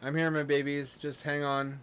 I'm here, my babies. Just hang on.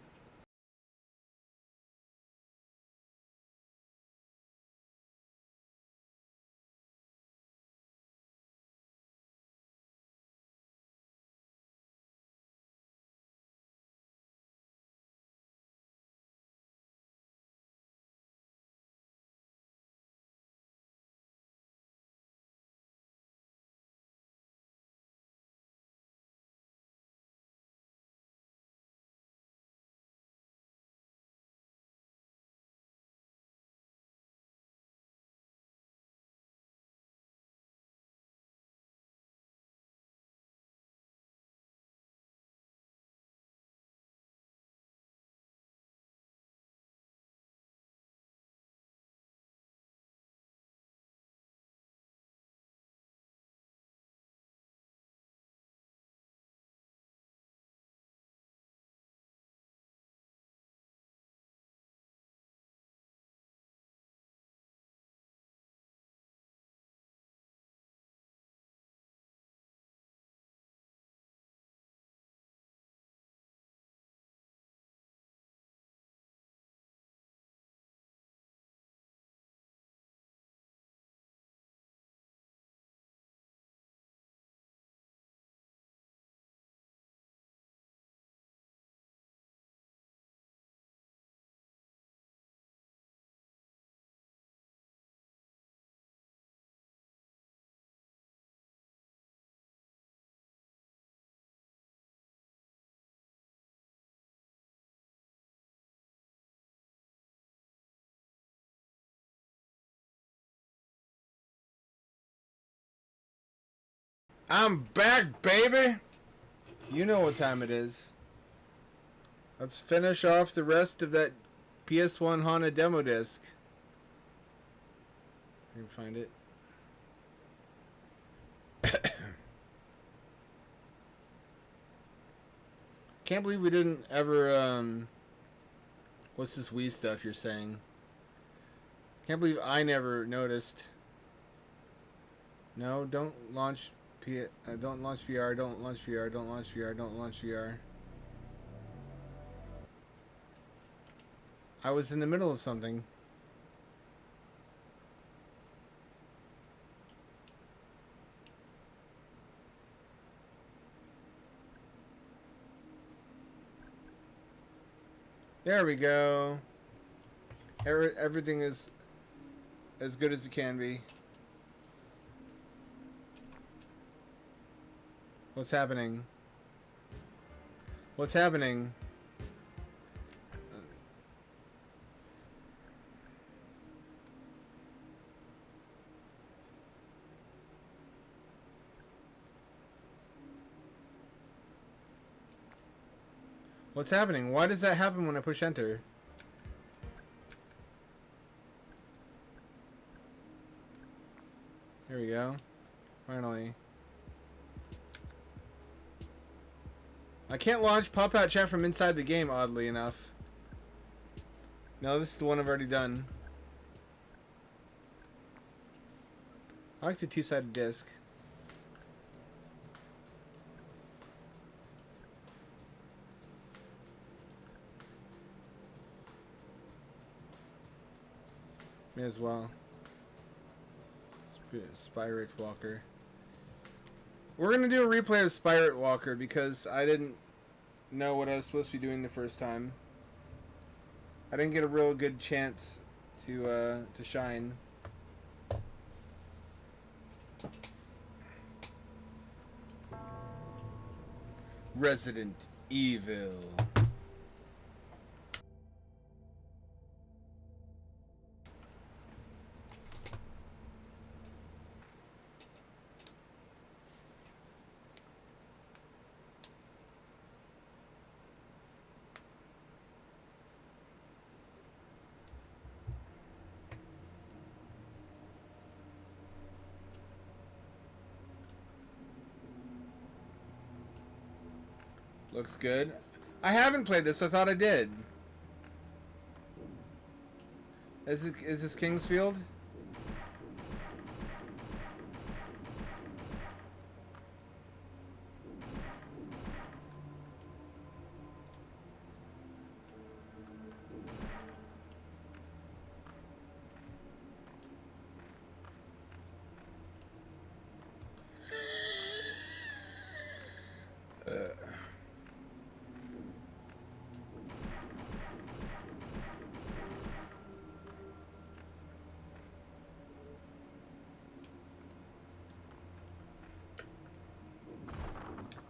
I'm back, baby! You know what time it is. Let's finish off the rest of that PS1 Honda demo disc. I can find it. Can't believe we didn't ever, what's this Wii stuff you're saying? Can't believe I never noticed. No, don't launch don't launch VR, don't launch VR, don't launch VR, don't launch VR. I was in the middle of something. There we go. Everything is as good as it can be. What's happening? What's happening? What's happening? Why does that happen when I push enter? There we go. Finally. I can't launch pop-out chat from inside the game, oddly enough. No, this is the one I've already done. I like the two-sided disc. May as well. Spirate Walker. We're gonna do a replay of Spirate Walker because I didn't know what I was supposed to be doing the first time. I didn't get a real good chance to shine. Resident Evil. Looks good. I haven't played this. I thought I did. Is this Kingsfield?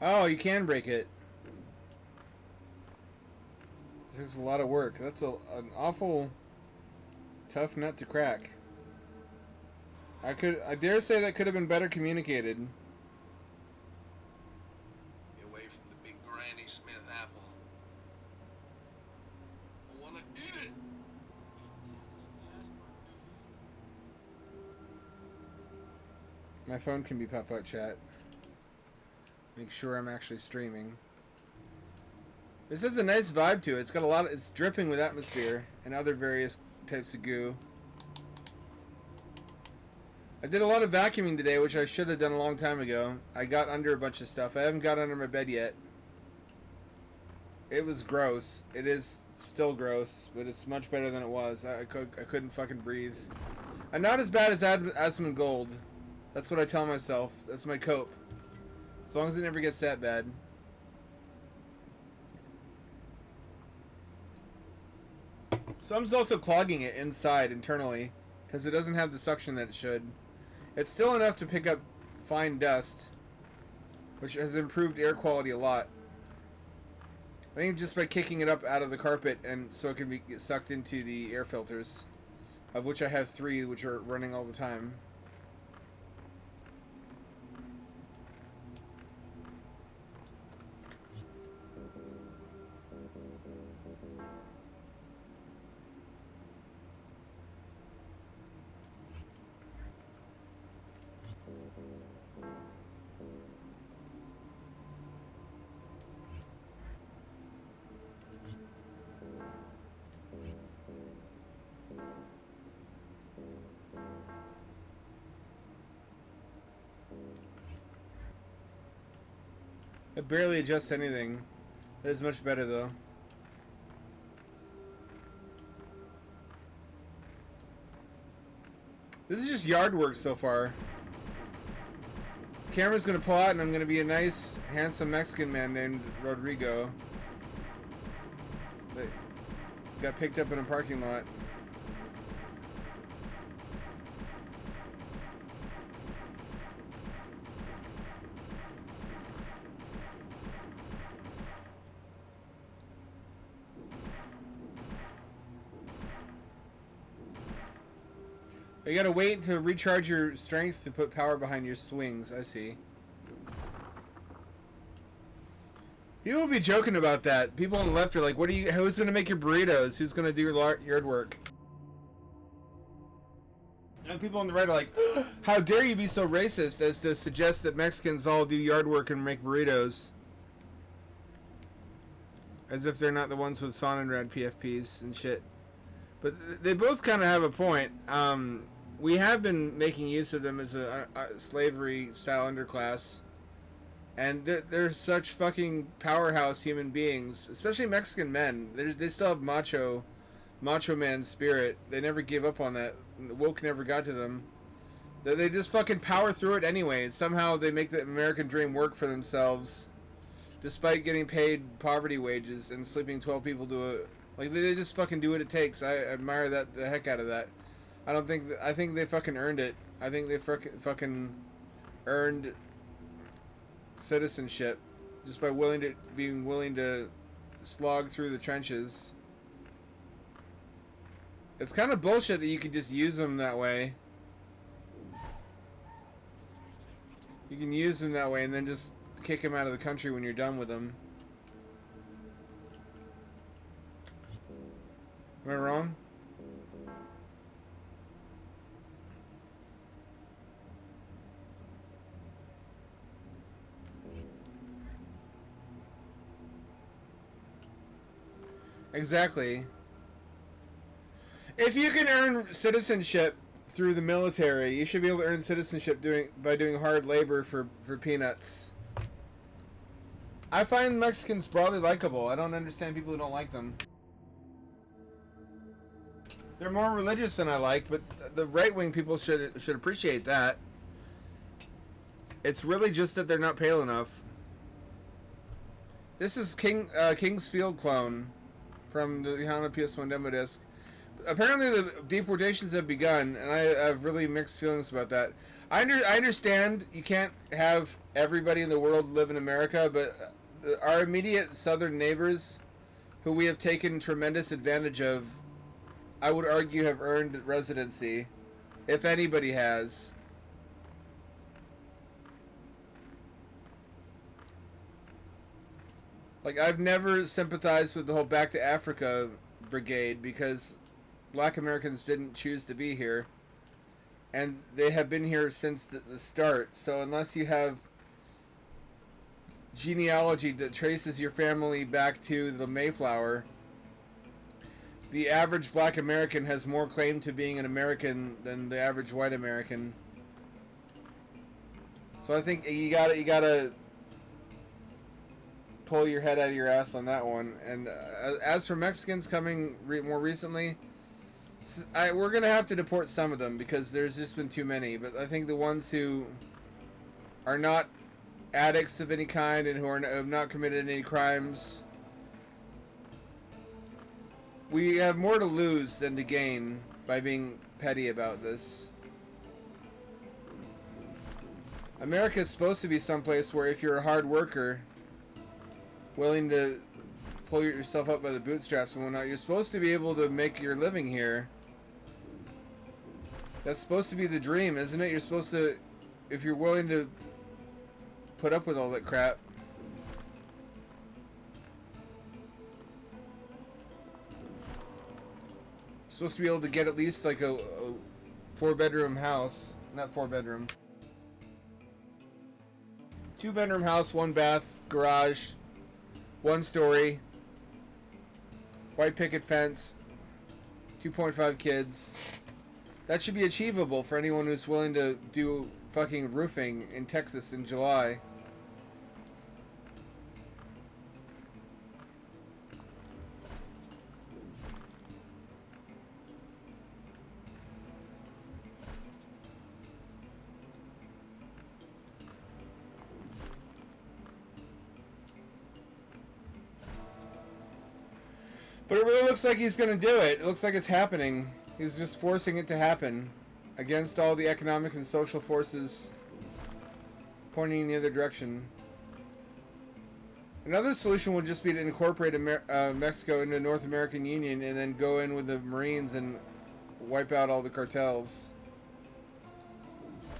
Oh, you can break it. This is a lot of work. That's an awful tough nut to crack. I dare say that could have been better communicated. Get away from the big Granny Smith apple. I wanna eat it. My phone can be pop-out chat. Make sure I'm actually streaming. This has a nice vibe to it. It's got a lot of, it's dripping with atmosphere and other various types of goo. I did a lot of vacuuming today, which I should have done a long time ago. I got under a bunch of stuff. I haven't got under my bed yet. It was gross. It is still gross, but it's much better than it was. I couldn't fucking breathe. I'm not as bad as Asmund Gold. That's what I tell myself. That's my cope. As long as it never gets that bad. Some's also clogging it inside, internally, because it doesn't have the suction that it should. It's still enough to pick up fine dust, which has improved air quality a lot. I think just by kicking it up out of the carpet and so it can get sucked into the air filters, of which I have 3, which are running all the time. It barely adjusts anything. It is much better though. This is just yard work so far. Camera's gonna pull out and I'm gonna be a nice, handsome Mexican man named Rodrigo that got picked up in a parking lot. You gotta wait to recharge your strength to put power behind your swings. I see. People will be joking about that. People on the left are like, "What are you? Who's gonna make your burritos? Who's gonna do your yard work?" And people on the right are like, "How dare you be so racist as to suggest that Mexicans all do yard work and make burritos?" As if they're not the ones with Sonenrad PFPs and shit. But they both kind of have a point. We have been making use of them as a slavery-style underclass. And they're such fucking powerhouse human beings. Especially Mexican men. They still have macho man spirit. They never give up on that. Woke never got to them. They just fucking power through it anyway. Somehow they make the American dream work for themselves. Despite getting paid poverty wages and sleeping 12 people to a... Like, they just fucking do what it takes. I admire the heck out of that. I think they fucking earned it. I think they fucking earned citizenship just by being willing to slog through the trenches. It's kind of bullshit that you could just use them that way. You can use them that way and then just kick them out of the country when you're done with them. Am I wrong? Exactly. If you can earn citizenship through the military, you should be able to earn citizenship by doing hard labor for peanuts. I find Mexicans broadly likable. I don't understand people who don't like them. They're more religious than I like, but the right-wing people should appreciate that. It's really just that they're not pale enough. This is King's Field Clone from the Honda PS1 demo disc. Apparently, the deportations have begun, and I have really mixed feelings about that. I understand you can't have everybody in the world live in America, but our immediate southern neighbors, who we have taken tremendous advantage of, I would argue have earned residency, if anybody has. Like, I've never sympathized with the whole Back to Africa brigade because black Americans didn't choose to be here. And they have been here since the start. So unless you have genealogy that traces your family back to the Mayflower, the average black American has more claim to being an American than the average white American. So I think you gotta pull your head out of your ass on that one. And as for Mexicans coming more recently, we're gonna have to deport some of them because there's just been too many. But I think the ones who are not addicts of any kind and who have not committed any crimes, we have more to lose than to gain by being petty about this. America is supposed to be someplace where if you're a hard worker, willing to pull yourself up by the bootstraps and whatnot, you're supposed to be able to make your living here. That's supposed to be the dream, isn't it? You're supposed to, if you're willing to put up with all that crap. You're supposed to be able to get at least like a 4-bedroom house. Not 4-bedroom. 2-bedroom house, 1 bath, garage, 1 story, white picket fence, 2.5 kids. That should be achievable for anyone who's willing to do fucking roofing in Texas in July. But it really looks like he's going to do it. It looks like it's happening. He's just forcing it to happen against all the economic and social forces pointing in the other direction. Another solution would just be to incorporate Mexico into the North American Union and then go in with the Marines and wipe out all the cartels.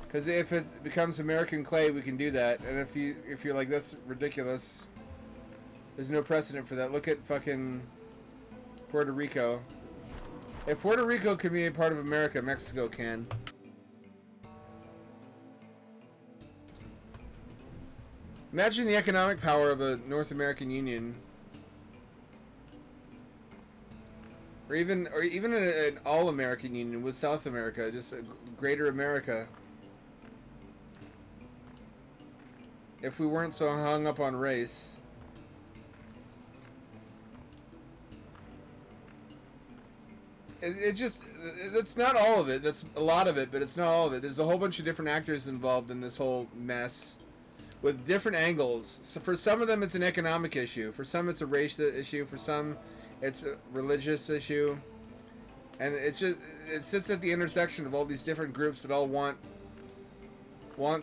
Because if it becomes American clay, we can do that. And if you're like, that's ridiculous, there's no precedent for that. Look at fucking Puerto Rico. If Puerto Rico can be a part of America, Mexico can. Imagine the economic power of a North American Union. Or even an all-American Union with South America, just a greater America. If we weren't so hung up on race. That's not all of it. That's a lot of it, but it's not all of it. There's a whole bunch of different actors involved in this whole mess with different angles. So for some of them, it's an economic issue. For some, it's a race issue. For some, it's a religious issue. And it sits at the intersection of all these different groups that all want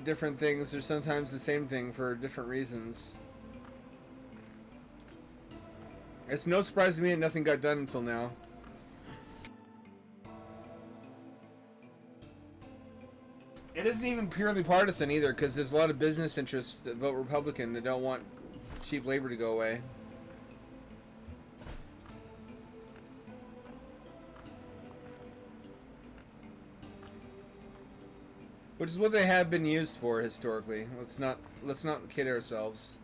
different things, or sometimes the same thing for different reasons. It's no surprise to me that nothing got done until now. It isn't even purely partisan either, because there's a lot of business interests that vote Republican that don't want cheap labor to go away. Which is what they have been used for historically. Let's not kid ourselves.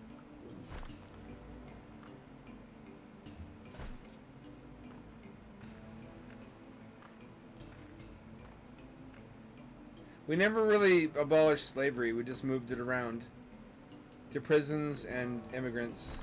We never really abolished slavery, we just moved it around to prisons and immigrants.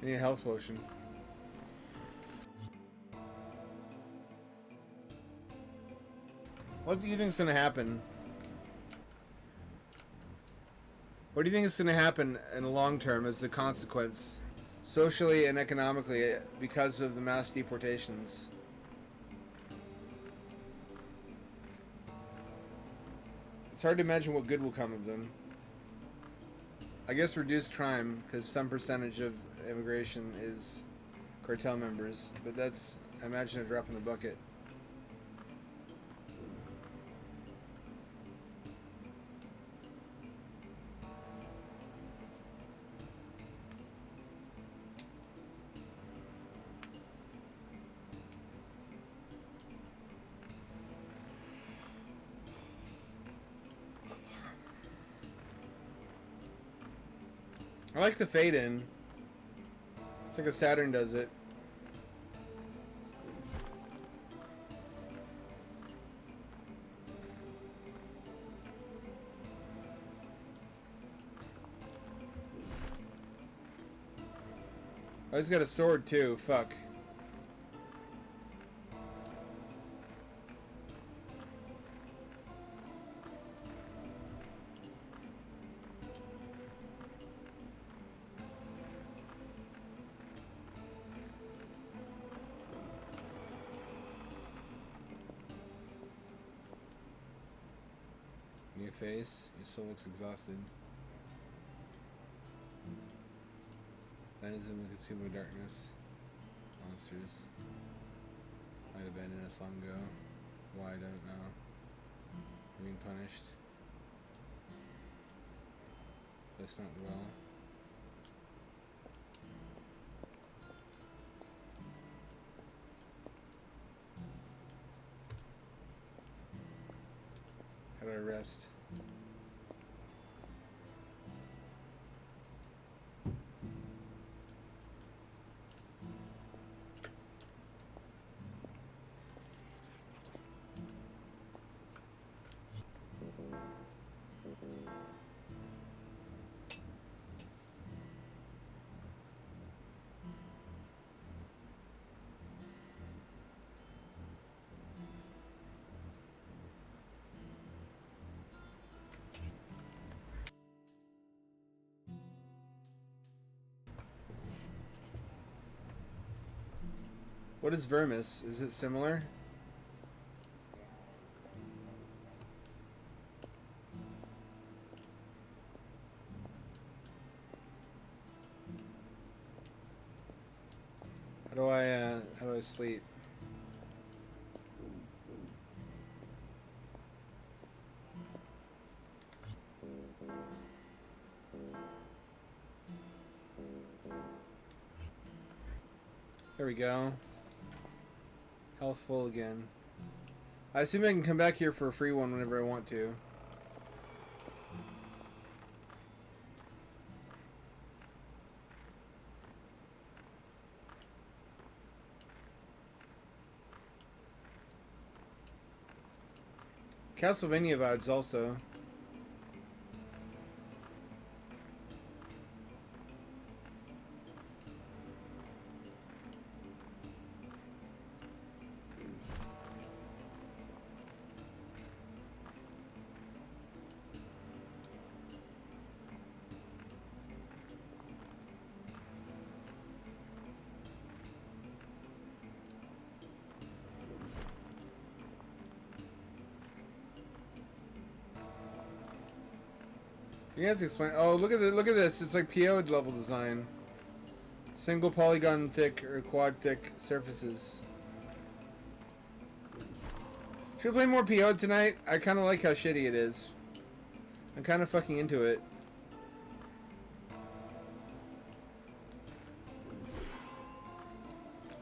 I need a health potion. What do you think is going to happen? What do you think is going to happen in the long term as a consequence, socially and economically, because of the mass deportations? It's hard to imagine what good will come of them. I guess reduced crime, because some percentage of immigration is cartel members, but that's, I imagine, a drop in the bucket. I like the fade in. It's like a Saturn does it. Oh, he's got a sword too. Fuck. New face. Your soul looks exhausted. Venism will consume with darkness. Monsters. Might have been in us long ago. Why, I don't know. Being punished. That's not well. How do I rest? What is Vermis? Is it similar? How do I sleep? There we go. Health full again. I assume I can come back here for a free one whenever I want to. Castlevania vibes also. You have to explain. Oh, look at this. It's like PO level design. Single polygon thick or quad thick surfaces. Should we play more PO tonight? I kind of like how shitty it is. I'm kind of fucking into it.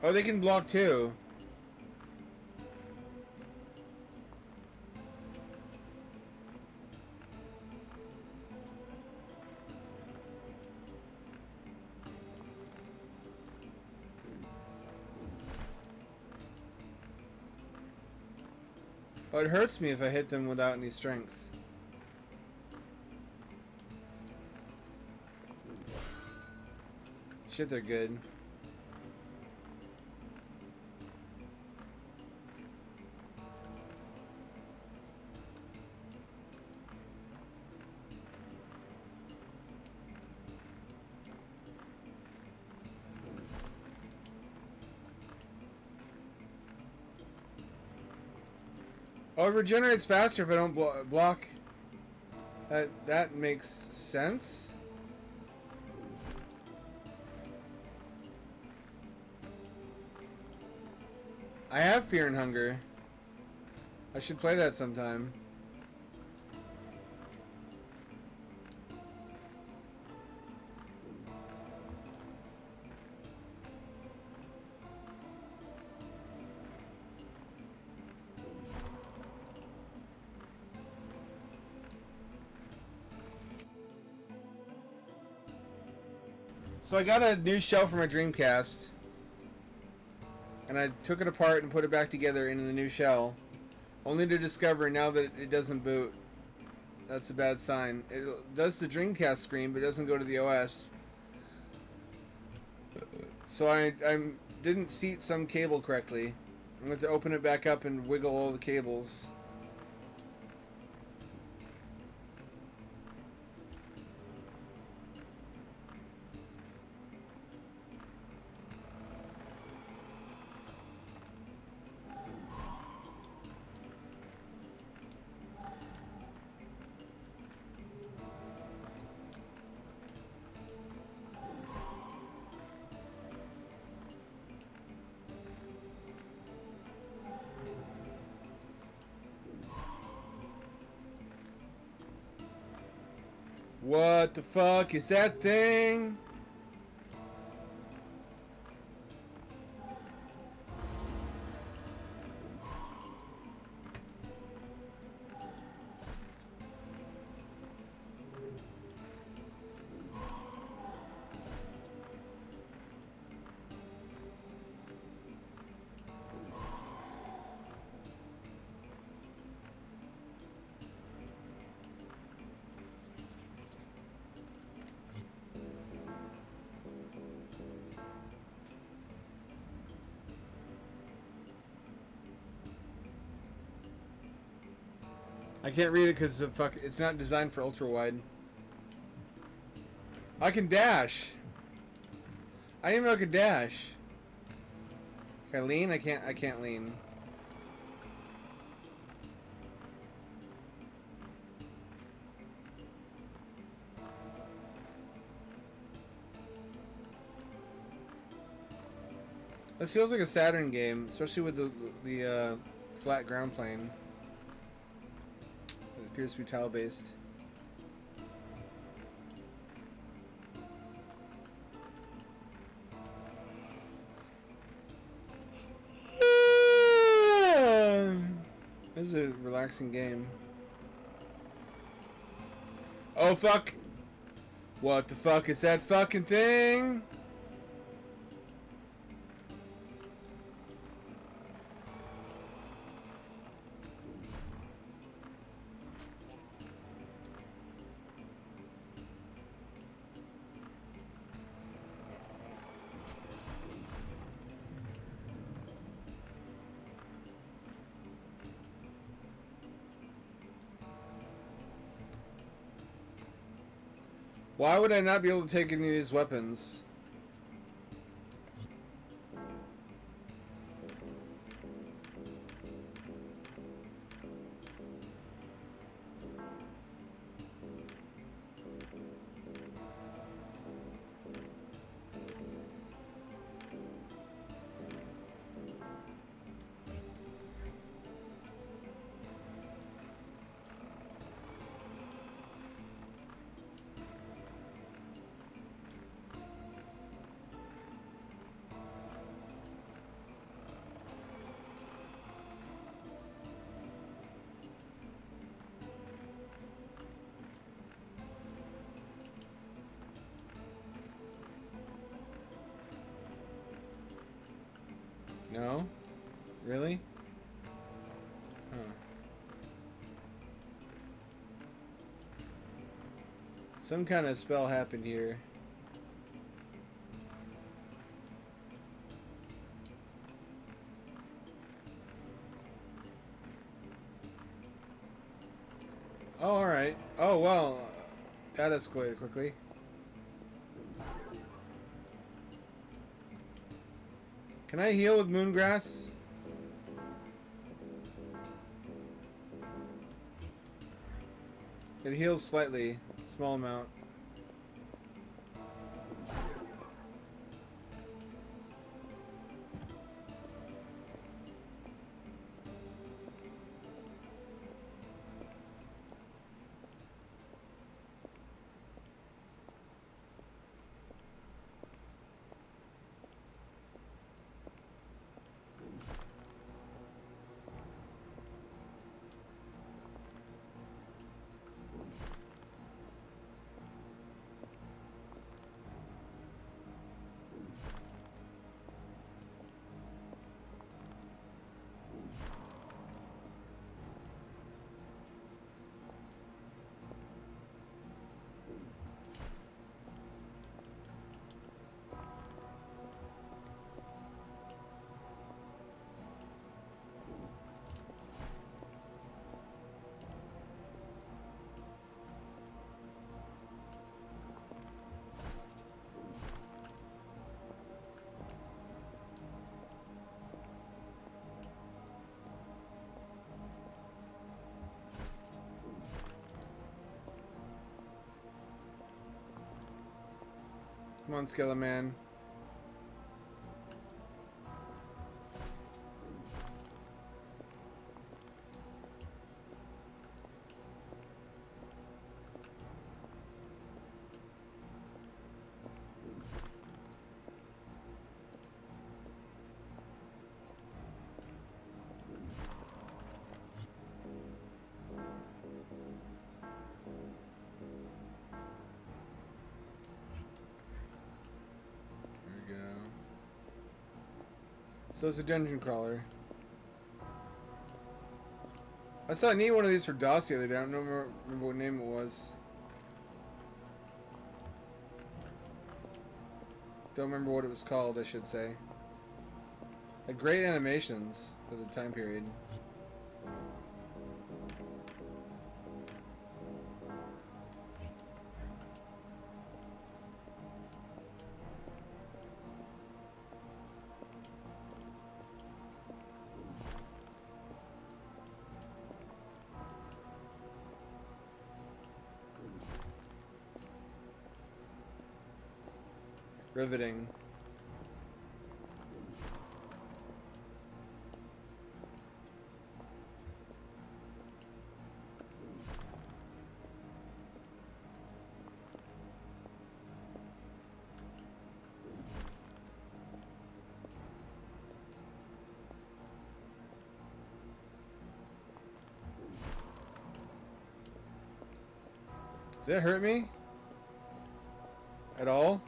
Oh, they can block too. Oh, it hurts me if I hit them without any strength. Shit, they're good. Oh, it regenerates faster if I don't block. That makes sense. I have Fear and Hunger. I should play that sometime. So I got a new shell for my Dreamcast. And I took it apart and put it back together in the new shell. Only to discover now that it doesn't boot. That's a bad sign. It does the Dreamcast screen, but it doesn't go to the OS. So I didn't seat some cable correctly. I'm going to open it back up and wiggle all the cables. What the fuck is that thing? I can't read it because it's not designed for ultra wide. I can dash. I didn't know I could dash. Can I lean? I can't lean. This feels like a Saturn game, especially with the flat ground plane. It appears to be tile based. This is a relaxing game. Oh fuck! What the fuck is that fucking thing? Why would I not be able to take any of these weapons? No? Really? Huh. Some kind of spell happened here. Oh, alright. Oh, well. That escalated quickly. Can I heal with moongrass? It heals slightly. Small amount. Come on, Skeleton Man. So it's a dungeon crawler. I saw I need one of these for DOS the other day. I don't remember what name it was. Don't remember what it was called, I should say. Had great animations for the time period. Riveting. Did that hurt me? At all?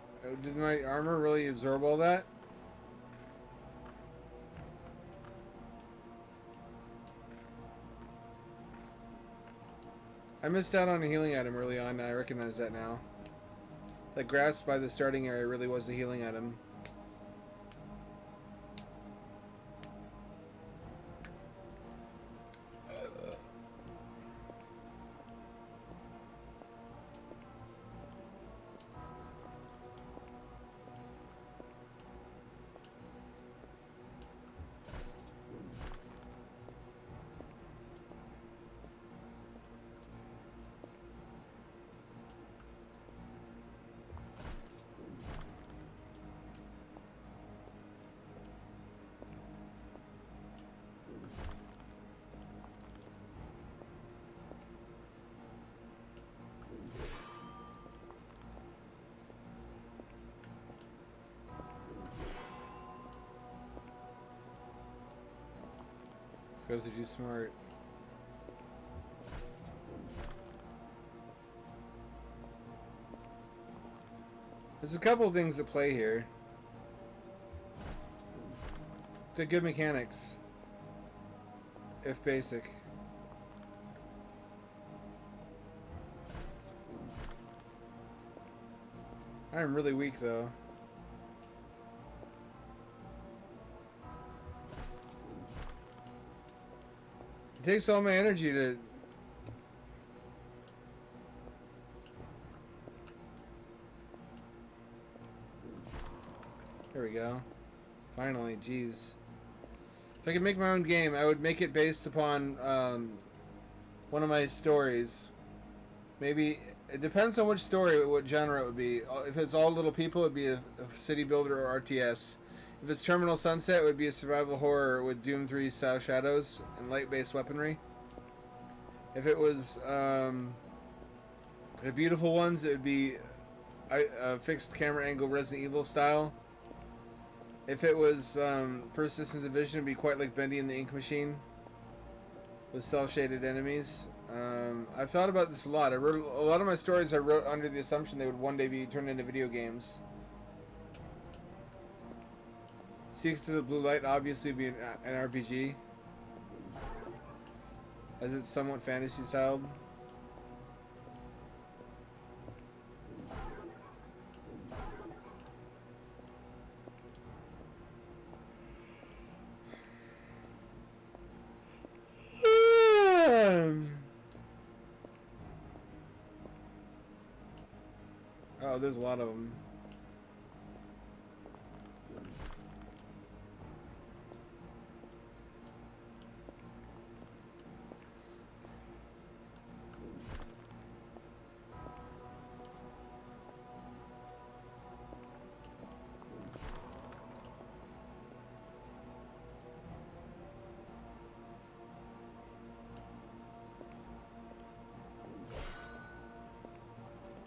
Did my armor really absorb all that? I missed out on a healing item early on. I recognize that now. That grass by the starting area really was a healing item. Because they're too smart. There's a couple of things at play here. They're good mechanics. If basic. I'm really weak though. It takes all my energy to There we go. Finally, jeez. If I could make my own game, I would make it based upon one of my stories. Maybe it depends on which story, what genre it would be. If it's all little people, it'd be a city builder or RTS. If it's Terminal Sunset, it would be a survival horror with Doom 3 style shadows and light-based weaponry. If it was the Beautiful Ones, it would be a fixed camera angle Resident Evil style. If it was Persistence of Vision, it would be quite like Bendy and the Ink Machine with cel-shaded enemies. I've thought about this a lot. I wrote a lot of my stories. I wrote under the assumption they would one day be turned into video games. Secrets of the Blue Light obviously would be an RPG, as it's somewhat fantasy styled. Oh, there's a lot of them.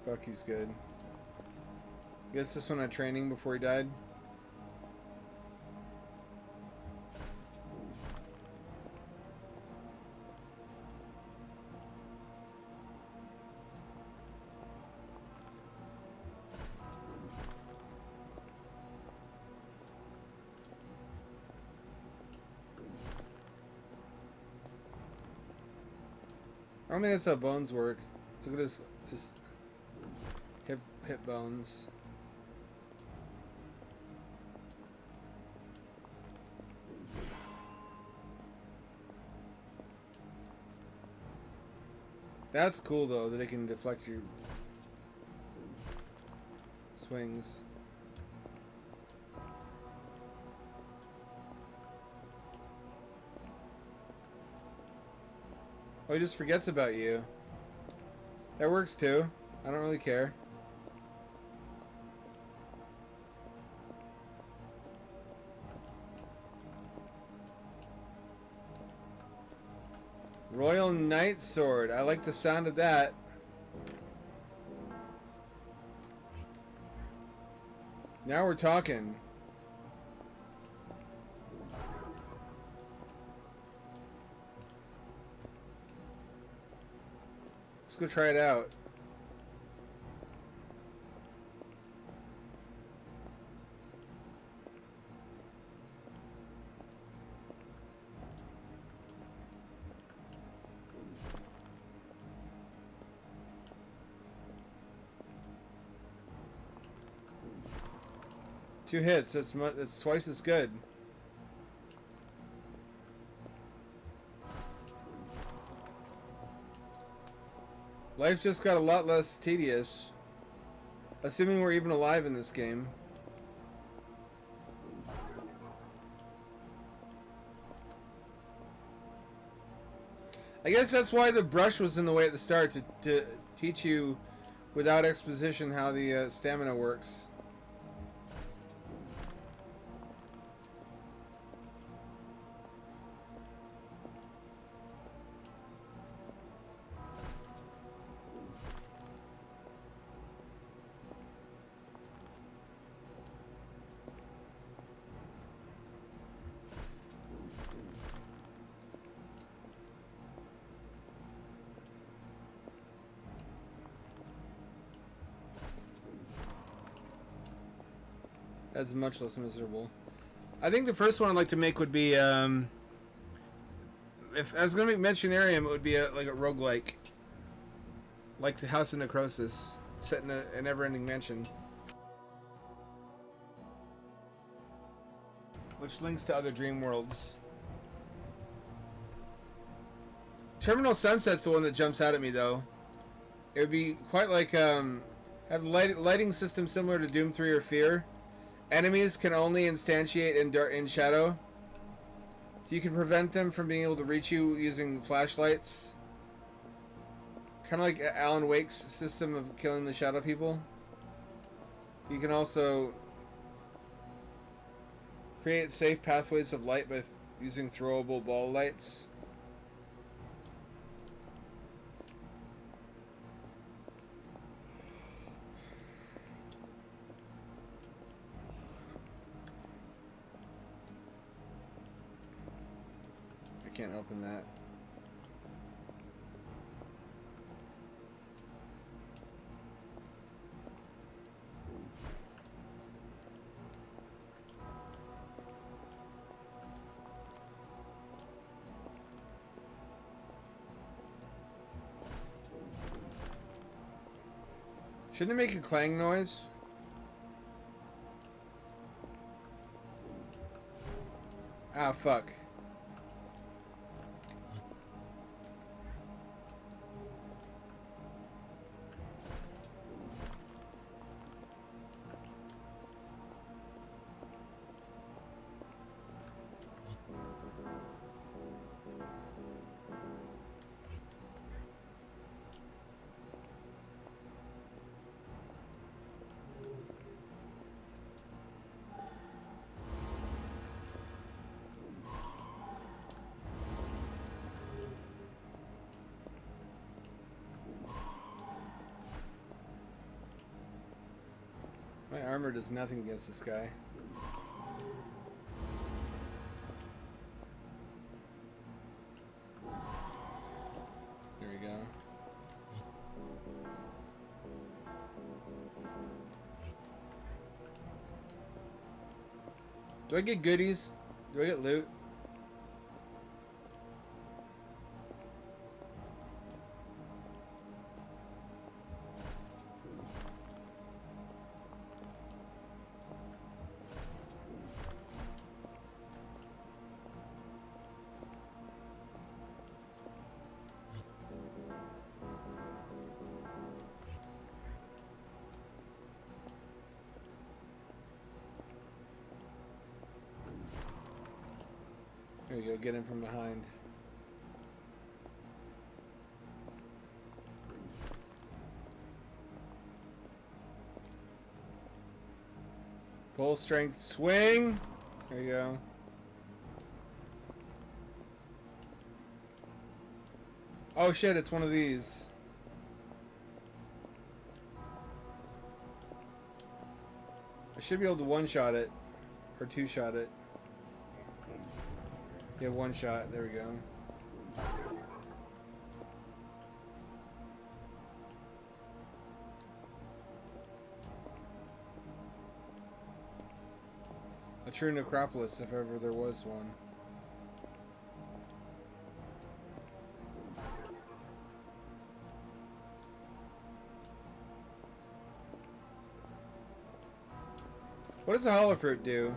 Fuck, he's good. I guess this one had training before he died. I don't think that's how bones work. Look at his hip bones. That's cool though, that it can deflect your swings. Oh, he just forgets about you. That works too. I don't really care. Royal Knight Sword. I like the sound of that. Now we're talking. Let's go try it out. Two hits. That's twice as good. Life just got a lot less tedious. Assuming we're even alive in this game. I guess that's why the brush was in the way at the start, to teach you without exposition how the stamina works. That's much less miserable. I think the first one I'd like to make would be, if I was going to make Mentionarium, it would be like a roguelike. Like the House of Necrosis, set in a never-ending mansion. Which links to other dream worlds. Terminal Sunset's the one that jumps out at me, though. It would be quite like, have a lighting system similar to Doom 3 or Fear. Enemies can only instantiate in shadow. So you can prevent them from being able to reach you using flashlights. Kind of like Alan Wake's system of killing the shadow people. You can also create safe pathways of light by using throwable ball lights. I can't open that. Shouldn't it make a clang noise? Ah, fuck. My armor does nothing against this guy. There we go. Do I get goodies? Do I get loot? There you go, get him from behind. Full strength swing. There you go. Oh shit, it's one of these. I should be able to one-shot it. Or two-shot it. Yeah, one shot. There we go. A true necropolis, if ever there was one. What does the hollow fruit do?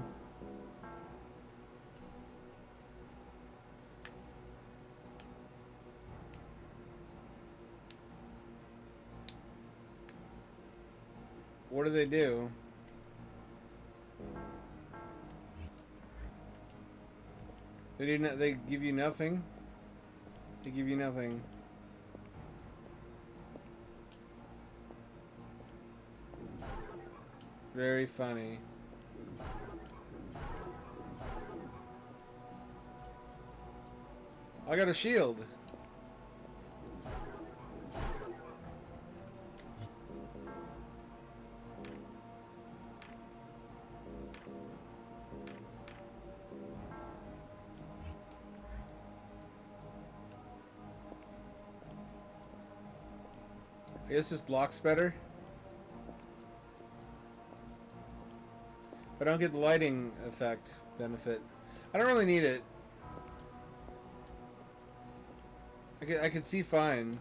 What do they do? They give you nothing? They give you nothing. Very funny. I got a shield. I guess this blocks better. But I don't get the lighting effect benefit. I don't really need it. I can see fine.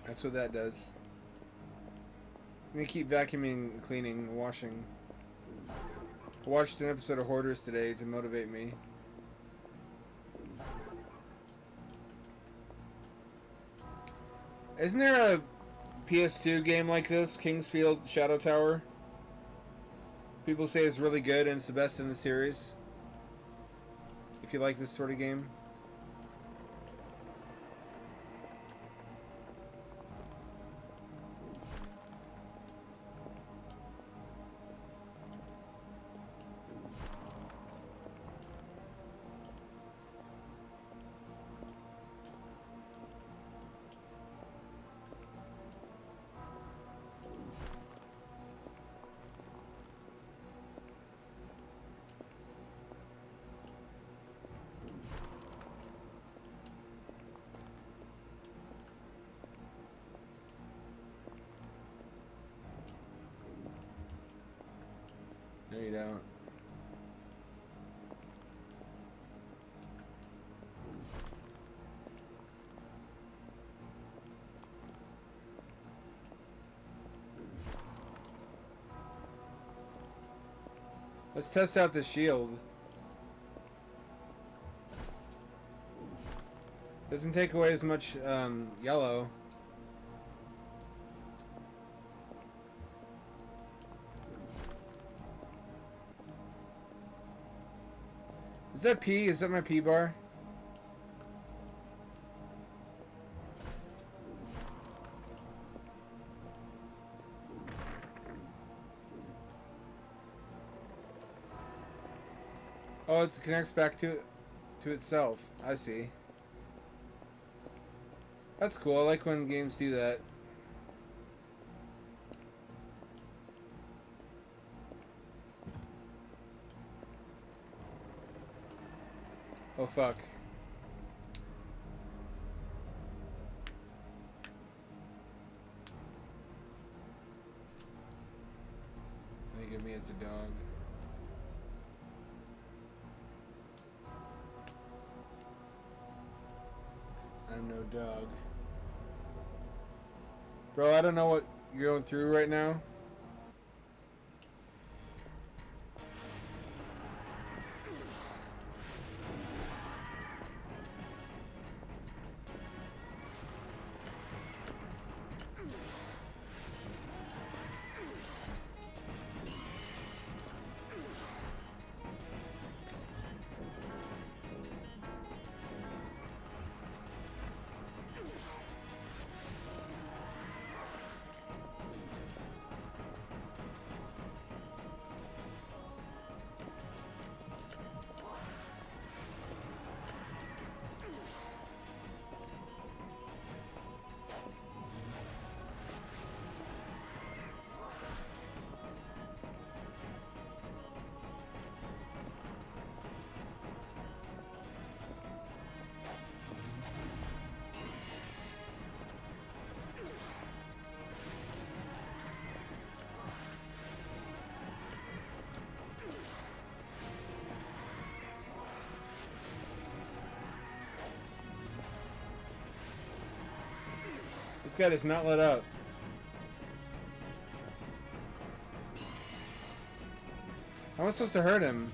That's what that does. I'm gonna keep vacuuming, cleaning, washing. watched an episode of Hoarders today to motivate me. Isn't there a PS2 game like this, Kingsfield Shadow Tower? People say it's really good and it's the best in the series. If you like this sort of game. No, you don't. Let's test out the shield. Doesn't take away as much yellow. Is that P? Is that my P bar? Oh, it connects back to itself. I see. That's cool. I like when games do that. Oh fuck. Think of me as a dog. I'm no dog. Bro, I don't know what you're going through right now. This guy does not let up. How am I supposed to hurt him?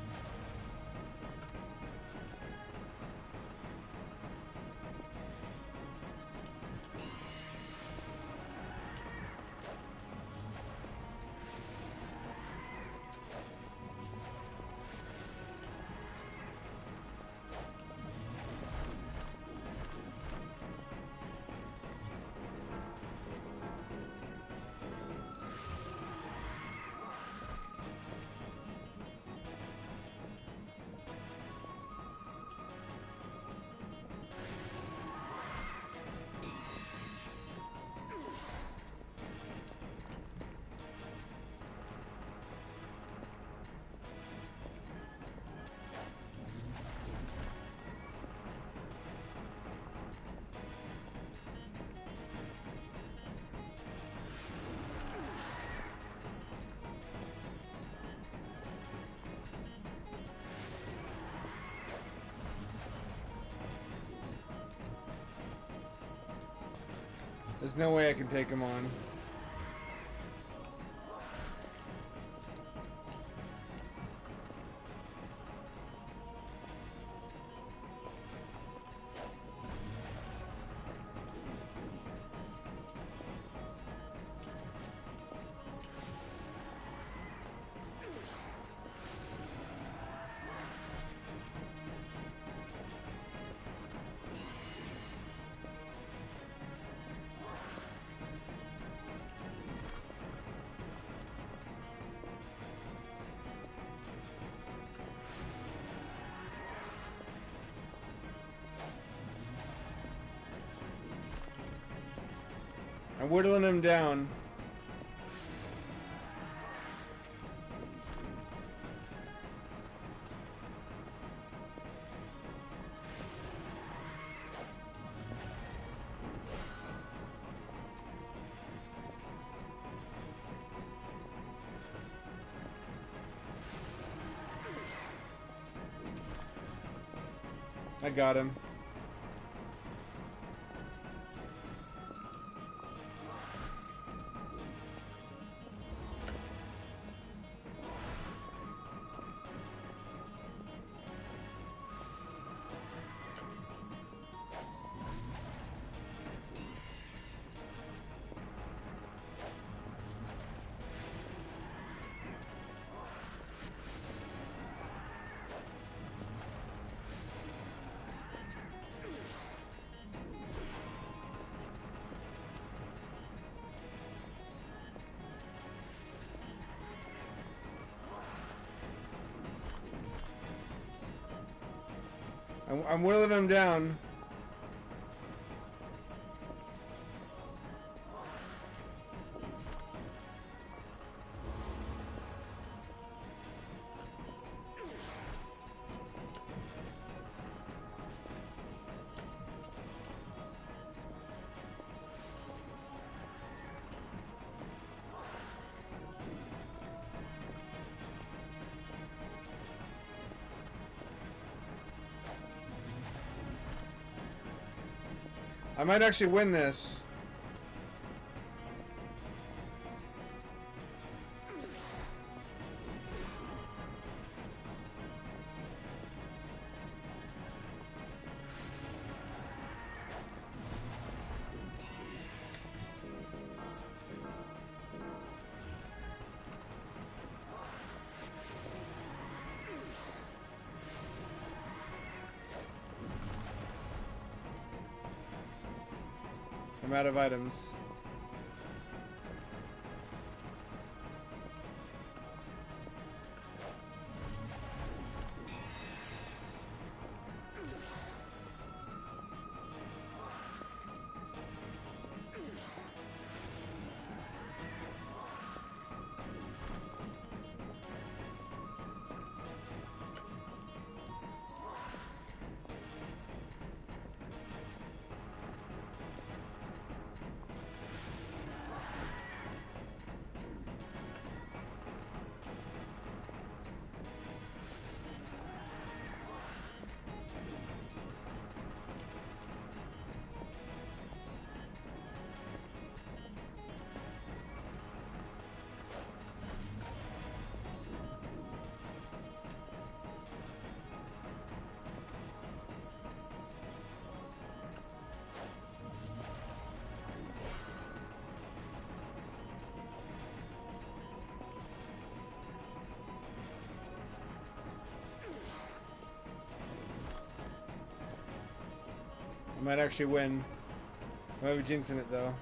There's no way I can take him on. I'm whittling him down. I got him. I'm whittling him down. I might actually win this. I'm out of items. I might actually win. I might be jinxing it though.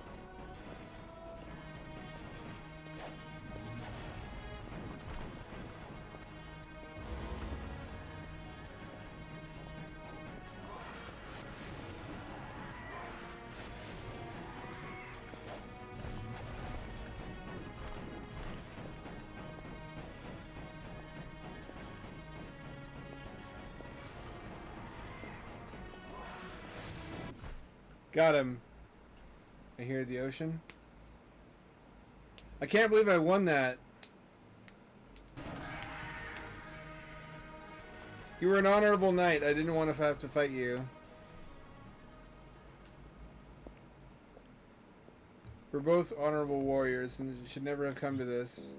Got him. I hear the ocean. I can't believe I won that. You were an honorable knight. I didn't want to have to fight you. We're both honorable warriors, and it should never have come to this.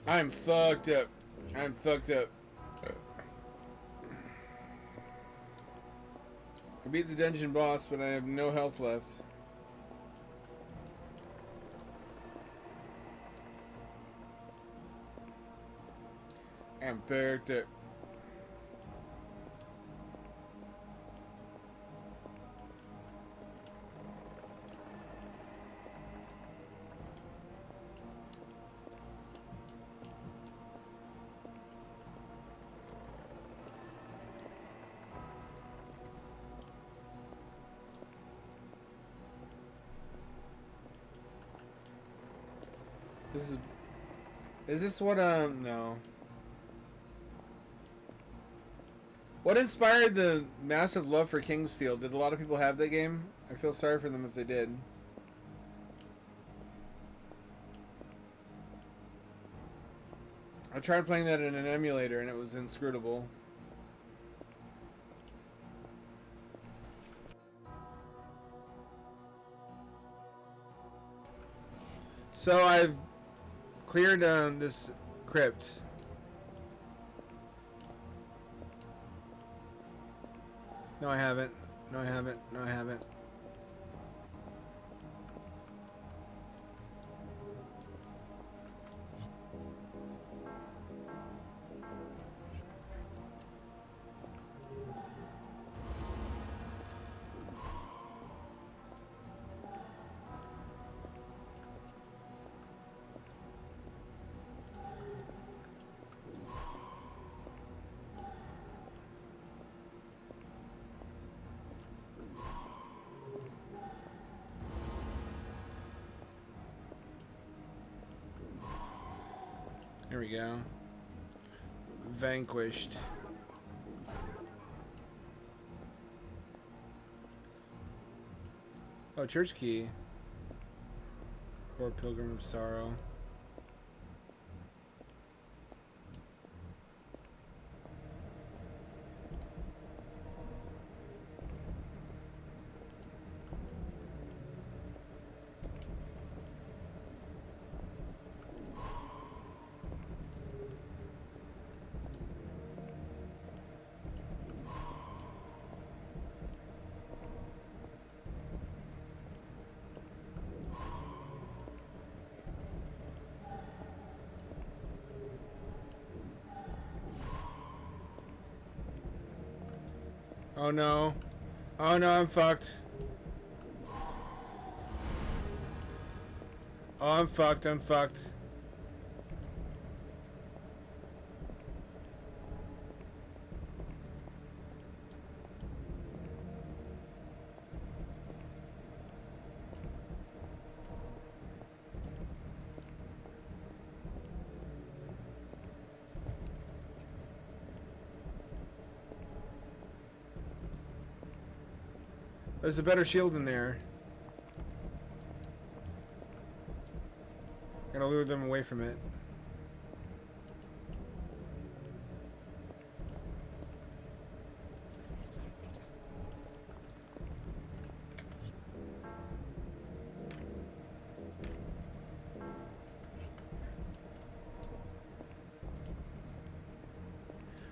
I'm fucked up. I'm fucked up. I beat the dungeon boss, but I have no health left. Infected. Is this what no. What inspired the massive love for Kingsfield? Did a lot of people have that game? I feel sorry for them if they did. I tried playing that in an emulator and it was inscrutable. So I've cleared this crypt. No, I haven't. No, I haven't. No, I haven't. Here we go. Vanquished. Oh, church key. Or Pilgrim of Sorrow. Oh no. Oh no, I'm fucked. Oh, I'm fucked, I'm fucked. There's a better shield in there. Gotta lure them away from it.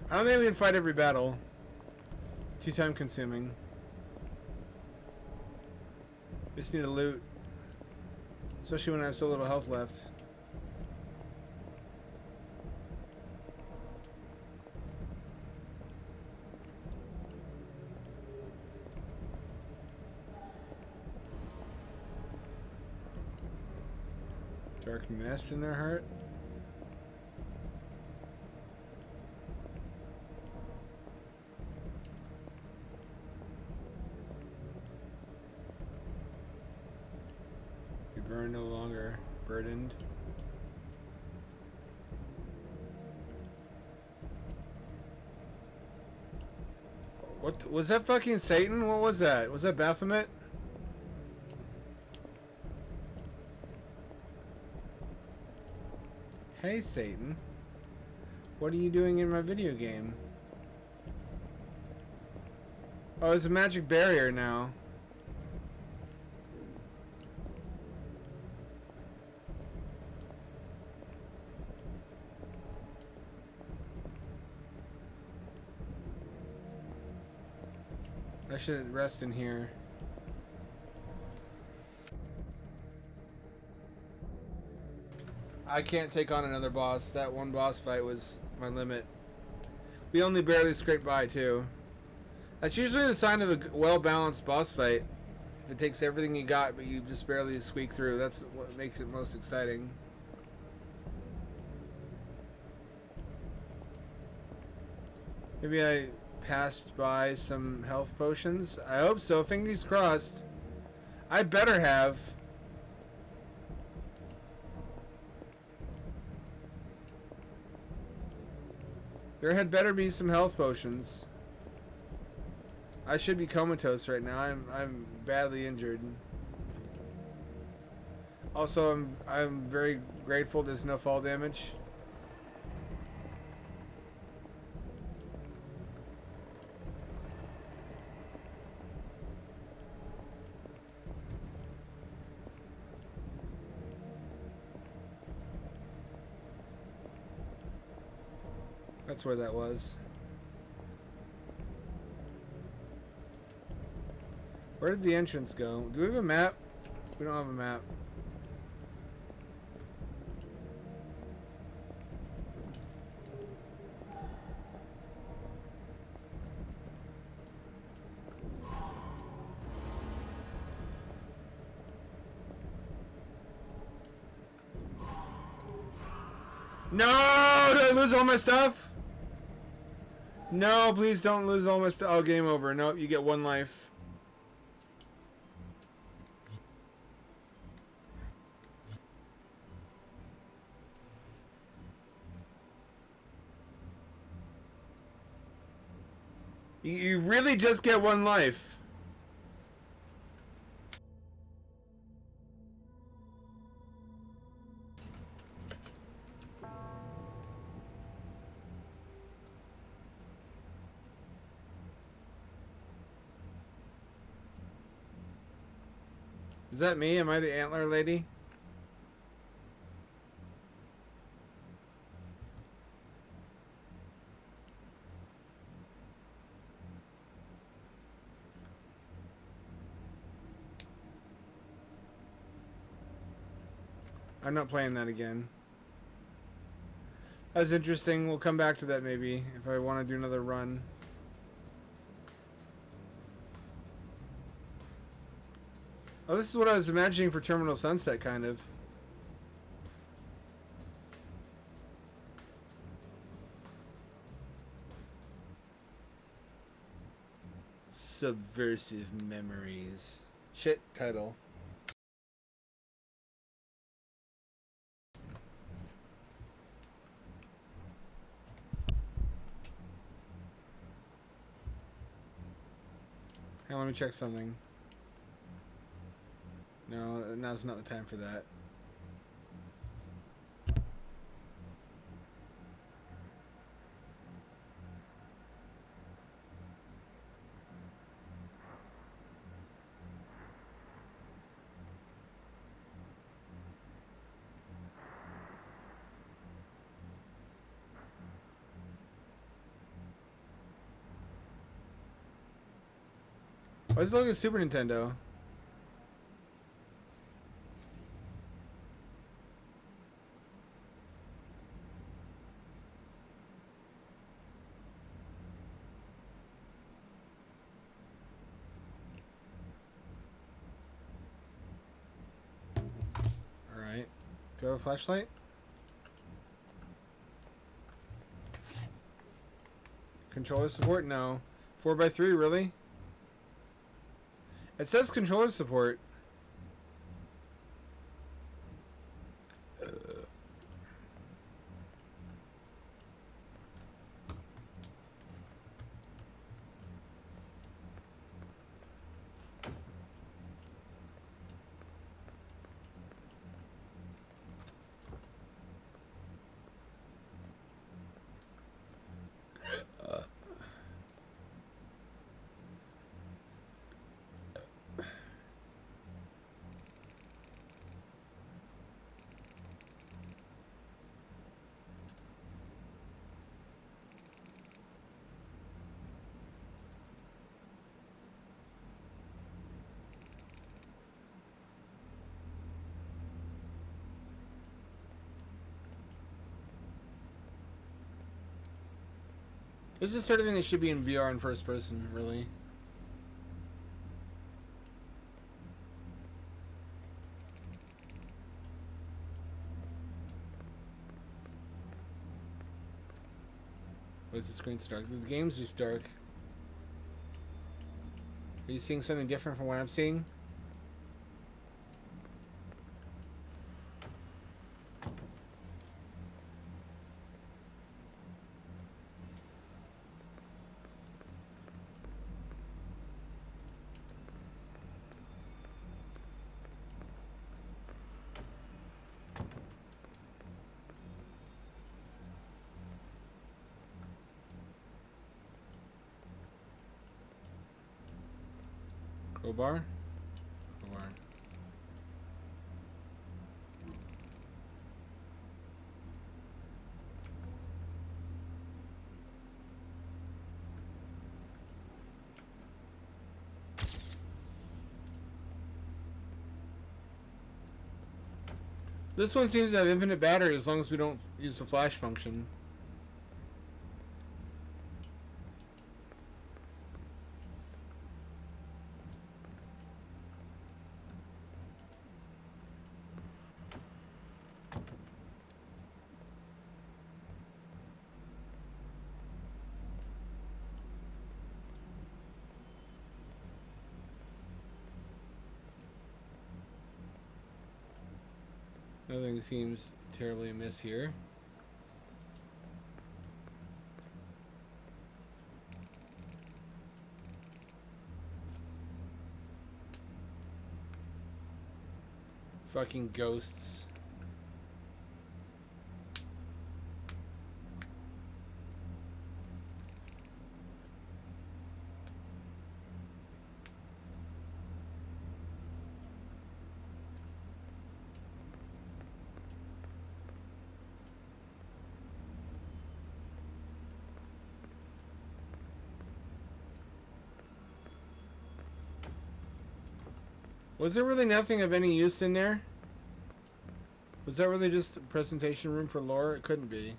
I don't think we can fight every battle. Too time consuming. Just need to loot. Especially when I have so little health left. Darkness in their heart. You burn no longer burdened. What was that? Fucking Satan? What was that? Was that Baphomet? Hey Satan, what are you doing in my video game? Oh, it's a magic barrier now. I should rest in here. I can't take on another boss. That one boss fight was my limit. We only barely scraped by, too. That's usually the sign of a well-balanced boss fight. If it takes everything you got, but you just barely squeak through, that's what makes it most exciting. Maybe I passed by some health potions. I hope so. Fingers crossed. I better have. There had better be some health potions. I should be comatose right now. I'm badly injured. Also, I'm very grateful there's no fall damage. That's where that was. Where did the entrance go? Do we have a map? We don't have a map. No! Did I lose all my stuff? No, please don't lose all my stuff. Oh, game over. Nope, you get one life. You really just get one life. Is that me? Am I the antler lady? I'm not playing that again. That's interesting. We'll come back to that maybe if I want to do another run. Oh, this is what I was imagining for Terminal Sunset, kind of. Subversive Memories. Shit title. Hey, let me check something. No, now's not the time for that. Why is it looking at Super Nintendo? Alright. Do I have a flashlight? Controller support? No. 4x3, really? It says controller support. This is the sort of thing that should be in VR in first person, really. Why is the screen so dark? The game's just dark. Are you seeing something different from what I'm seeing? Crowbar? Crowbar. This one seems to have infinite battery as long as we don't use the flash function. Nothing seems terribly amiss here. Fucking ghosts. Was there really nothing of any use in there? Was that really just a presentation room for lore? It couldn't be.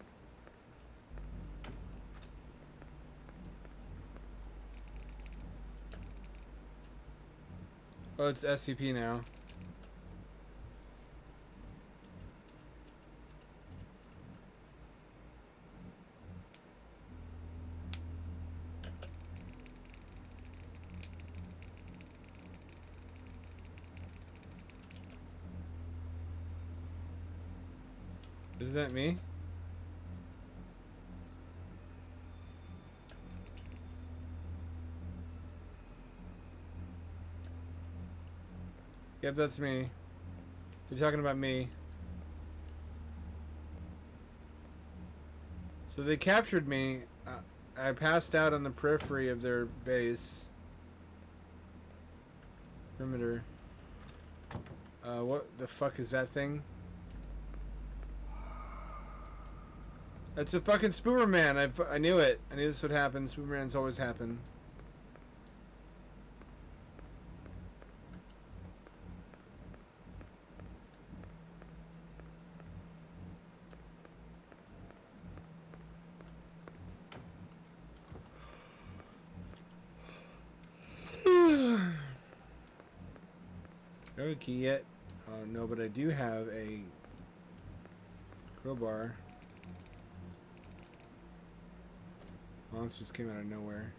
Oh, it's SCP now. Is that me? Yep, that's me. They're talking about me. So they captured me. I passed out on the periphery of their base. Perimeter. What the fuck is that thing? That's a fucking Spooderman. I knew it. I knew this would happen. Spoodermans always happen. No key yet. Oh no, but I do have a crowbar. Monsters came out of nowhere.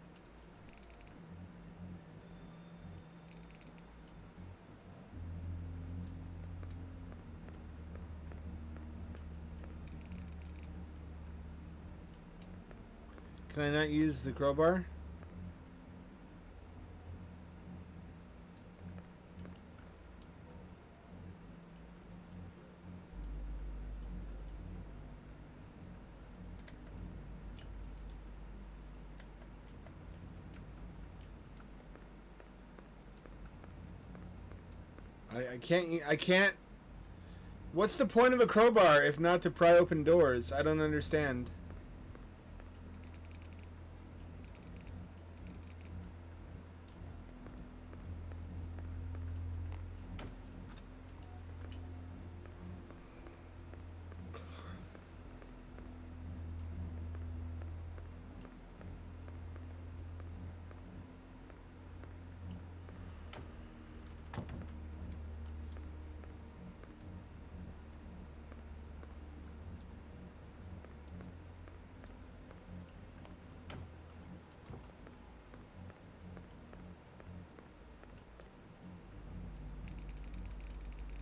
Can I not use the crowbar? I can't. What's the point of a crowbar if not to pry open doors? I don't understand.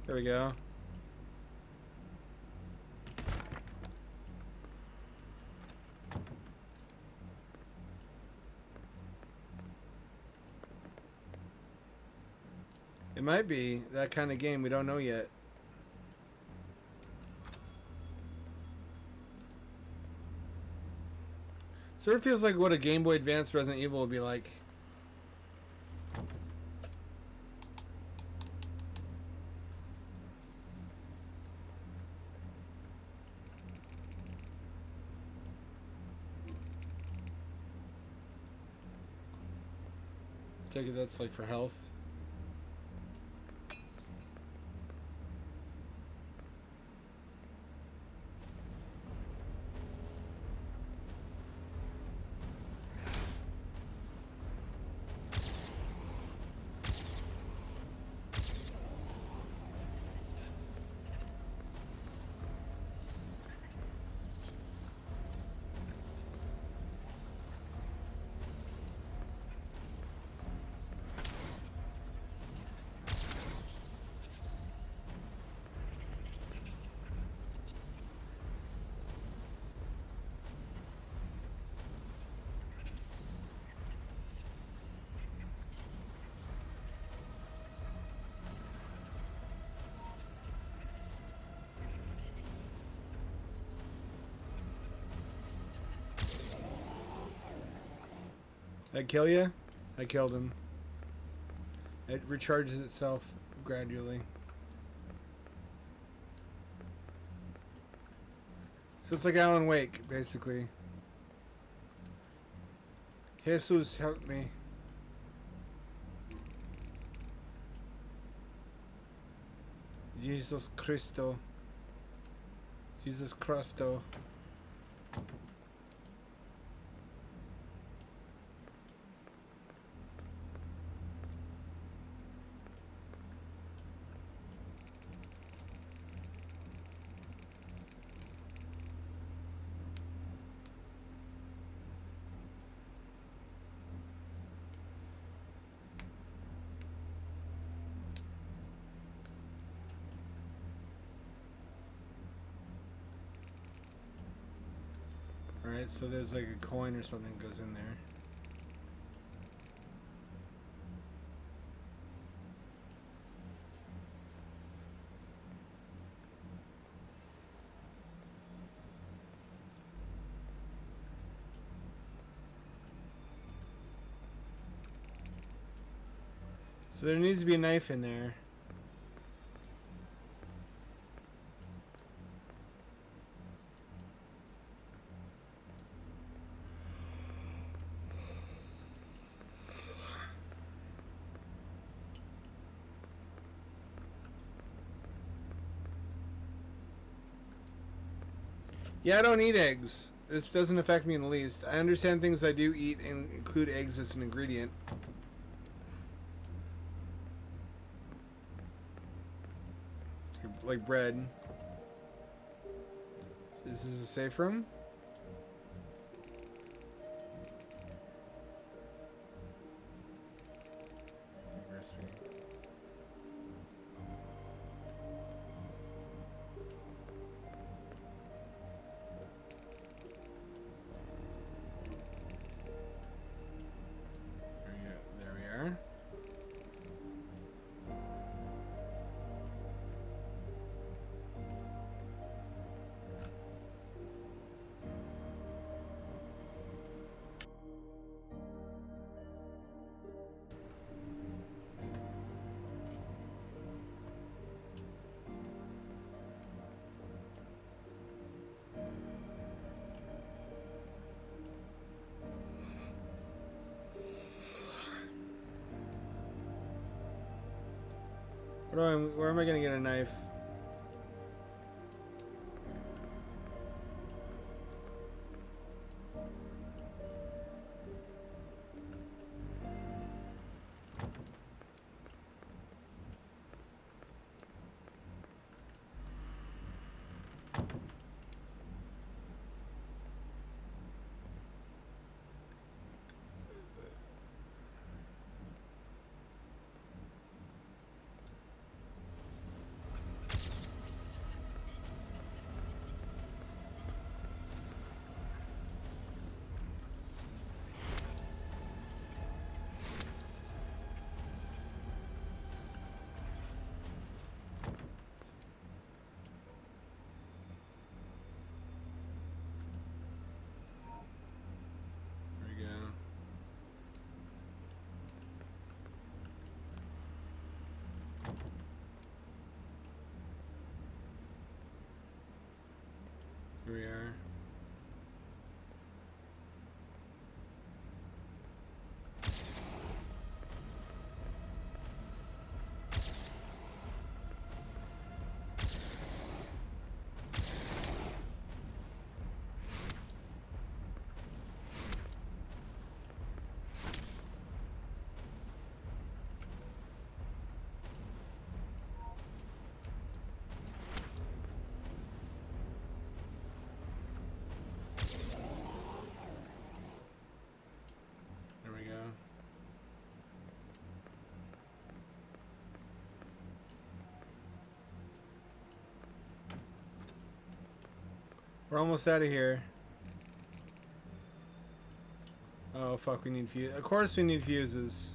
There we go. It might be that kind of game. We don't know yet. Sort of feels like what a Game Boy Advance Resident Evil would be like. Take it that's like for health. I kill you? I killed him. It recharges itself gradually. So it's like Alan Wake, basically. Jesus, help me. Jesus Christo. Jesus Christo. Alright, so there's like a coin or something that goes in there. So there needs to be a knife in there. Yeah, I don't eat eggs. This doesn't affect me in the least. I understand things I do eat and include eggs as an ingredient. Like bread. This is a safe room? Recipe. There we are. Where am I gonna get a knife? Here we are. There we go. We're almost out of here. Oh fuck, we need fuses. Of course we need fuses.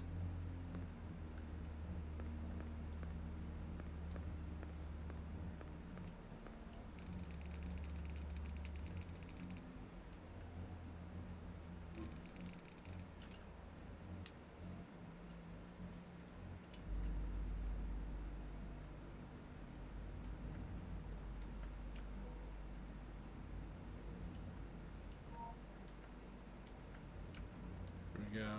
There we go.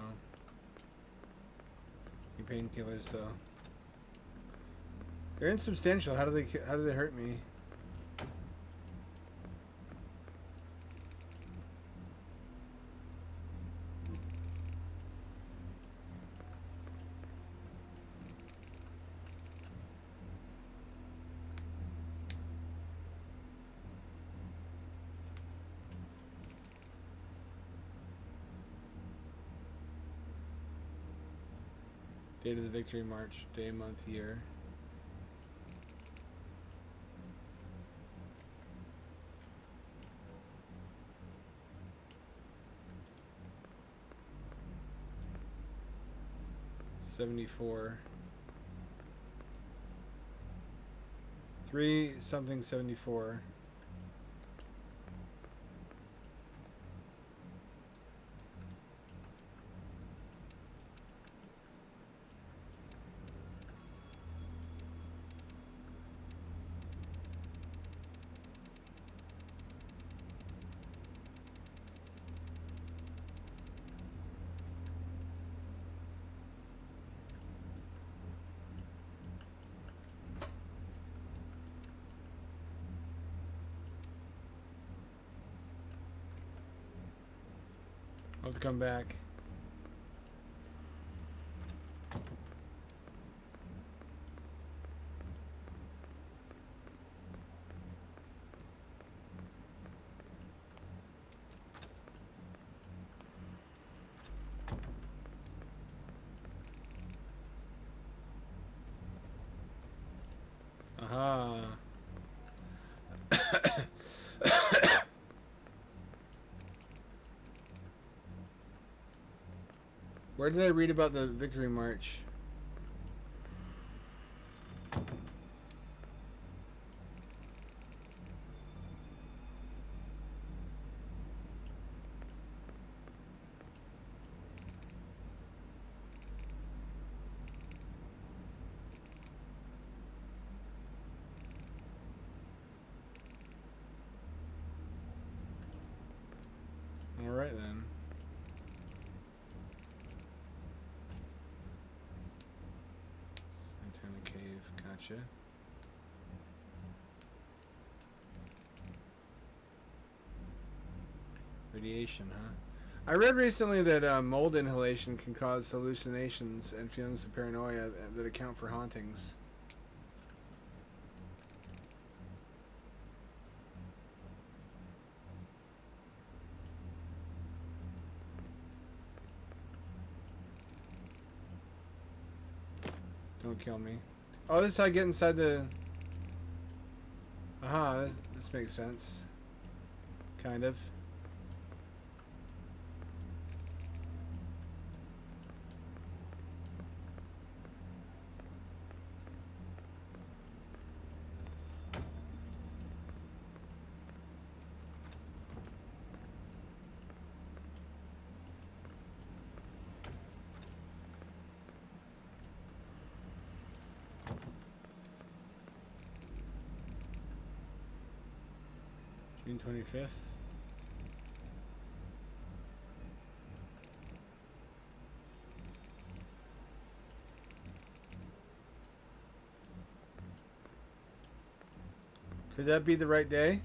Your painkillers though. They're insubstantial. How do they hurt me? Date of the Victory March, day, month, year. '74. 3 something 74. I'll have to come back. Aha. Where did I read about the Victory March? All right then. Santana Cave, gotcha. Radiation, huh? I read recently that mold inhalation can cause hallucinations and feelings of paranoia that account for hauntings. Don't kill me. Oh, this is how I get inside the... Aha, this makes sense. Kind of. June 25th. Could that be the right day?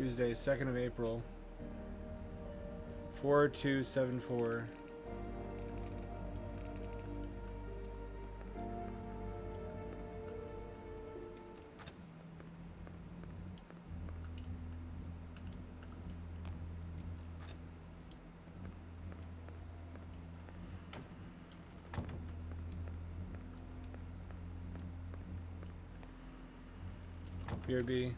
Tuesday, 2nd of April. 4274. BRB.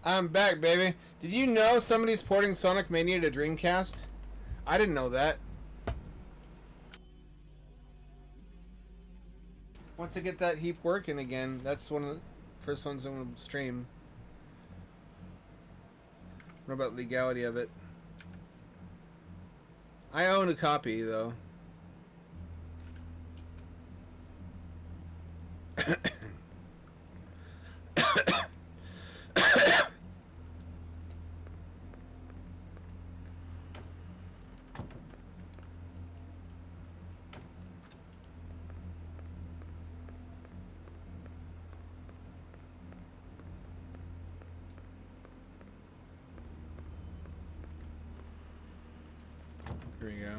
I'm back, baby. Did you know somebody's porting Sonic Mania to Dreamcast? I didn't know that. Once I get that heap working again, that's one of the first ones I'm going to stream. What about legality of it? I own a copy, though. Here we go.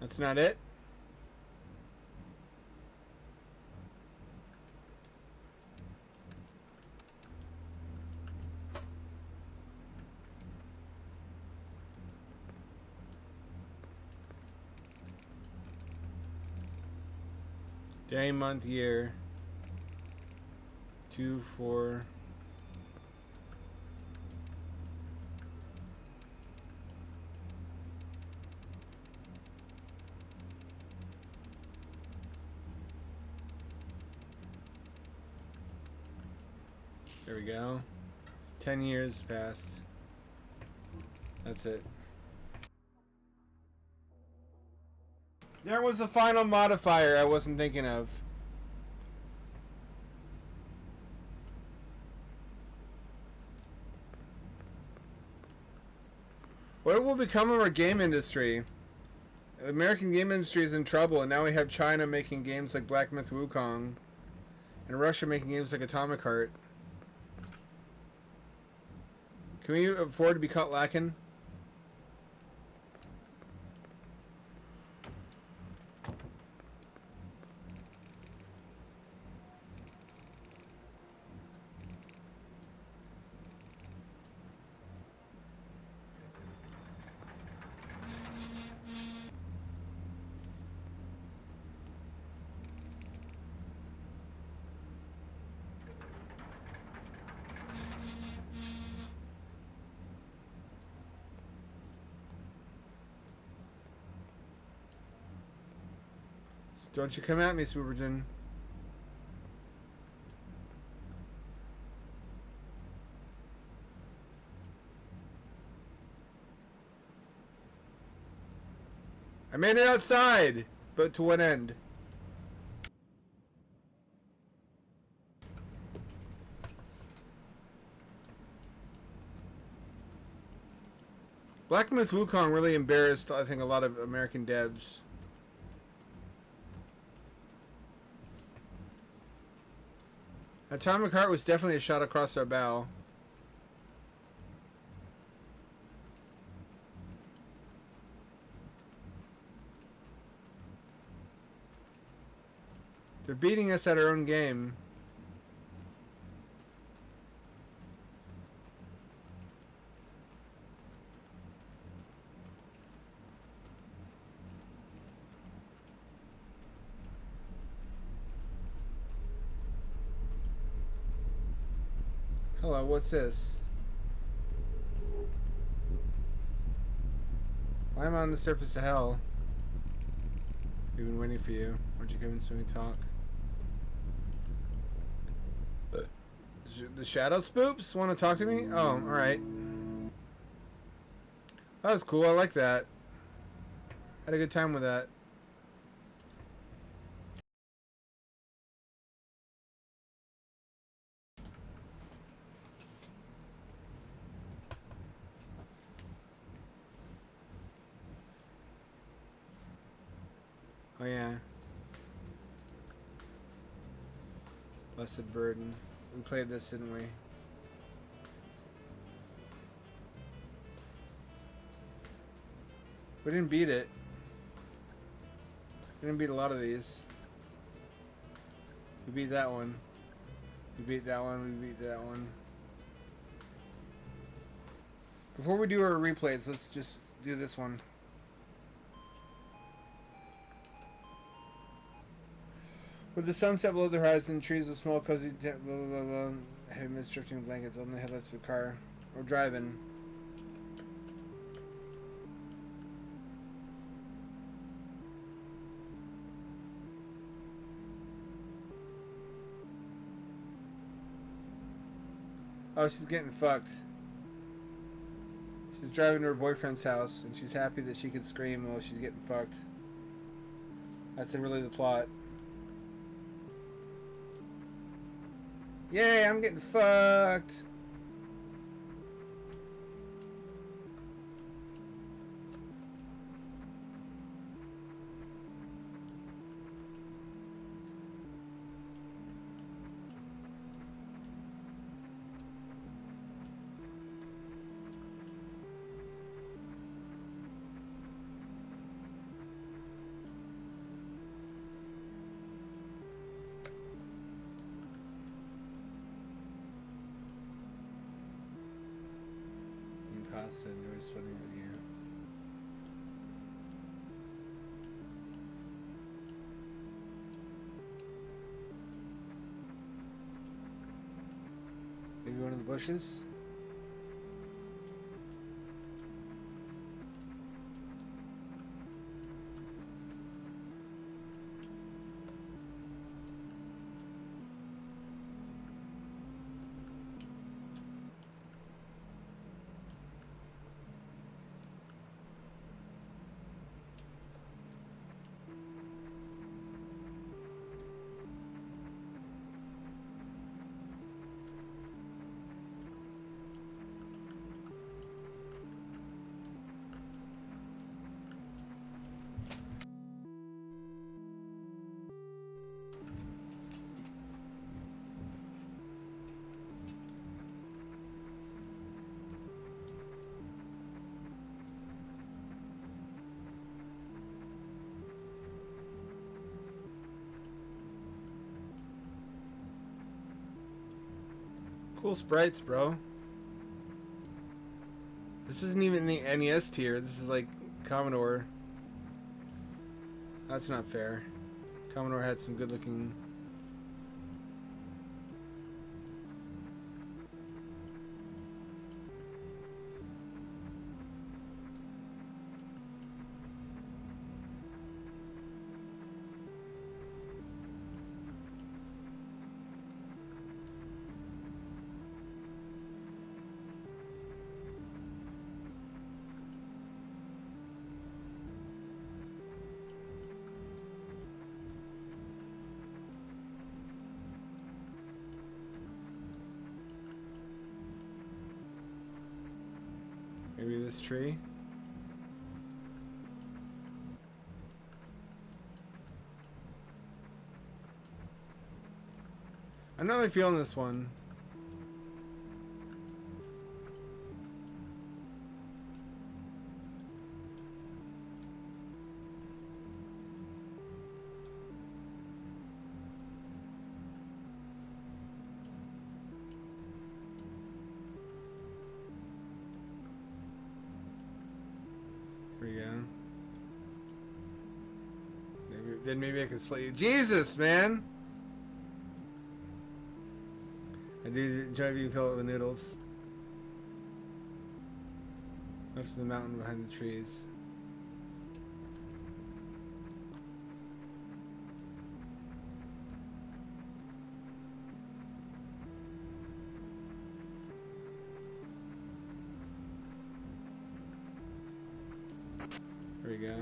That's not it? Day, month, year. 2, 4. There we go. 10 years passed. That's it. There was a final modifier I wasn't thinking of. What will become of our game industry? The American game industry is in trouble, and now we have China making games like Black Myth Wukong, and Russia making games like Atomic Heart. Can we afford to be caught lacking? Don't you come at me, Swooperton. I made it outside, but to what end? Black Myth Wukong really embarrassed, I think, a lot of American devs. Atomic Heart was definitely a shot across our bow. They're beating us at our own game. Hello, what's this? Why am I on the surface of hell? We've been waiting for you. Why don't you come in so we can talk? The shadow spoops want to talk to me? Oh, alright. That was cool. I like that. Had a good time with that. Oh yeah. Blessed Burden. We played this, didn't we? We didn't beat it. We didn't beat a lot of these. We beat that one. We beat that one. We beat that one. Before we do our replays, let's just do this one. With the sunset below the horizon, trees with small cozy blah blah blah blah, heavy mist drifting blankets, only headlights of a car. We're driving. Oh, she's getting fucked. She's driving to her boyfriend's house, and she's happy that she could scream while she's getting fucked. That's really the plot. Yay, I'm getting fucked! Pasta and enjoy spending it with you. Maybe one of the bushes? Cool sprites, bro. This isn't even the NES tier. This is like Commodore. That's not fair. Commodore had some good looking... Maybe this tree? I'm not really feeling this one. There we go. Maybe I can split you. Jesus, man! I do enjoy being filled with noodles. Up to the mountain behind the trees. There we go.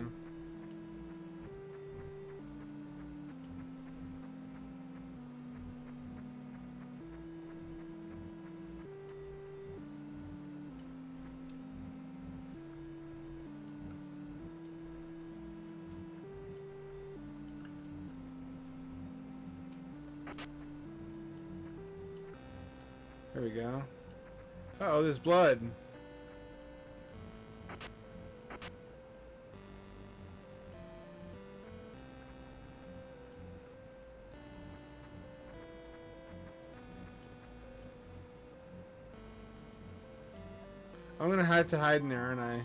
There we go. Uh-oh, there's blood. I'm gonna have to hide in there, aren't I?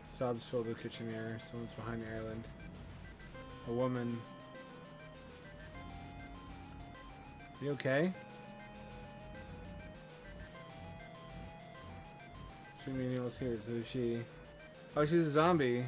Sobs filled the kitchen air. Someone's behind the island. A woman. You okay? She mean you'll see her, so is she. Oh, she's a zombie.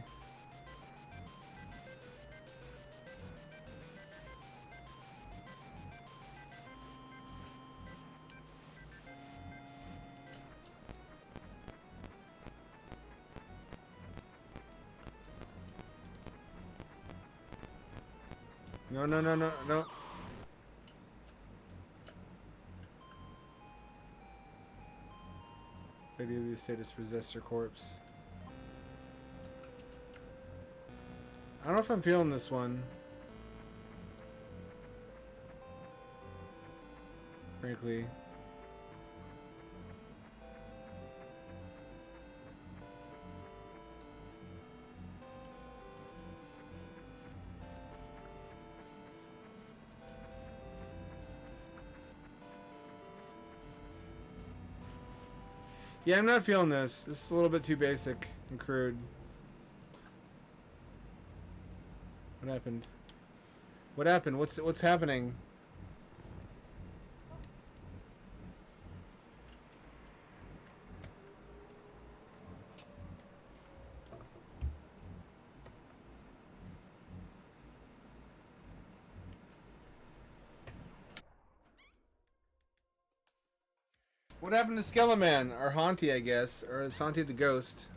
No, no, no, no, no. Lady of the estate has possessed her corpse. I don't know if I'm feeling this one. Frankly. Yeah, I'm not feeling this. This is a little bit too basic and crude. What happened? What happened? What's happening? What happened to Skeleman? Or Haunty, I guess. Or is Haunty the ghost?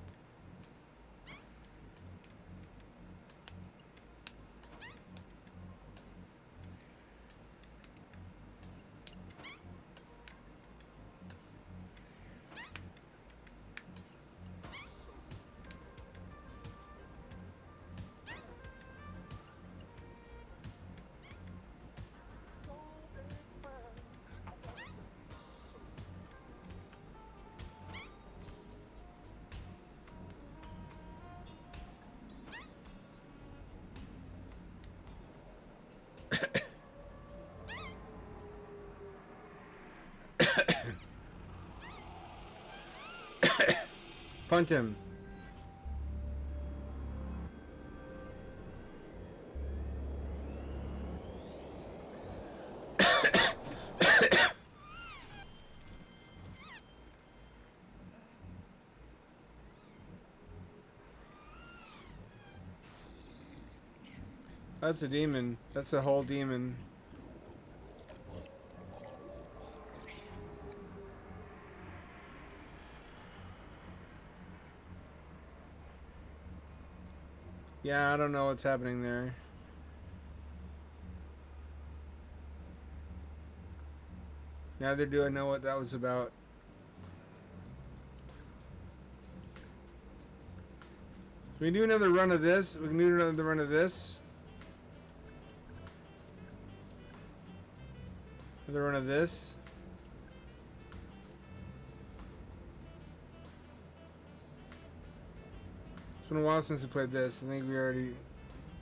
Punt him. That's a demon. That's a whole demon. Yeah, I don't know what's happening there. Neither do I know what that was about. So we can do another run of this. We can do another run of this. Another run of this. It's been a while since we played this. I think we already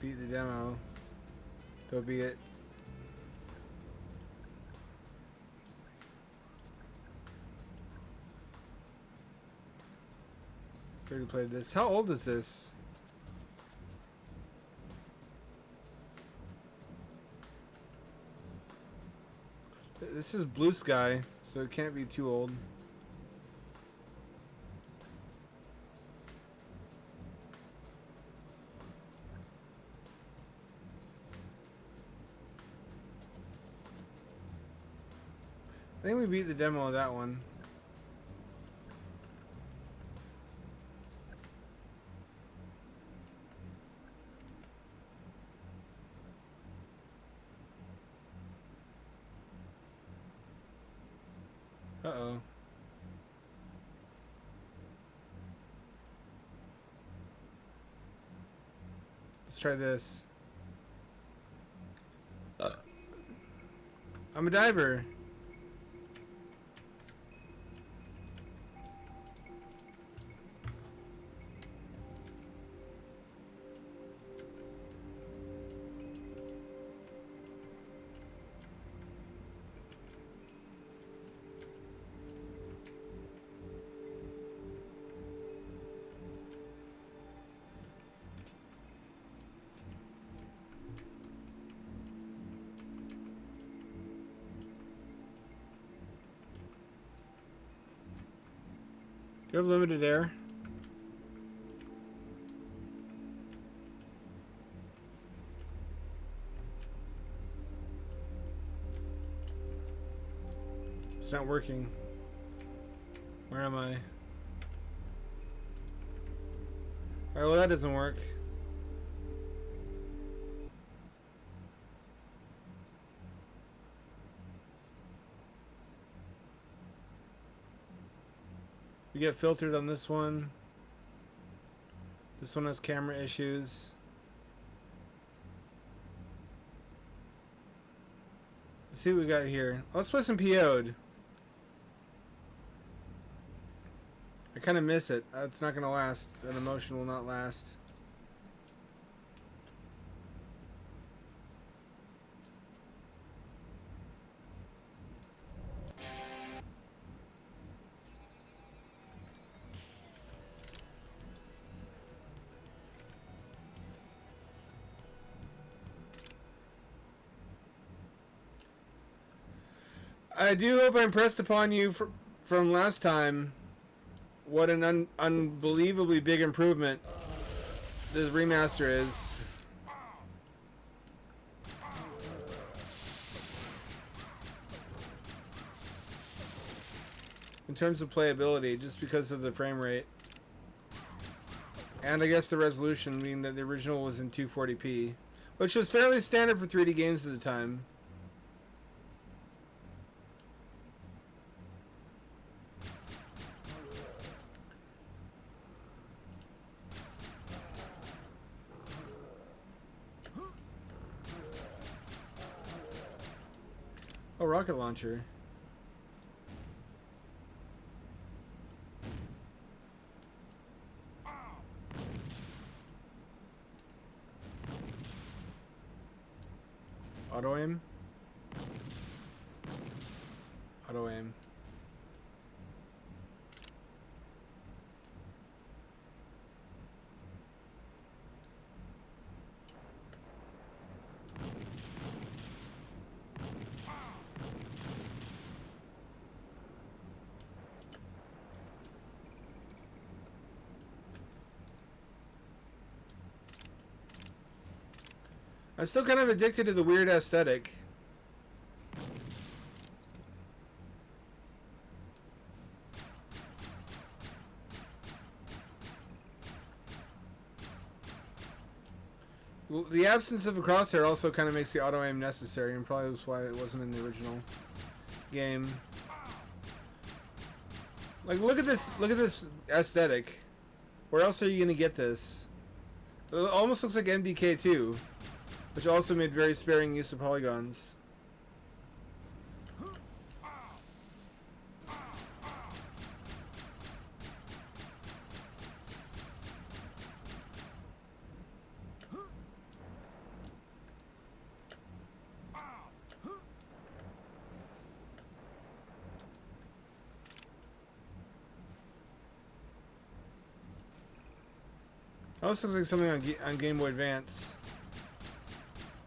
beat the demo. So be it. Already played this. How old is this? This is Blue Sky, so it can't be too old. I think we beat the demo of that one. Uh-oh. Let's try this. I'm a diver. you have limited air? It's not working. Where am I? Alright, well that doesn't work. We get filtered on this one. This one has camera issues. Let's see what we got here. Let's play some PO'd. I kind of miss it. It's not going to last. That emotion will not last. I do hope I impressed upon you from last time what an unbelievably big improvement this remaster is. In terms of playability, just because of the frame rate. And I guess the resolution, meaning that the original was in 240p, which was fairly standard for 3D games at the time. Oh, rocket launcher. Auto aim. Auto aim. I'm still kind of addicted to the weird aesthetic. The absence of a crosshair also kind of makes the auto aim necessary, and probably was why it wasn't in the original game. Like, look at this aesthetic. Where else are you gonna get this? It almost looks like MDK2. Which also made very sparing use of polygons. Almost looks like something on Game Boy Advance.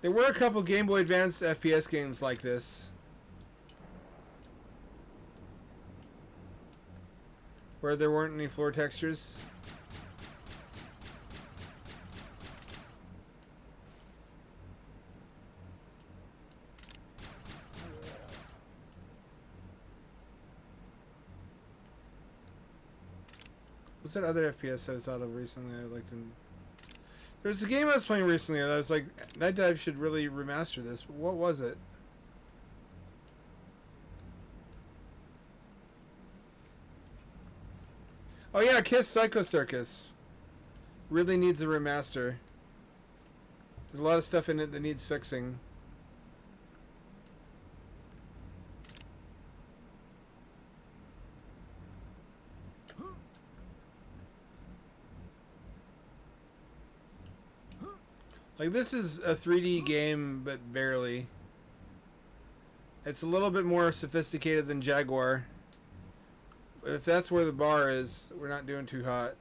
There were a couple Game Boy Advance FPS games like this, where there weren't any floor textures. What's that other FPS I thought of recently I liked them? There's a game I was playing recently and I was like, Night Dive should really remaster this, but what was it? Oh yeah, Kiss Psycho Circus. Really needs a remaster. There's a lot of stuff in it that needs fixing. Like, this is a 3D game, but barely. It's a little bit more sophisticated than Jaguar. But if that's where the bar is, we're not doing too hot.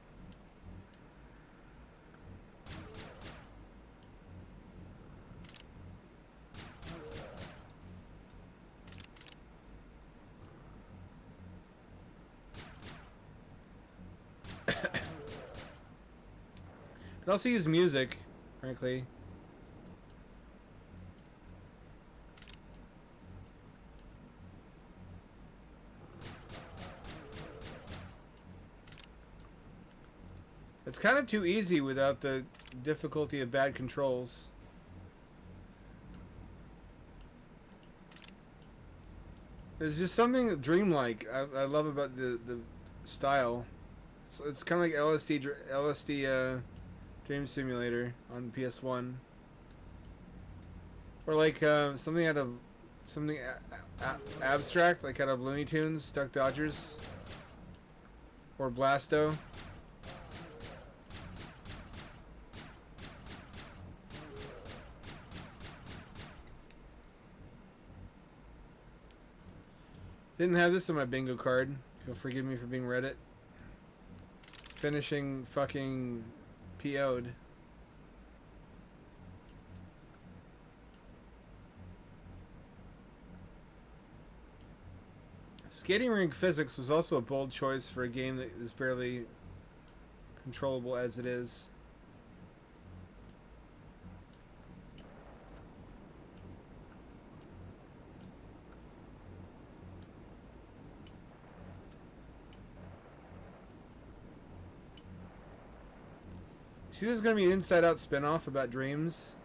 Could also use music, frankly. It's kind of too easy without the difficulty of bad controls. There's just something dreamlike I love about the style. It's kind of like LSD Dream Simulator on PS1, or like something out of something abstract, like out of Looney Tunes, Duck Dodgers, or Blasto. Didn't have this on my bingo card. You'll forgive me for being Reddit. Finishing fucking PO'd. Skating rink physics was also a bold choice for a game that is barely controllable as it is. See, there's gonna be an Inside Out spinoff about dreams.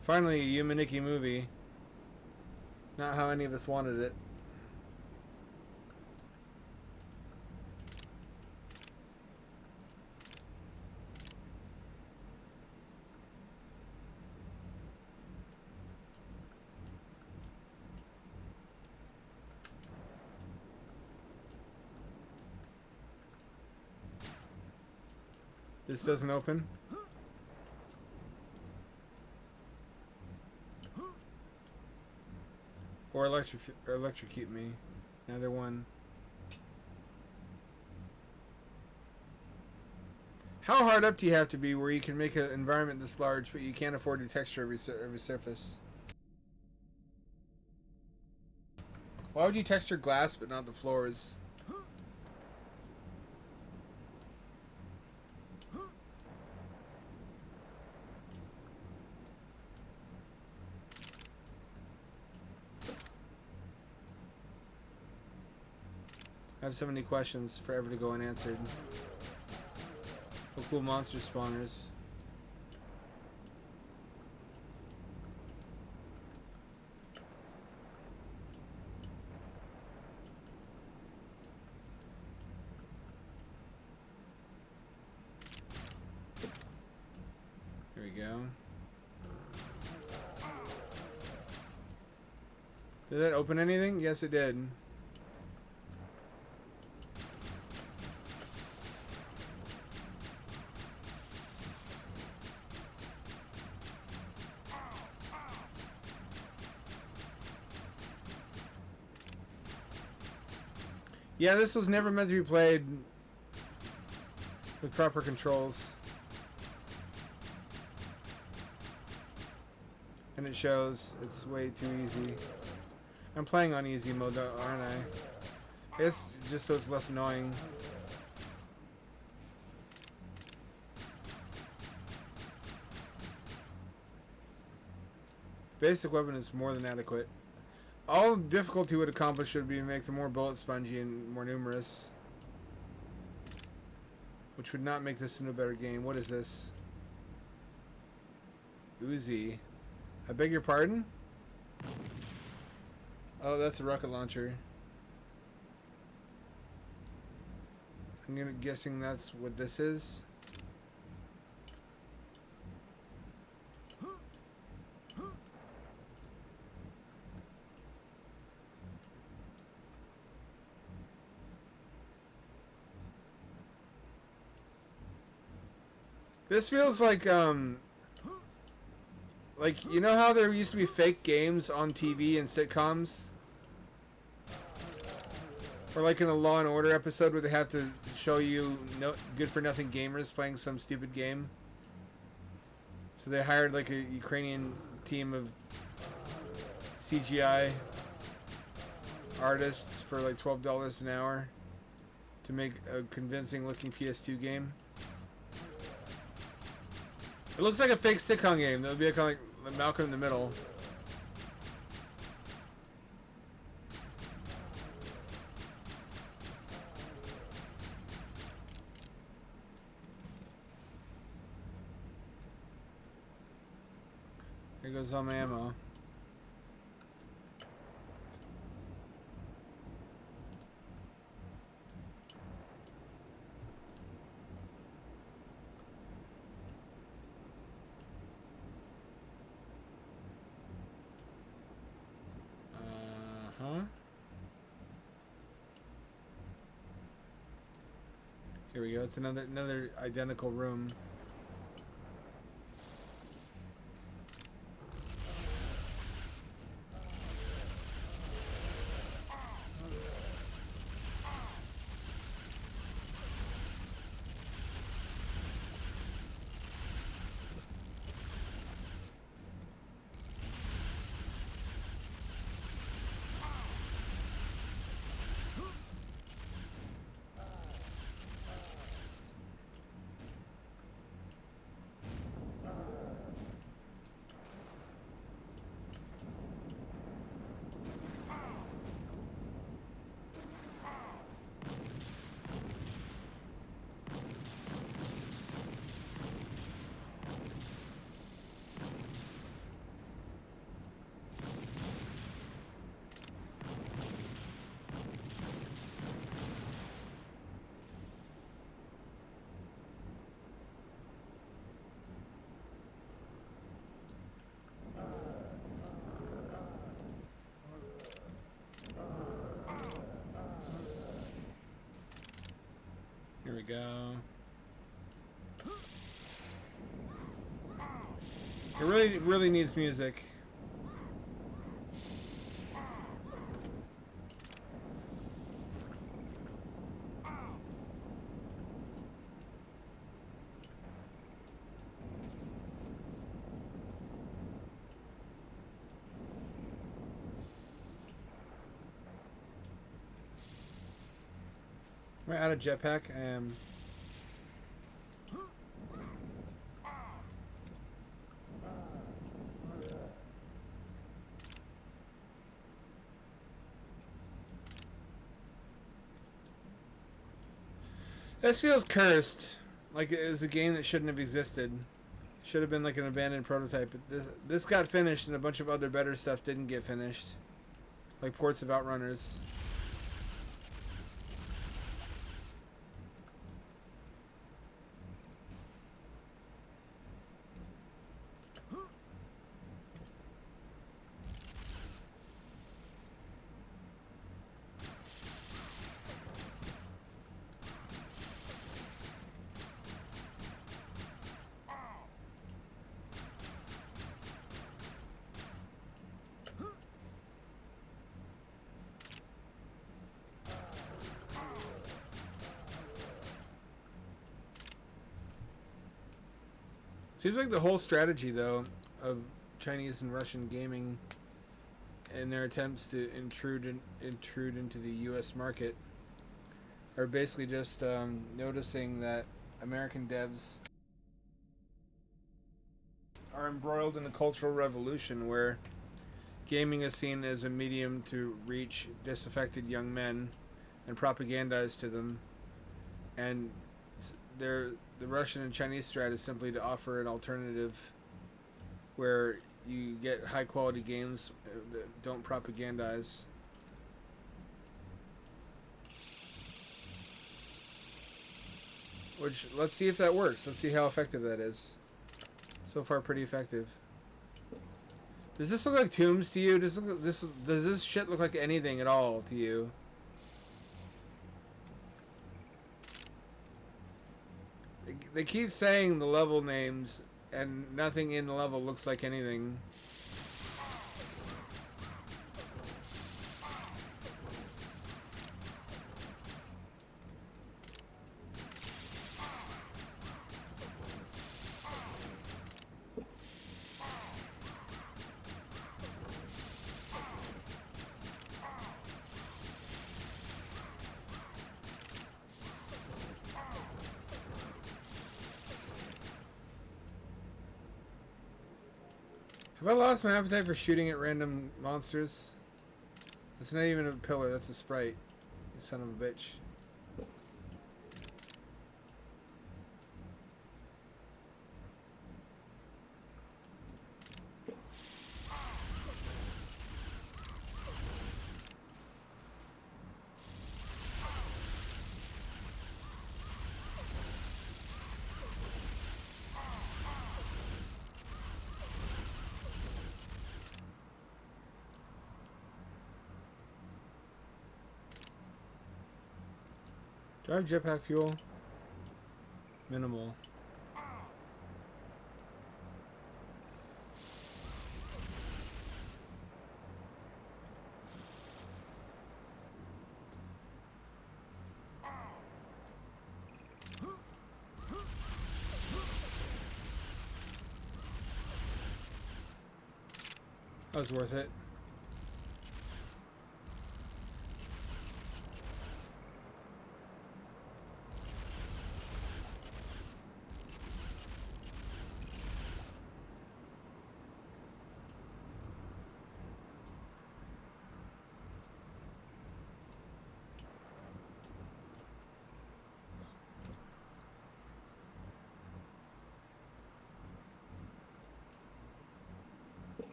Finally, a Yume Nikki movie. Not how any of us wanted it. This doesn't open. Or electrocute me. Neither one. How hard up do you have to be where you can make an environment this large, but you can't afford to texture every surface? Why would you texture glass but not the floors? I have so many questions forever to go unanswered. Oh, cool monster spawners. Here we go. Did that open anything? Yes, it did. Yeah, this was never meant to be played with proper controls. And it shows. It's way too easy. I'm playing on easy mode though, aren't I? It's just so it's less annoying. Basic weapon is more than adequate. All difficulty would accomplish would be to make them more bullet spongy and more numerous. Which would not make this into a better game. What is this? Uzi. I beg your pardon? Oh, that's a rocket launcher. I'm guessing that's what this is. This feels like you know how there used to be fake games on TV and sitcoms? Or like in a Law and Order episode where they have to show you good-for-nothing gamers playing some stupid game. So they hired like a Ukrainian team of CGI artists for like $12 an hour to make a convincing-looking PS2 game. It looks like a fake sitcom game. That would be kind of like Malcolm in the Middle. Here goes all my ammo. Here we go. It's another identical room. Here we go. It really needs music. Am I out of jetpack? I am. This feels cursed. Like it was a game that shouldn't have existed. Should have been like an abandoned prototype. But this got finished and a bunch of other better stuff didn't get finished. Like ports of Outrunners. Seems like the whole strategy, though, of Chinese and Russian gaming and their attempts to intrude into the U.S. market are basically just noticing that American devs are embroiled in a cultural revolution where gaming is seen as a medium to reach disaffected young men and propagandize to them, and the Russian and Chinese strat is simply to offer an alternative where you get high quality games that don't propagandize. Which, let's see if that works. Let's see how effective that is. So far, pretty effective. Does this look like Tombs to you? Does this shit look like anything at all to you? They keep saying the level names, and nothing in the level looks like anything. Have I lost my appetite for shooting at random monsters? That's not even a pillar, that's a sprite. You son of a bitch. Do I have jetpack fuel? Minimal. That was worth it.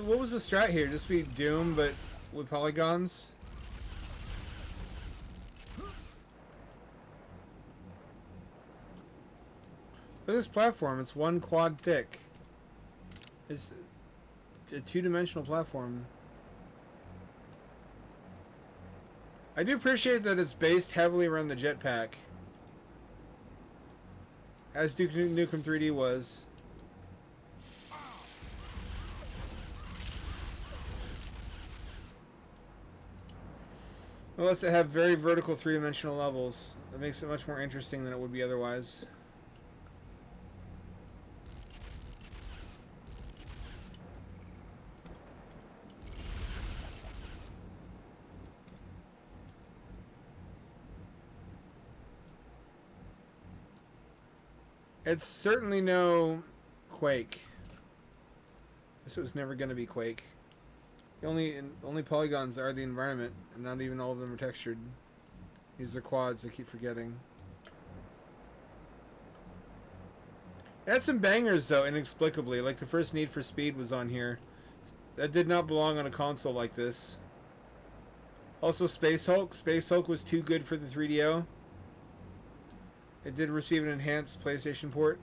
What was the strat here? Just be Doom, but with polygons? Look at this platform. It's one quad thick. It's a two-dimensional platform. I do appreciate that it's based heavily around the jetpack, as Duke Nukem 3D was. It lets it have very vertical three-dimensional levels. That makes it much more interesting than it would be otherwise. It's certainly no Quake. This was never going to be Quake. The only polygons are the environment, and not even all of them are textured. These are quads, I keep forgetting. It had some bangers, though, inexplicably. Like, the first Need for Speed was on here. That did not belong on a console like this. Also, Space Hulk. Space Hulk was too good for the 3DO. It did receive an enhanced PlayStation port.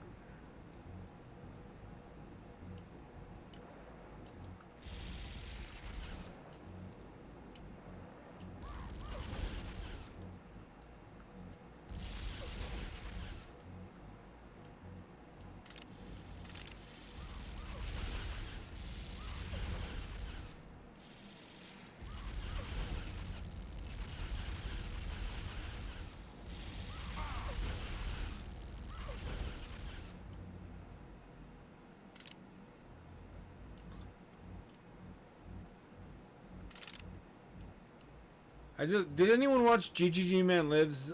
Did anyone watch GGG Man Live's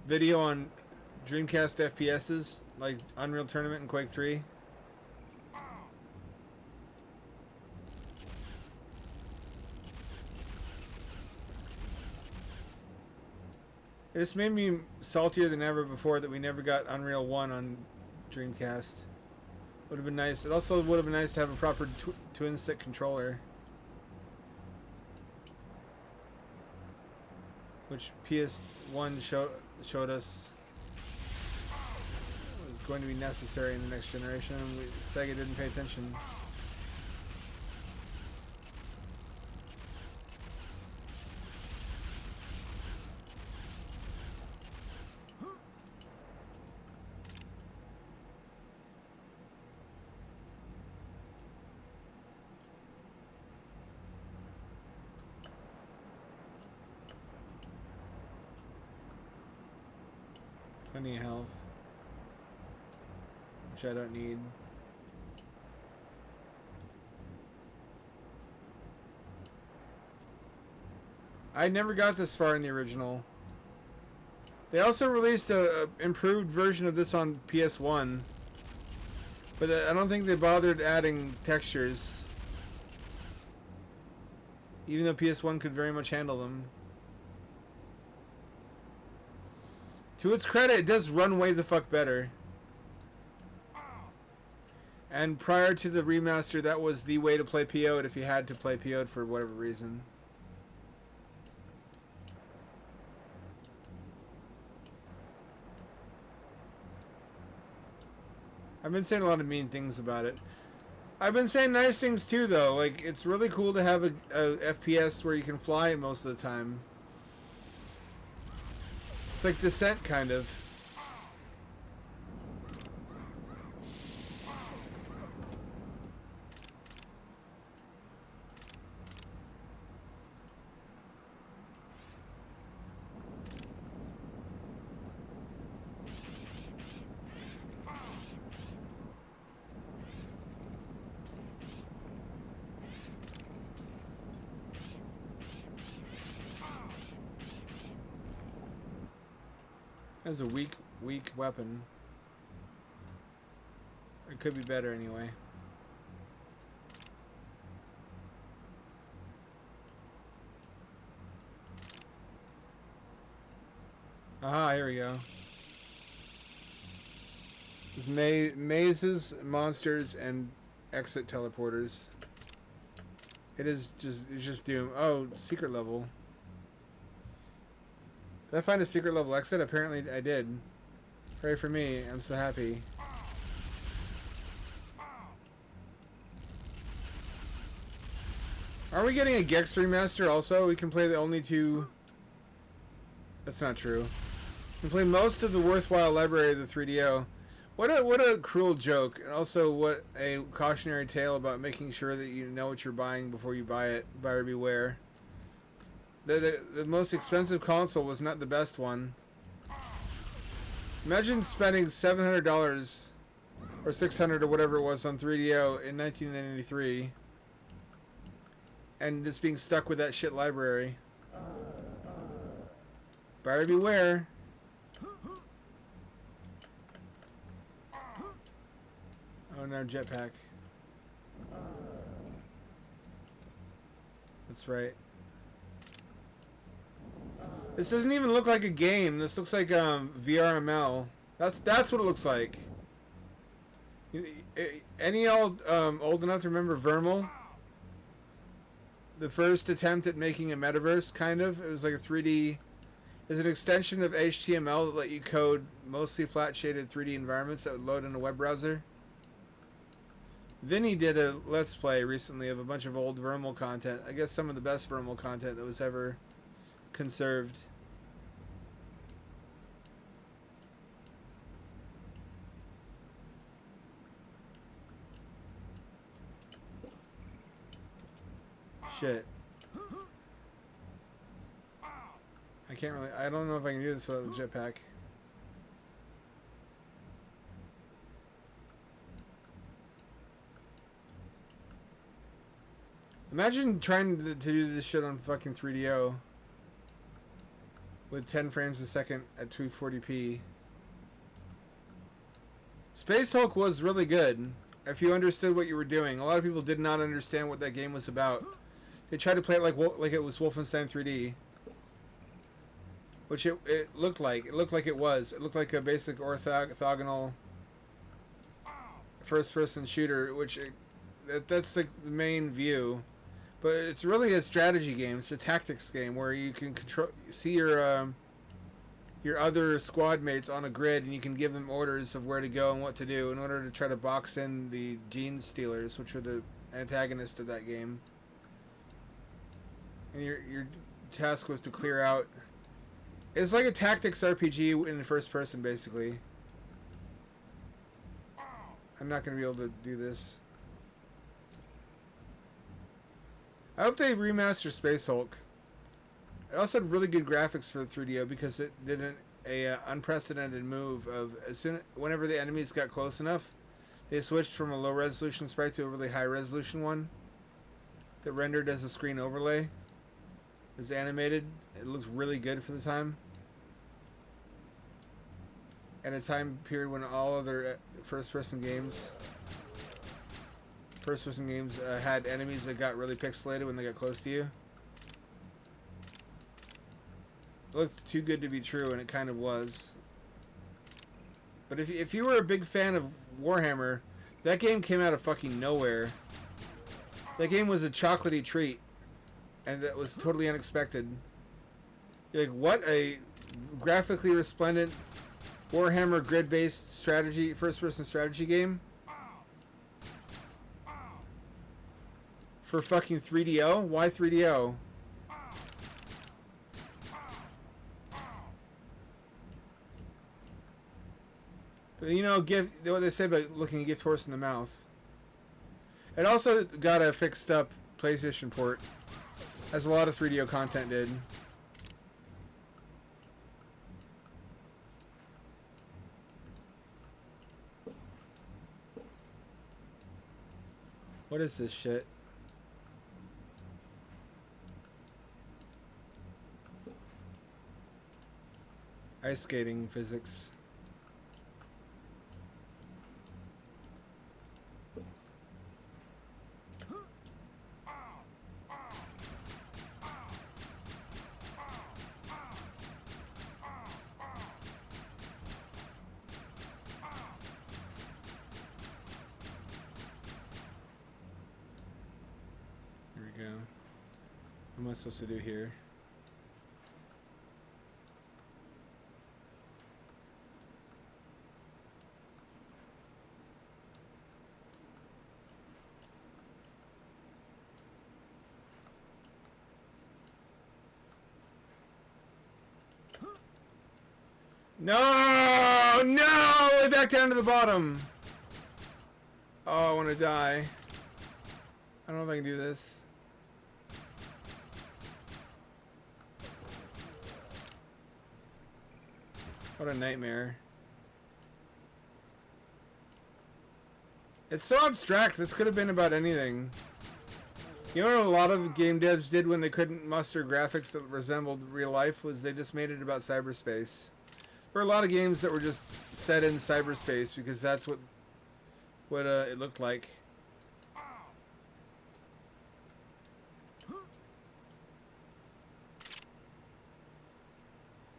video on Dreamcast FPSs, like Unreal Tournament and Quake 3? It just made me saltier than ever before that we never got Unreal 1 on Dreamcast. Would have been nice. It also would have been nice to have a proper twin stick controller, which PS1 showed us was going to be necessary in the next generation, and Sega didn't pay attention. Plenty of health, which I don't need. I never got this far in the original. They also released a improved version of this on PS1, but I don't think they bothered adding textures, even though PS1 could very much handle them. To its credit, it does run way the fuck better. And prior to the remaster, that was the way to play PO'd if you had to play PO'd for whatever reason. I've been saying a lot of mean things about it. I've been saying nice things too, though. Like, it's really cool to have a FPS where you can fly most of the time. It's like Descent, kind of. That's a weak weapon. It could be better anyway. Aha, here we go. There's mazes, monsters, and exit teleporters. It's just Doom. Oh, secret level. Did I find a secret level exit? Apparently I did. Hooray for me. I'm so happy. Are we getting a Gex remaster also? We can play the only two... That's not true. We can play most of the worthwhile library of the 3DO. What a cruel joke. And also what a cautionary tale about making sure that you know what you're buying before you buy it. Buyer beware. The most expensive console was not the best one. Imagine spending $700 or $600 or whatever it was on 3DO in 1993 and just being stuck with that shit library. Buyer beware. Oh no, jetpack. That's right. This doesn't even look like a game. This looks like VRML. That's what it looks like. Any old enough to remember Vermal? The first attempt at making a metaverse, kind of. It was like a 3D. It's an extension of HTML that let you code mostly flat shaded 3D environments that would load in a web browser. Vinny did a Let's Play recently of a bunch of old Vermal content. I guess some of the best Vermal content that was ever conserved. Shit. I can't really... I don't know if I can do this without the jetpack. Imagine trying to do this shit on fucking 3DO. With 10 frames a second at 240p. Space Hulk was really good if you understood what you were doing. A lot of people did not understand what that game was about. They tried to play it like it was Wolfenstein 3D, which it looked like. It looked like it was. It looked like a basic orthogonal first-person shooter, which that's like the main view. But it's really a strategy game. It's a tactics game where you can see your other squad mates on a grid, and you can give them orders of where to go and what to do in order to try to box in the Gene Stealers, which are the antagonists of that game. And your task was to clear out. It's like a tactics RPG in first person, basically. I'm not going to be able to do this. I hope they remaster Space Hulk. It also had really good graphics for the 3DO because it did a unprecedented move of whenever the enemies got close enough, they switched from a low resolution sprite to a really high resolution one that rendered as a screen overlay. is animated. It looks really good for the time. At a time period when all other first-person games had enemies that got really pixelated when they got close to you. It looked too good to be true, and it kind of was. But if you were a big fan of Warhammer, that game came out of fucking nowhere. That game was a chocolatey treat, and that was totally unexpected. You're like, what? A graphically resplendent Warhammer grid-based strategy, first-person strategy game? For fucking 3DO? Why 3DO? But you know, what they say about looking a gift horse in the mouth. It also got a fixed up PlayStation port, as a lot of 3DO content did. What is this shit? Ice skating physics. Here we go. What am I supposed to do here? No! No! Way back down to the bottom! Oh, I want to die. I don't know if I can do this. What a nightmare. It's so abstract. This could have been about anything. You know what a lot of game devs did when they couldn't muster graphics that resembled real life was they just made it about cyberspace. There were a lot of games that were just set in cyberspace because that's what it looked like.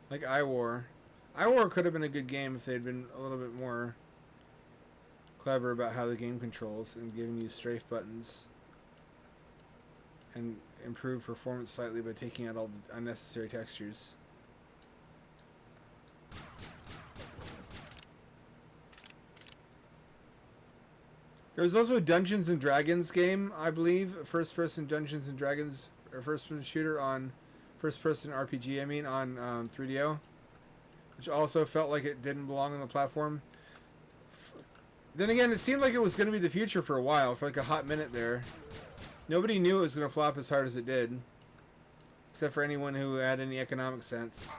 Like iWar. iWar could have been a good game if they had been a little bit more clever about how the game controls and giving you strafe buttons. And improve performance slightly by taking out all the unnecessary textures. There was also a Dungeons and Dragons game, I believe, a first-person Dungeons and Dragons, or first-person shooter on, first-person RPG, I mean, on 3DO, which also felt like it didn't belong on the platform. Then again, it seemed like it was going to be the future for a while, for like a hot minute there. Nobody knew it was going to flop as hard as it did, except for anyone who had any economic sense.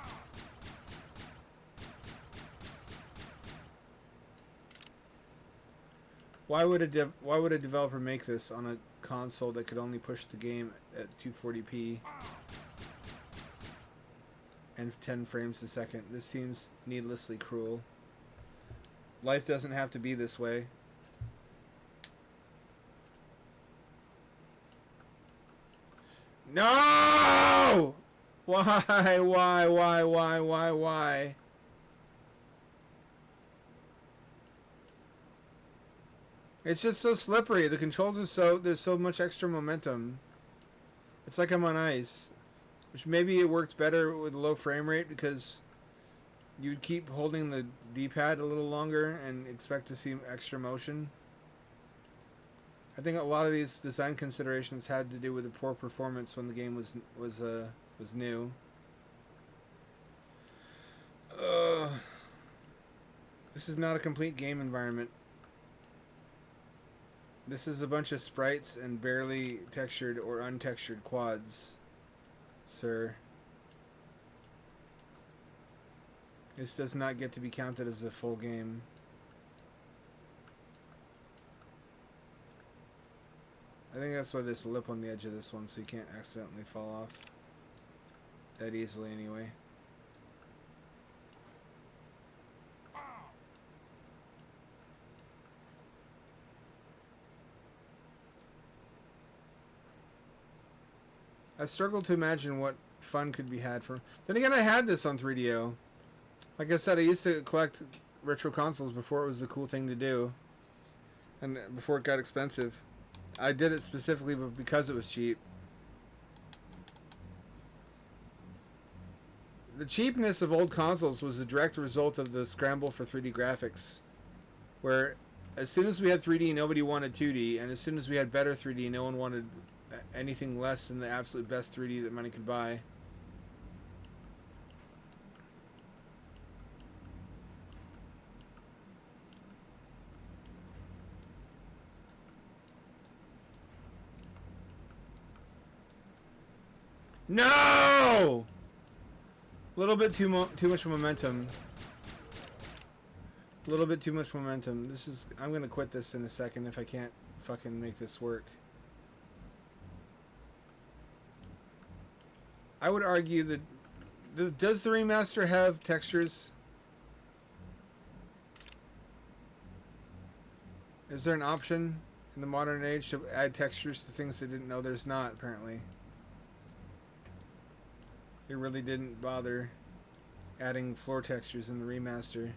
Why would a developer make this on a console that could only push the game at 240p and 10 frames a second? This seems needlessly cruel. Life doesn't have to be this way. No! Why? It's just so slippery. The controls are there's so much extra momentum. It's like I'm on ice. Which maybe it worked better with a low frame rate because you'd keep holding the D-pad a little longer and expect to see extra motion. I think a lot of these design considerations had to do with the poor performance when the game was new. This is not a complete game environment. This is a bunch of sprites and barely textured or untextured quads, sir. This does not get to be counted as a full game. I think that's why there's a lip on the edge of this one so you can't accidentally fall off. that easily anyway. I struggle to imagine what fun could be had from. Then again, I had this on 3DO. Like I said, I used to collect retro consoles before it was the cool thing to do, and before it got expensive. I did it specifically because it was cheap. The cheapness of old consoles was a direct result of the scramble for 3D graphics, where as soon as we had 3D, nobody wanted 2D, and as soon as we had better 3D, no one wanted anything less than the absolute best 3D that money could buy. No! A little bit too much momentum. A little bit too much momentum. This is. I'm gonna quit this in a second if I can't fucking make this work. I would argue that does the remaster have textures? Is there an option in the modern age to add textures to things they didn't know? There's not, apparently. They really didn't bother adding floor textures in the remaster.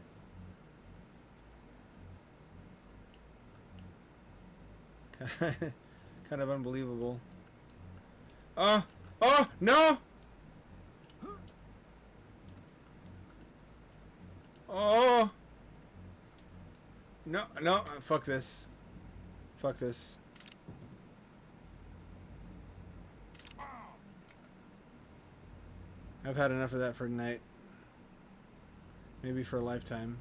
Kind of unbelievable. Oh! Oh! No! Oh! No, no, fuck this. Fuck this. I've had enough of that for tonight. Maybe for a lifetime.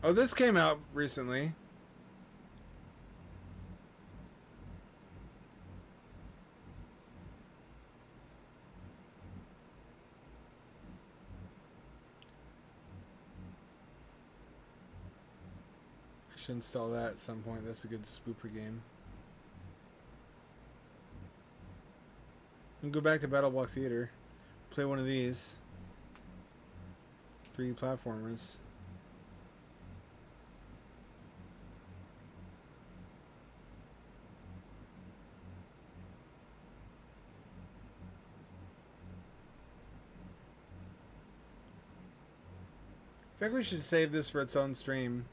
Oh, this came out recently. I should install that at some point. That's a good spooper game. And go back to Battle Block Theater. Play one of these. 3D platformers. I think we should save this for its own stream.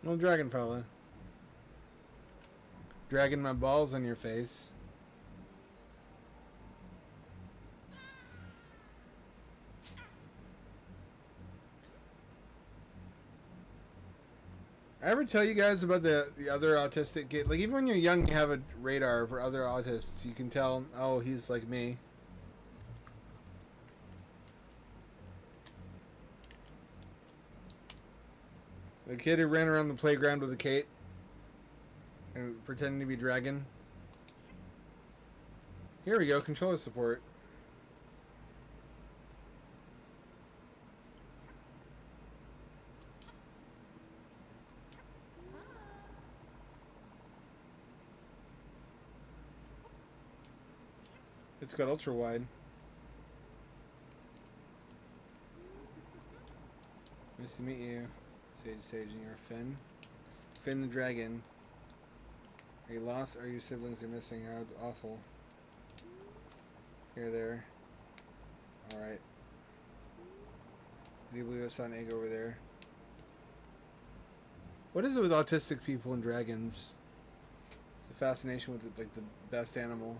Little dragon fella. Dragging my balls on your face. I ever tell you guys about the other autistic kid? Like, even when you're young, you have a radar for other autists. You can tell, oh, he's like me. The kid who ran around the playground with a cape and pretending to be dragon. Here we go, controller support. It's got ultra wide. Nice to meet you. Sage, and you're Finn. Finn the dragon. Are you lost? Are your siblings are missing? How awful. Here, there. Alright. Do you believe I saw an egg over there? What is it with autistic people and dragons? It's a fascination with it, like the best animal.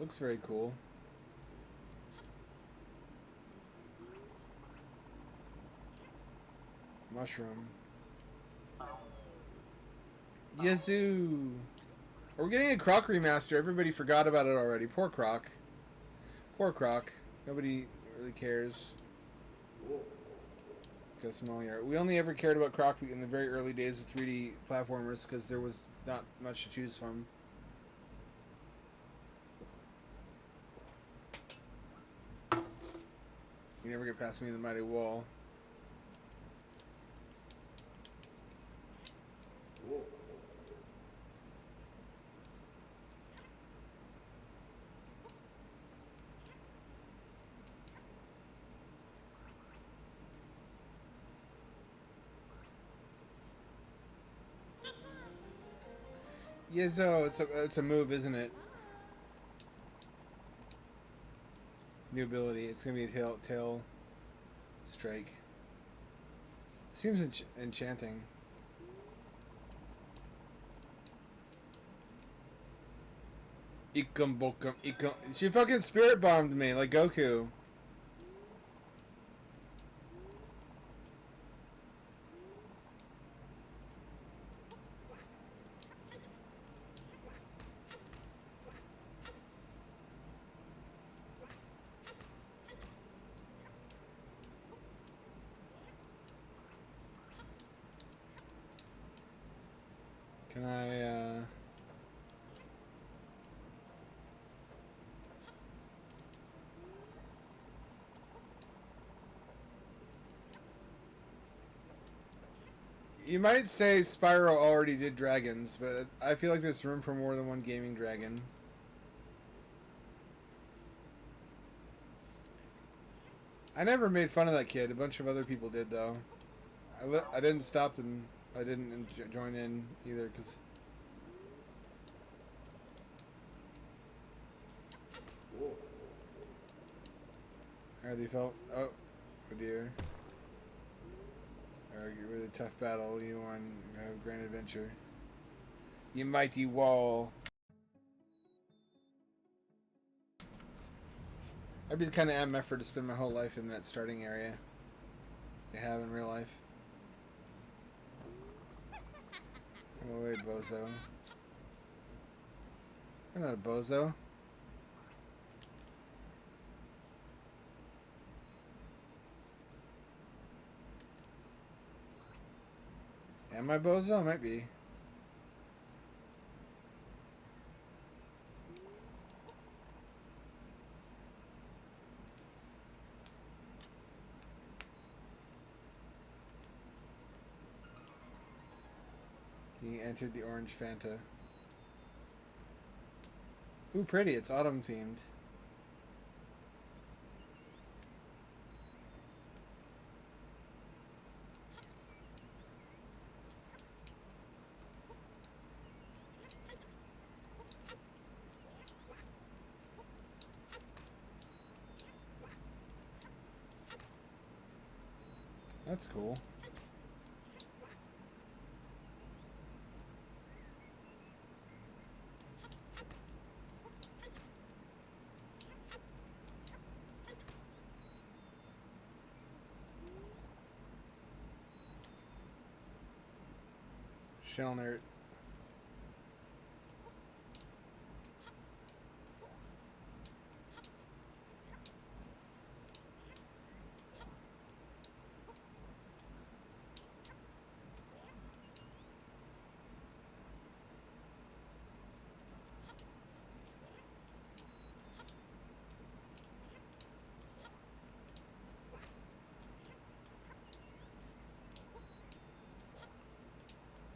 Looks very cool. Mushroom. Yazoo! We're getting a Croc remaster. Everybody forgot about it already. Poor Croc. Poor Croc. Nobody really cares. We only ever cared about Croc in the very early days of 3D platformers because there was not much to choose from. You never get past me in the mighty wall. Yizzo, it's a move, isn't it? New ability. It's gonna be a tail strike. Seems enchanting. Ikum bokum ikum. She fucking spirit bombed me like Goku. Can I, You might say Spyro already did dragons, but I feel like there's room for more than one gaming dragon. I never made fun of that kid. A bunch of other people did, though. I didn't stop them. I didn't join in either, because... I already felt... Oh dear. Really tough battle. You won. Have a grand adventure. You mighty wall. I'd be the kind of MFer to spend my whole life in that starting area. They have in real life. Oh wait, bozo. I'm not a bozo. Am I bozo? Might be. He entered the orange Fanta. Ooh, pretty. It's autumn themed. That's cool. Shell nerd.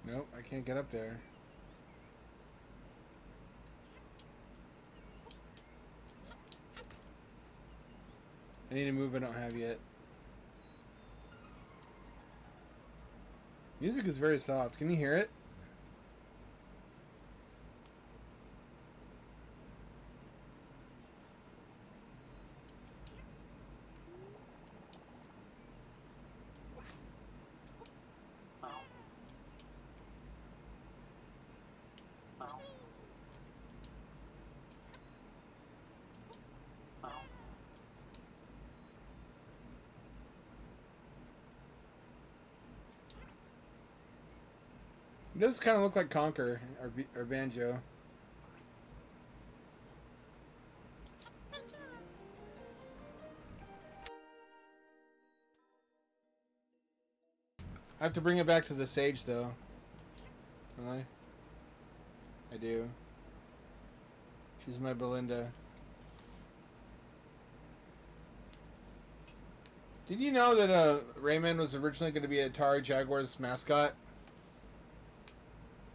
Nope, I can't get up there. I need a move I don't have yet. Music is very soft. Can you hear it? does kind of look like Conker or Banjo. I have to bring it back to the Sage though. Don't I do. She's my Belinda. Did you know that Rayman was originally going to be Atari Jaguar's mascot?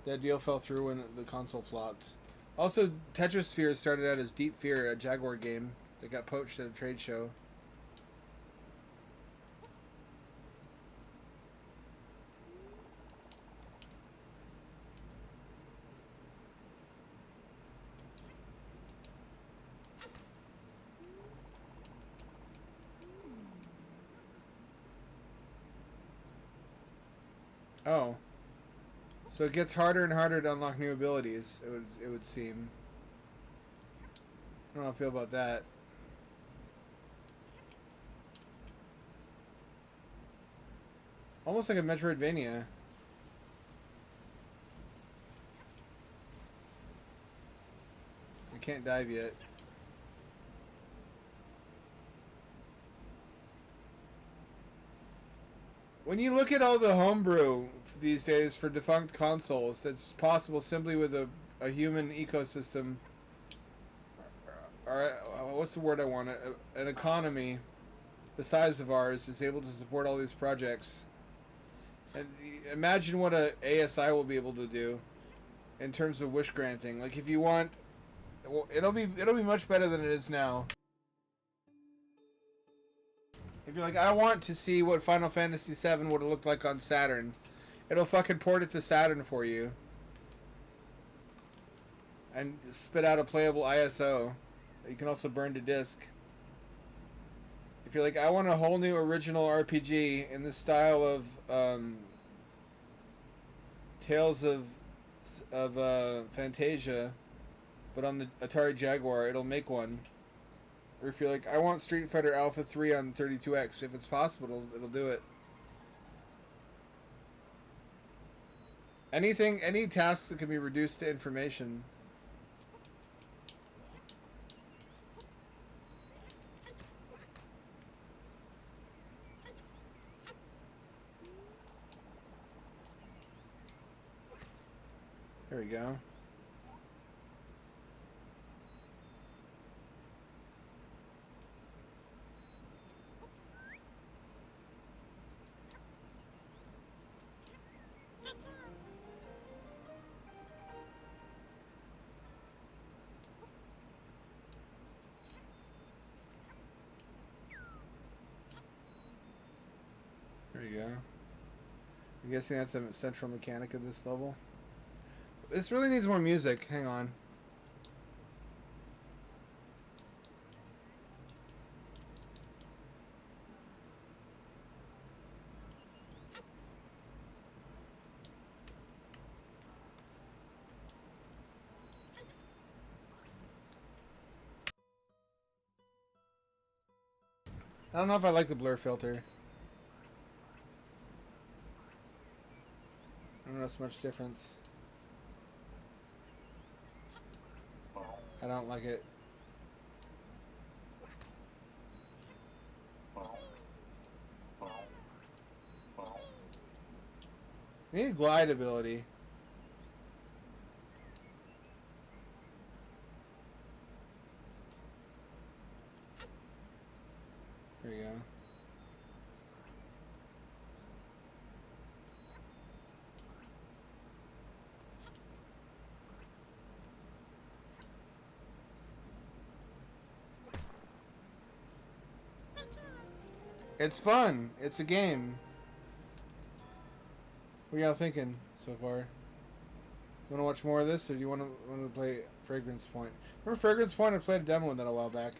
That deal fell through when the console flopped. Also, Tetrasphere started out as Deep Fear, a Jaguar game that got poached at a trade show. Oh. So it gets harder and harder to unlock new abilities, it would seem. I don't know how I feel about that. Almost like a Metroidvania. I can't dive yet. When you look at all the homebrew these days for defunct consoles, that's possible simply with a human ecosystem. Or what's the word I want? An economy the size of ours is able to support all these projects. And imagine what a ASI will be able to do in terms of wish granting. Like if you want, well, it'll be much better than it is now. If you're like, I want to see what Final Fantasy VII would have looked like on Saturn, it'll fucking port it to Saturn for you. And spit out a playable ISO that you can also burn to disk. If you're like, I want a whole new original RPG in the style of Tales of Fantasia, but on the Atari Jaguar, it'll make one. Or if you're like, I want Street Fighter Alpha 3 on 32X, if it's possible, it'll do it. Anything, any task that can be reduced to information. There we go. There you go. I'm guessing that's a central mechanic of this level. This really needs more music. Hang on. I don't know if I like the blur filter. I don't notice much difference. I don't like it. I need glide ability. There you go. It's fun. It's a game. What are y'all thinking so far? You want to watch more of this, or do you want to play Fragrance Point? Remember Fragrance Point? I played a demo of that a while back.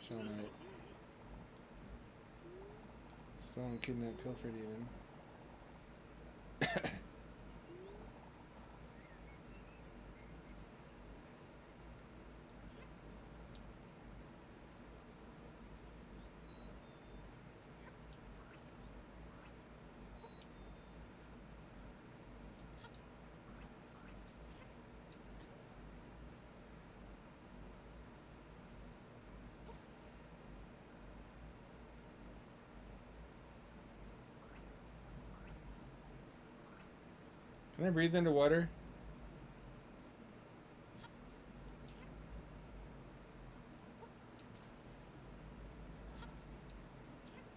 Show Night. Stolen, kidnapped, pilfered even. Can I breathe underwater?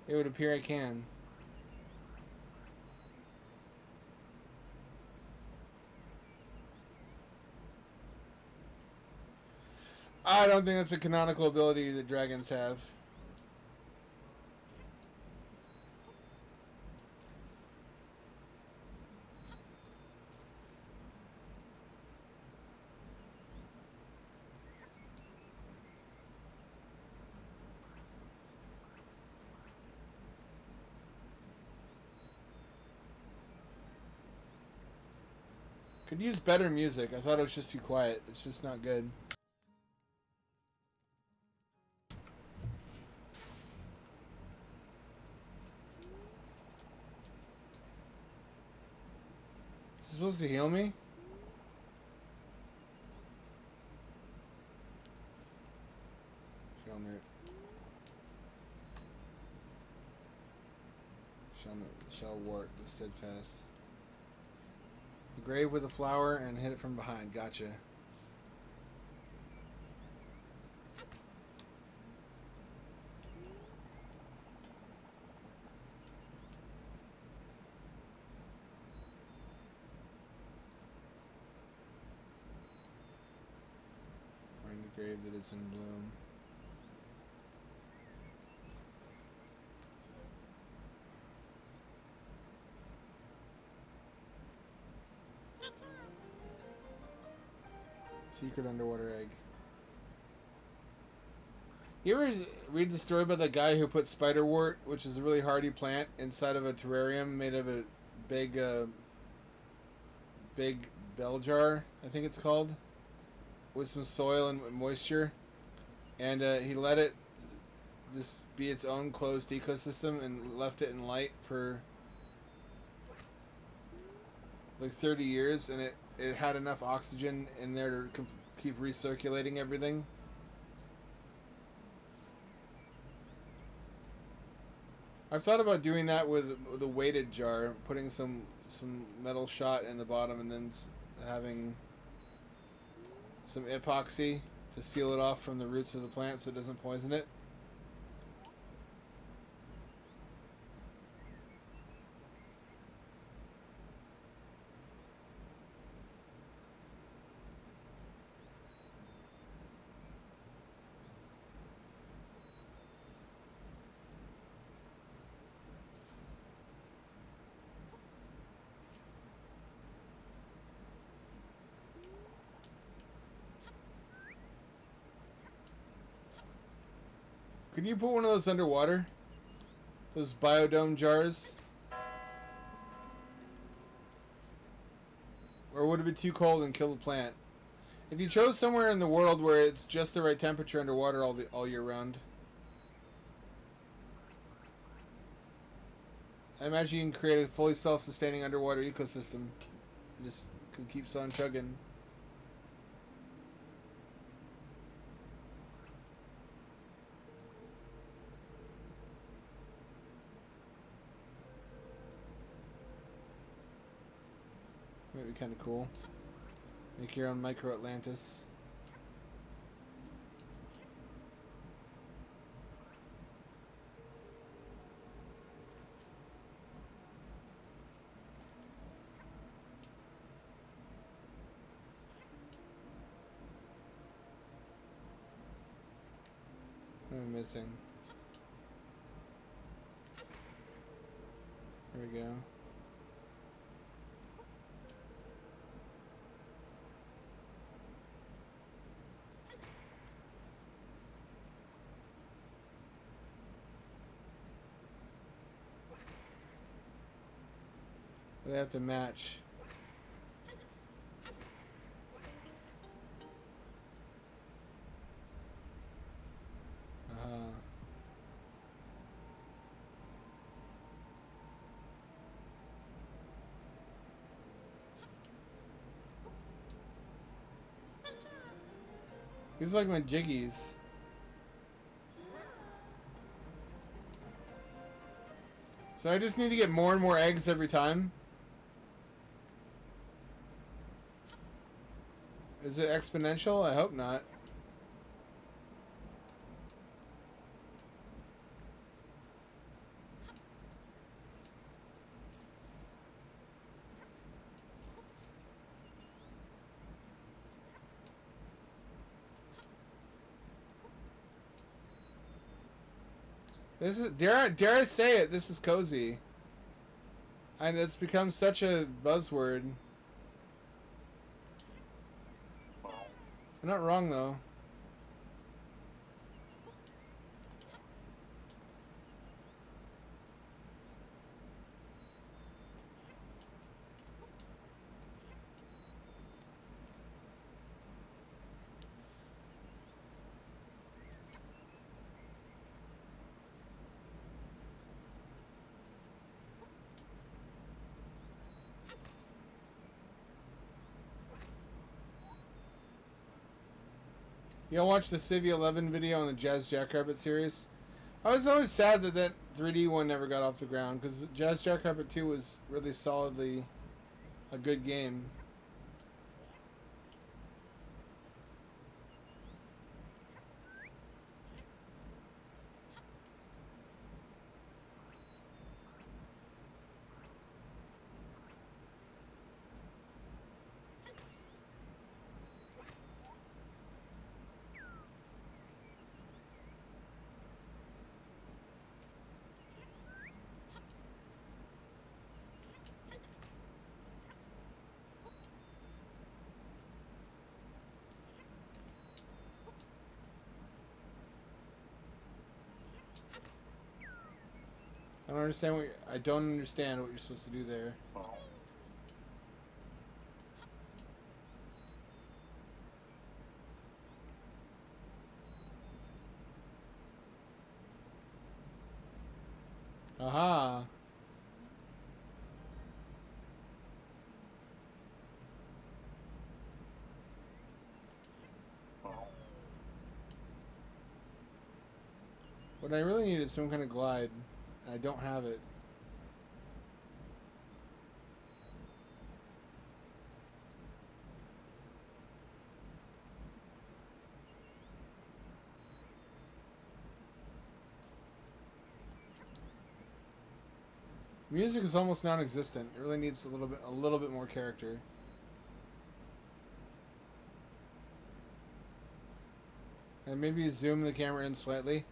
It would appear I can. I don't think that's a canonical ability that dragons have. Could use better music. I thought it was just too quiet. It's just not good. Is it supposed to heal me? Shall wart the steadfast. The grave with a flower and hit it from behind. Gotcha. Find the grave that is in bloom. Secret underwater egg. You ever read the story about the guy who put spiderwort, which is a really hardy plant, inside of a terrarium made of a big bell jar, I think it's called, with some soil and moisture, and he let it just be its own closed ecosystem and left it in light for like 30 years, and it had enough oxygen in there to keep recirculating everything. I've thought about doing that with a weighted jar, putting some metal shot in the bottom and then having some epoxy to seal it off from the roots of the plant so it doesn't poison it. Could you put one of those underwater? Those biodome jars? Or would it be too cold and kill the plant? If you chose somewhere in the world where it's just the right temperature underwater all year round, I imagine you can create a fully self-sustaining underwater ecosystem. It just keeps on chugging. Might be kind of cool. Make your own micro Atlantis. What am I missing? There we go. They have to match. These are like my jiggies. So I just need to get more and more eggs every time. Is it exponential? I hope not. This is dare I say it, this is cozy. And it's become such a buzzword. I'm not wrong though. Y'all watch the Civ 11 video on the Jazz Jackrabbit series? I was always sad that that 3D one never got off the ground, because Jazz Jackrabbit 2 was really solidly a good game. I don't understand what you're supposed to do there. Aha. What I really need is some kind of glide. I don't have it. Music is almost non-existent. It really needs a little bit more character. And maybe zoom the camera in slightly.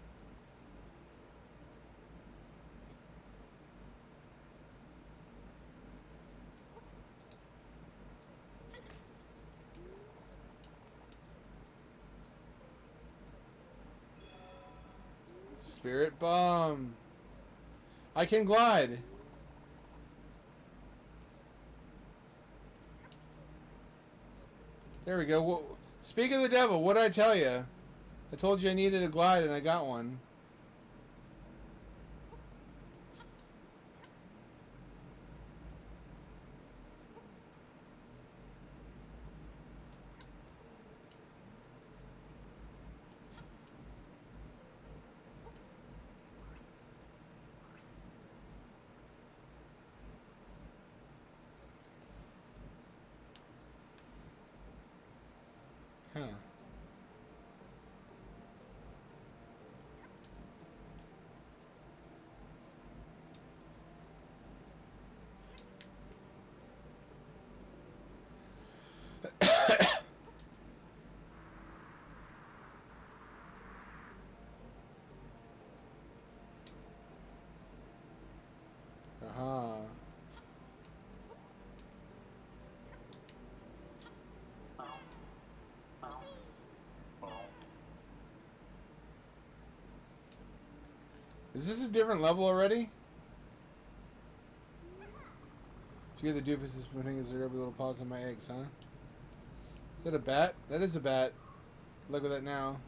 Spirit bomb. I can glide. There we go. Well, speak of the devil, what did I tell you? I told you I needed a glide and I got one. Huh. Aha. Is this a different level already? So the doofus is putting his every little paws on my eggs, huh? Is that a bat? That is a bat. Look at that now.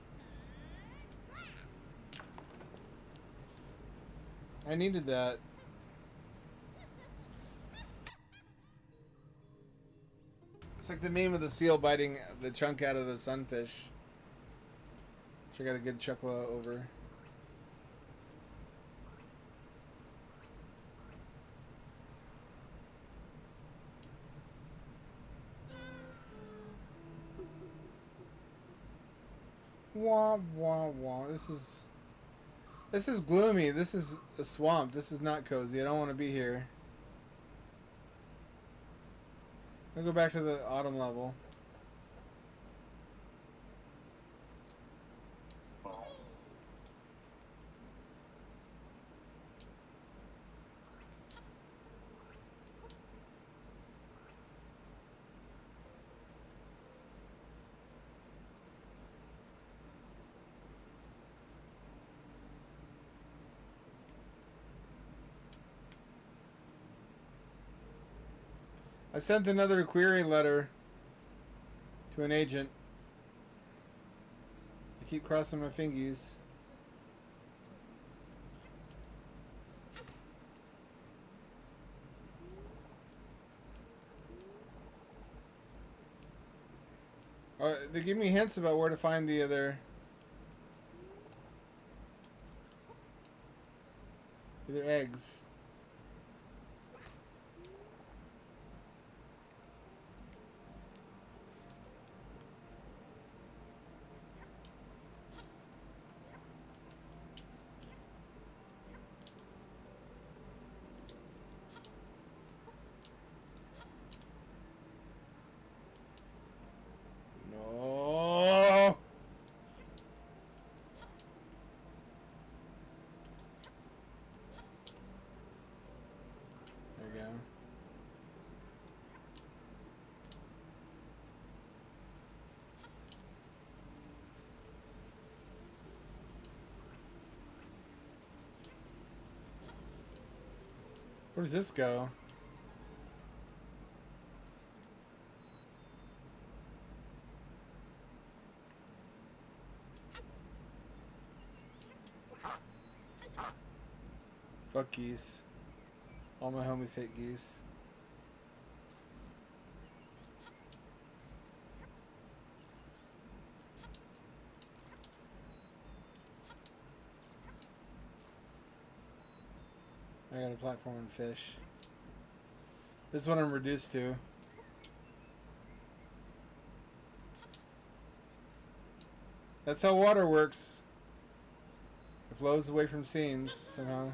I needed that. It's like the meme of the seal biting the chunk out of the sunfish. Which I got a good chuckle over. Wah wah wah. This is gloomy. This is a swamp. This is not cozy. I don't want to be here. I'll go back to the autumn level. I sent another query letter to an agent. I keep crossing my fingies. They give me hints about where to find the other eggs. No. There we go. Where does this go? Fuck geese. All my homies hate geese. I got a platform and fish. This is what I'm reduced to. That's how water works. It flows away from seams somehow.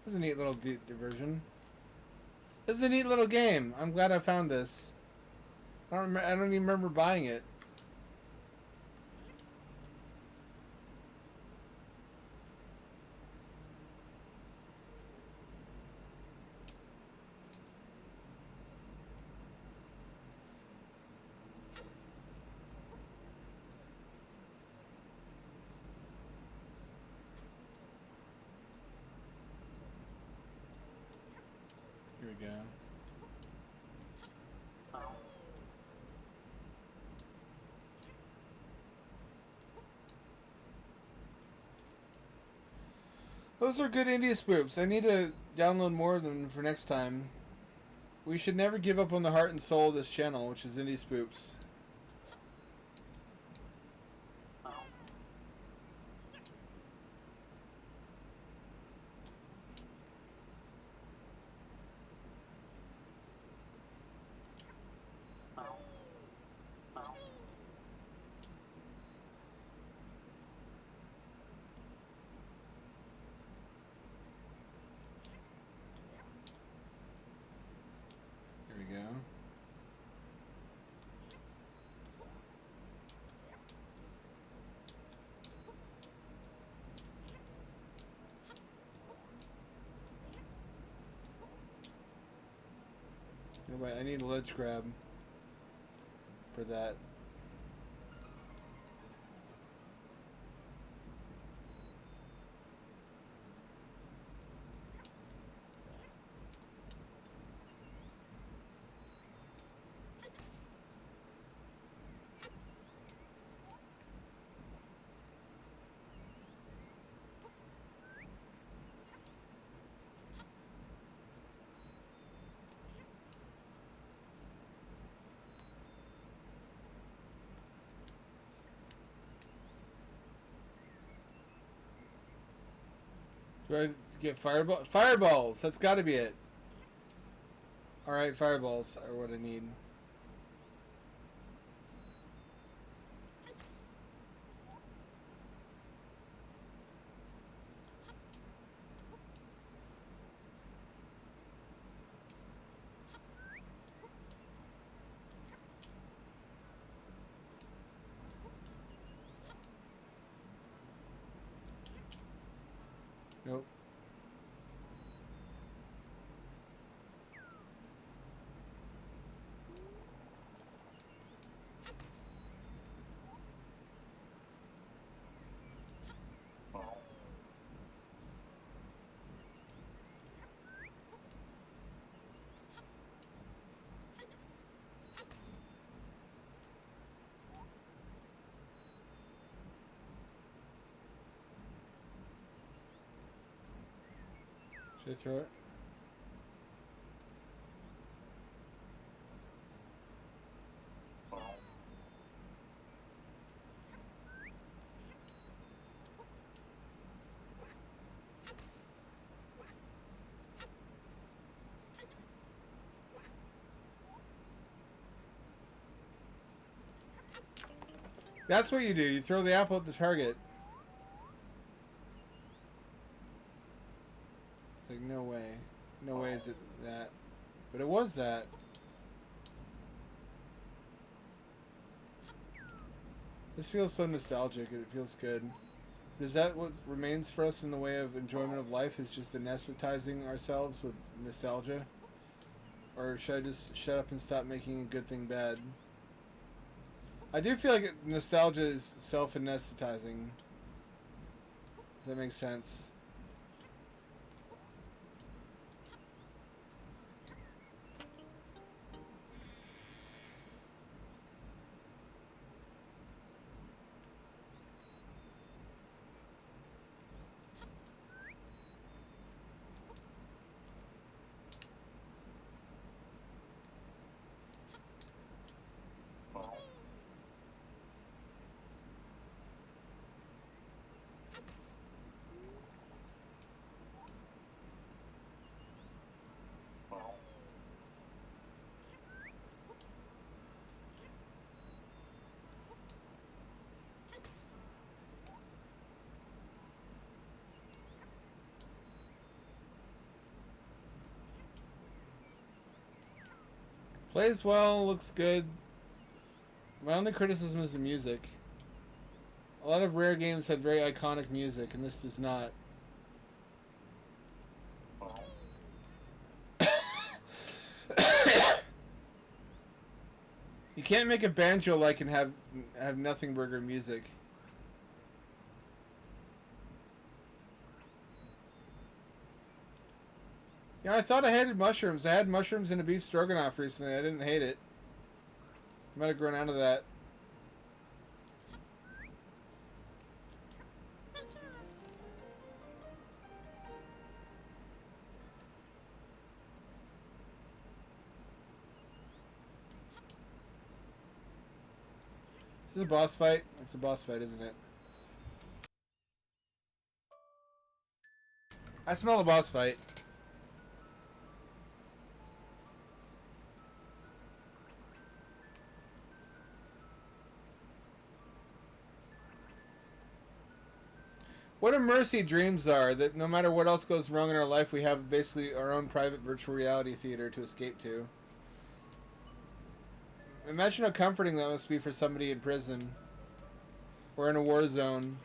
This is a neat little diversion. This is a neat little game. I'm glad I found this. I don't even remember buying it. Here we go. Those are good indie spoops. I need to download more of them for next time. We should never give up on the heart and soul of this channel, which is indie spoops. Here we go. Wait, I need a ledge grab for that. Do I get fireball? Fireballs! That's gotta be it. Alright, fireballs are what I need. Nope. Should I throw it? That's what you do. You throw the apple at the target. It's like, no way. No way is it that. But it was that. This feels so nostalgic. It feels good. Is that what remains for us in the way of enjoyment of life? Is just anesthetizing ourselves with nostalgia? Or should I just shut up and stop making a good thing bad? I do feel like nostalgia is self-anesthetizing. Does that make sense? Plays well, looks good. My only criticism is the music. A lot of rare games had very iconic music, and this does not. You can't make a banjo like and have nothing burger music. Yeah, I thought I hated mushrooms. I had mushrooms in a beef stroganoff recently. I didn't hate it. I might have grown out of that. Is this a boss fight? It's a boss fight, isn't it? I smell a boss fight. What a mercy dreams are, that no matter what else goes wrong in our life, we have basically our own private virtual reality theater to escape to. Imagine how comforting that must be for somebody in prison or in a war zone.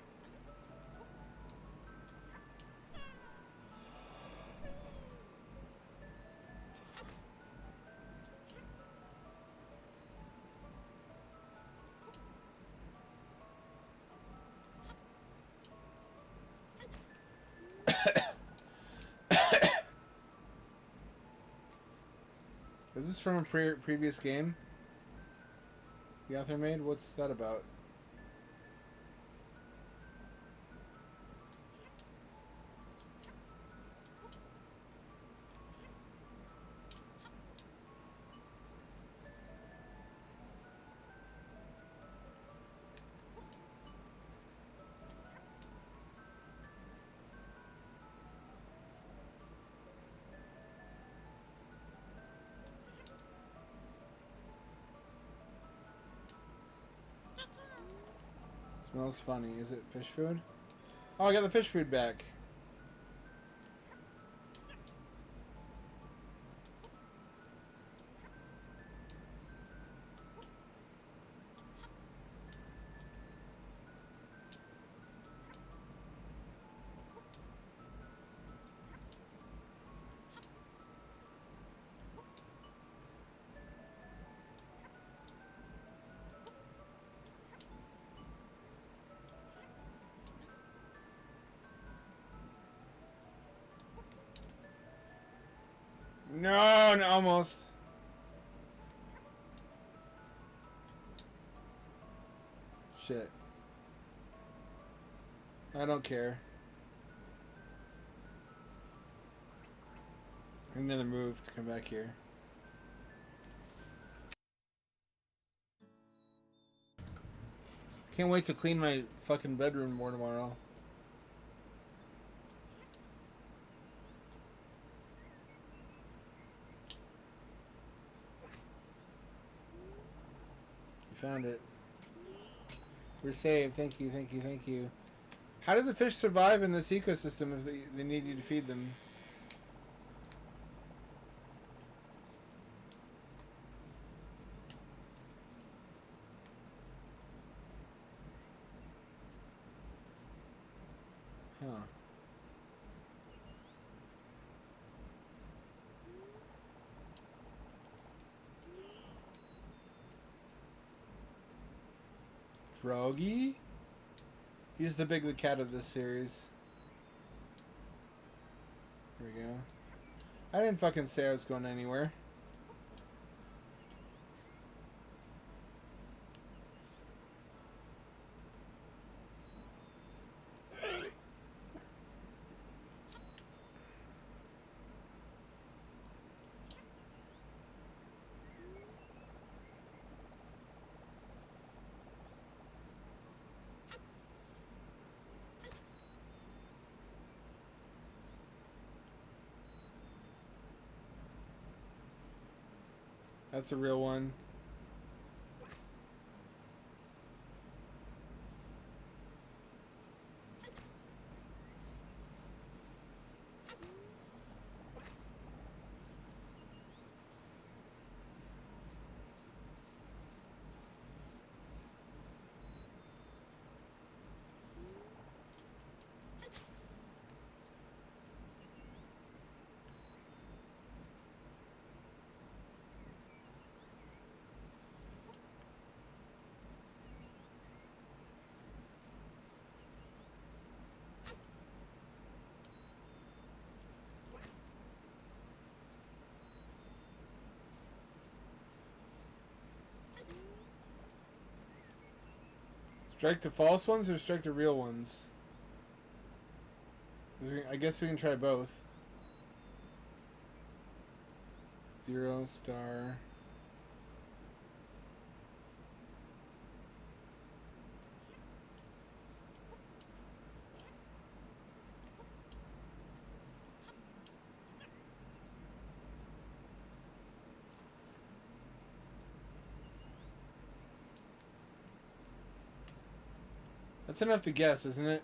Is this from a previous game the author made? What's that about? Smells funny. Is it fish food? Oh, I got the fish food back. No, no, almost. Shit. I don't care. Another move to come back here. Can't wait to clean my fucking bedroom more tomorrow. You found it. We're saved. Thank you, thank you, thank you. How do the fish survive in this ecosystem if they need you to feed them? Huh. Froggy? He's the big cat of this series. Here we go. I didn't fucking say I was going anywhere. That's a real one. Strike the false ones or strike the real ones? I guess we can try both. 0 star. That's enough to guess, isn't it?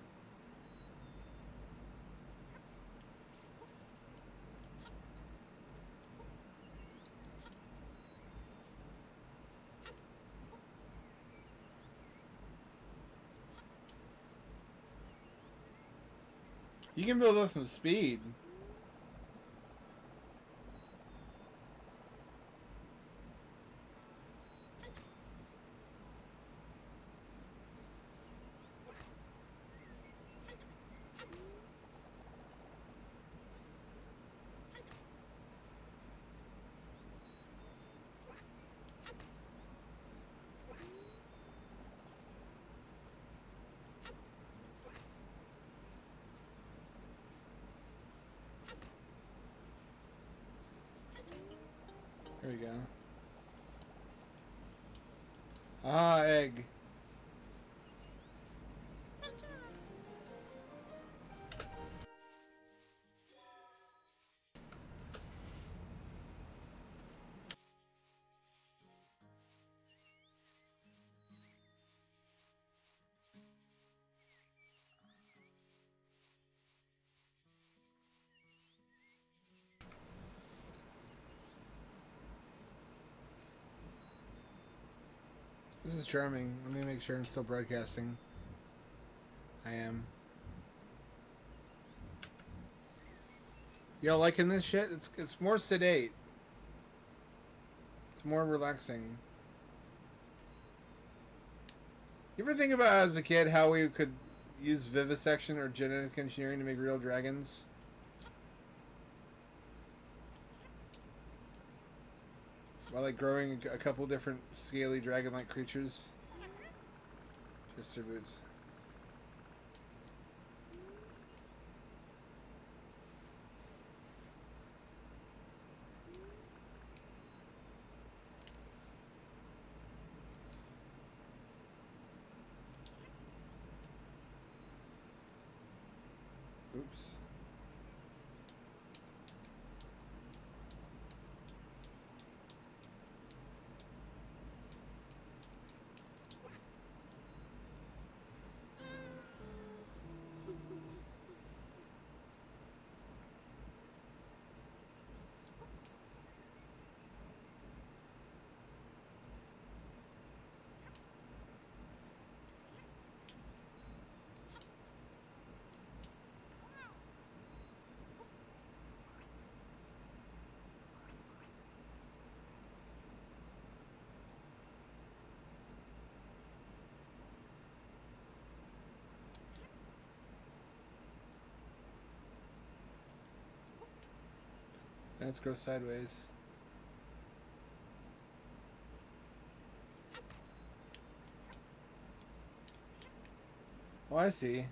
You can build up some speed. There we go. Ah, egg. is charming. Let me make sure I'm still broadcasting. I am. Y'all liking this shit? It's more sedate. It's more relaxing. You ever think about as a kid how we could use vivisection or genetic engineering to make real dragons? By like growing a couple different scaly dragon-like creatures. Just their boots. Oops. Let's go sideways. Oh, I see.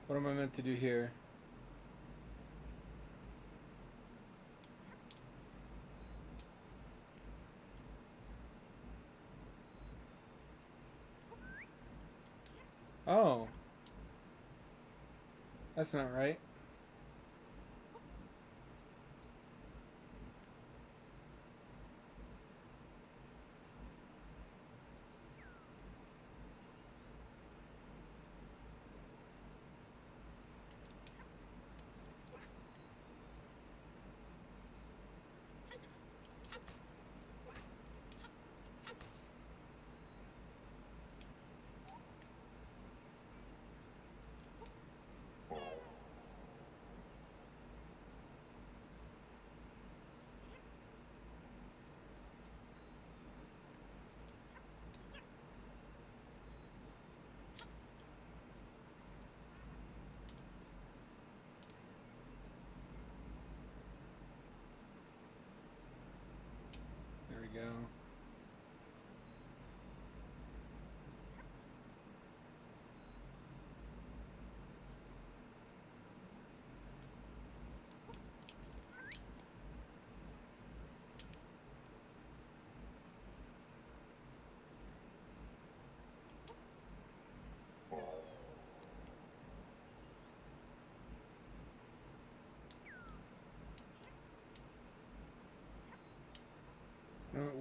What am I meant to do here? Oh. That's not right. There we go.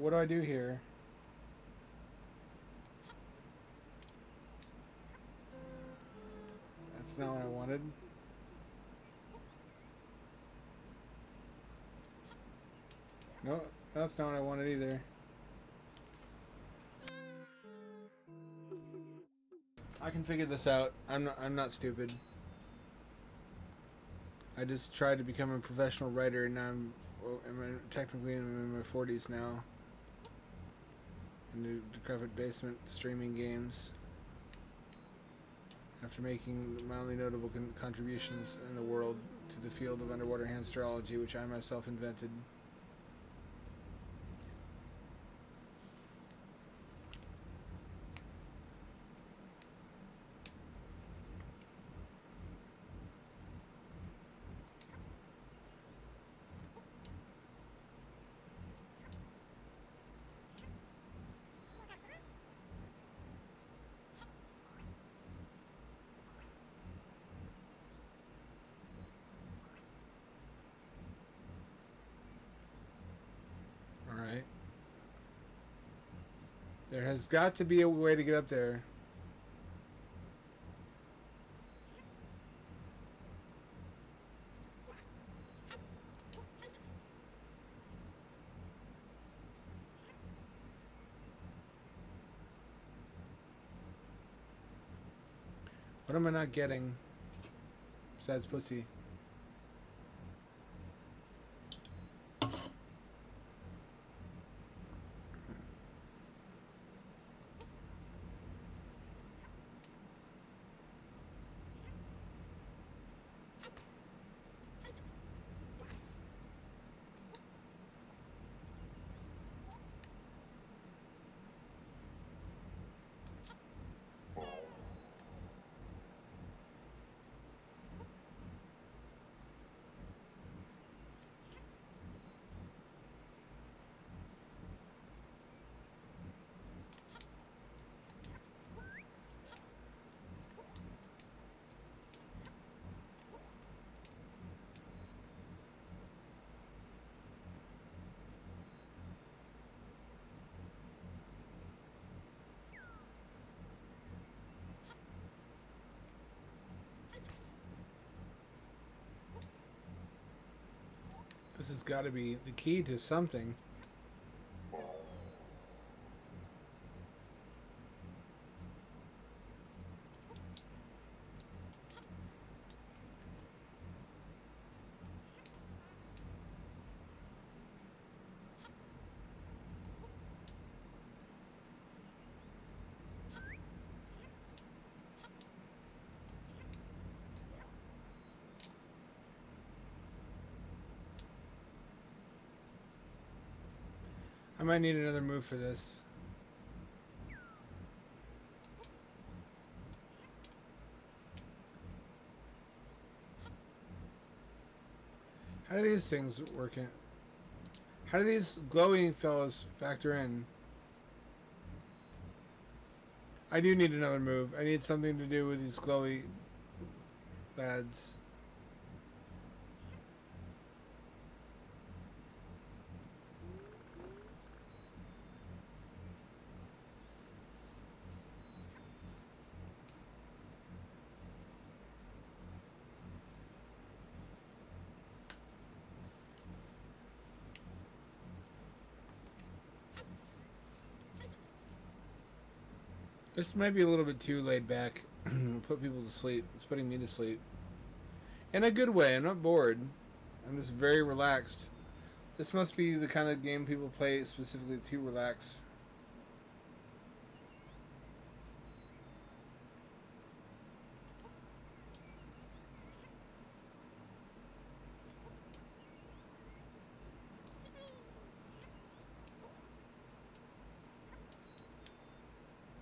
What do I do here? That's not what I wanted. No, that's not what I wanted either. I can figure this out. I'm not stupid. I just tried to become a professional writer, and now I'm technically in my 40s now. In the decrepit basement streaming games. After making mildly notable contributions in the world to the field of underwater hamsterology, which I myself invented. Alright. There has got to be a way to get up there. What am I not getting? Besides pussy. This has got to be the key to something. I might need another move for this. How do these things work in? How do these glowing fellows factor in? I do need another move. I need something to do with these glowy lads. This might be a little bit too laid back. Put people to sleep. It's putting me to sleep. In a good way. I'm not bored. I'm just very relaxed. This must be the kind of game people play specifically to relax.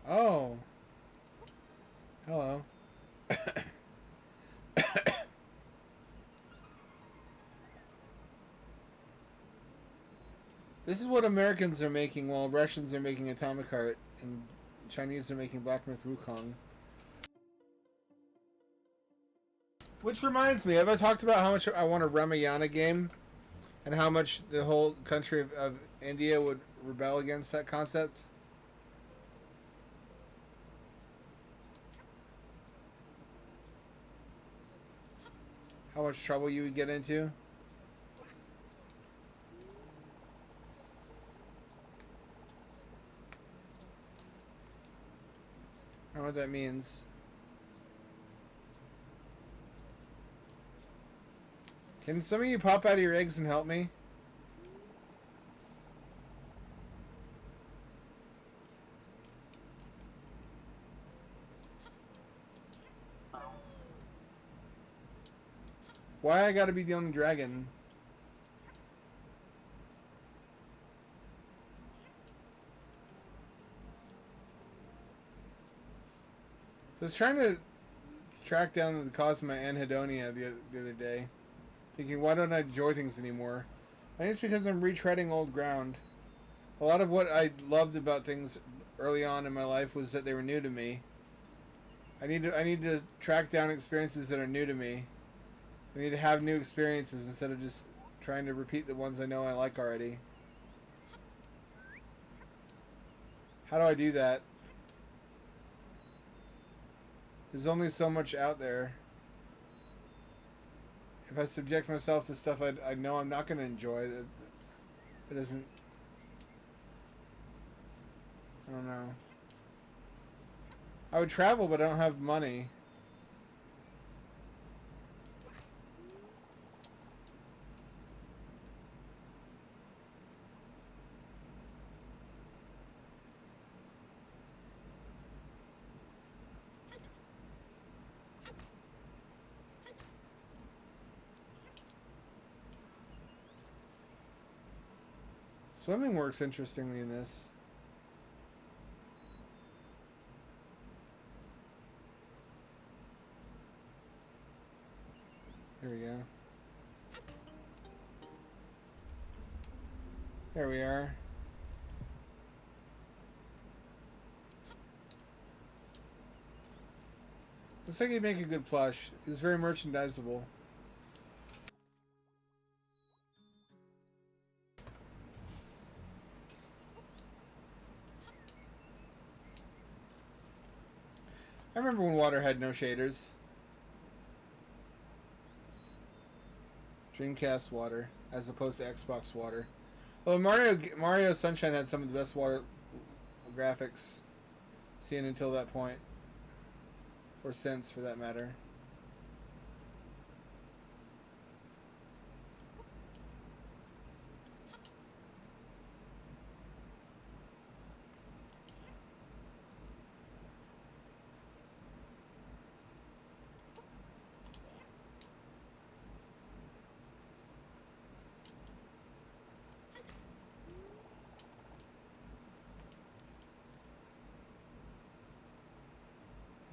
Oh. Hello. This is what Americans are making while Russians are making Atomic Heart and Chinese are making Black Myth Wukong. Which reminds me, have I talked about how much I want a Ramayana game? And how much the whole country of India would rebel against that concept? much trouble you would get into. I don't know what that means. Can some of you pop out of your eggs and help me? Why I gotta be the only dragon? So I was trying to track down the cause of my anhedonia the other day. Thinking, why don't I enjoy things anymore? I think it's because I'm retreading old ground. A lot of what I loved about things early on in my life was that they were new to me. I need to track down experiences that are new to me. I need to have new experiences instead of just trying to repeat the ones I know I like already. How do I do that? There's only so much out there. If I subject myself to stuff I know I'm not going to enjoy, it doesn't... I don't know. I would travel, but I don't have money. Swimming works interestingly in this. Here we go. There we are. Looks like he'd make a good plush. He's very merchandisable. I remember when water had no shaders. Dreamcast water, as opposed to Xbox water. Well, Mario Sunshine had some of the best water graphics seen until that point, or since, for that matter.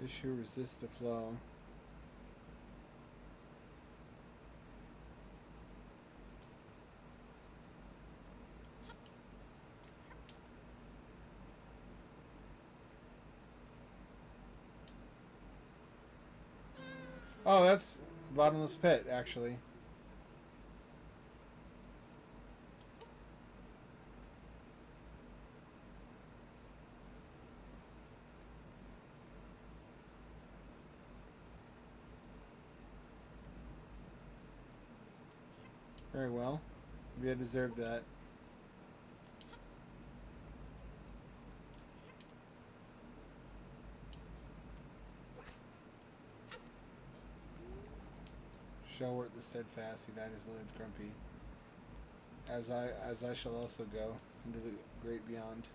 Issue resist the flow. Oh, that's bottomless pit, actually. Very well. Maybe I deserve that. Shall the steadfast, he died as lived grumpy. As I shall also go into the great beyond.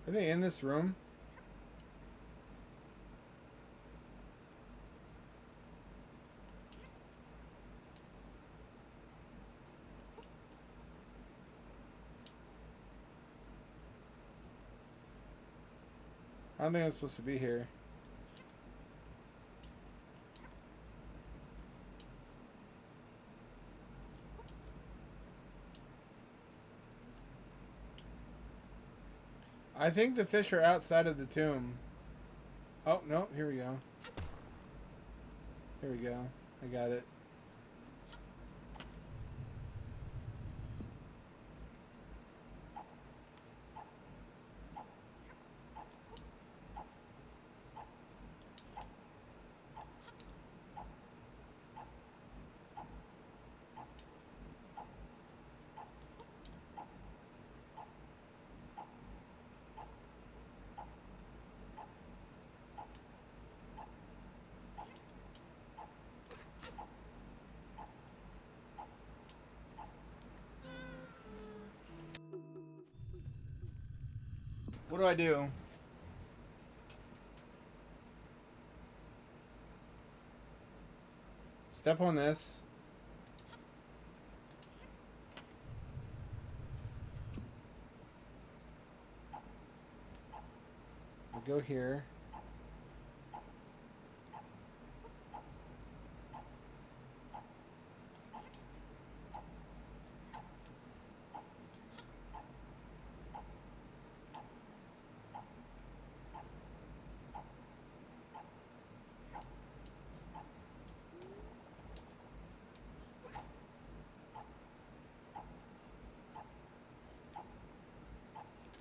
Are they in this room? I don't think I'm supposed to be here. I think the fish are outside of the tomb. Oh, no, here we go. Here we go. I got it. What do I do? Step on this. I go here.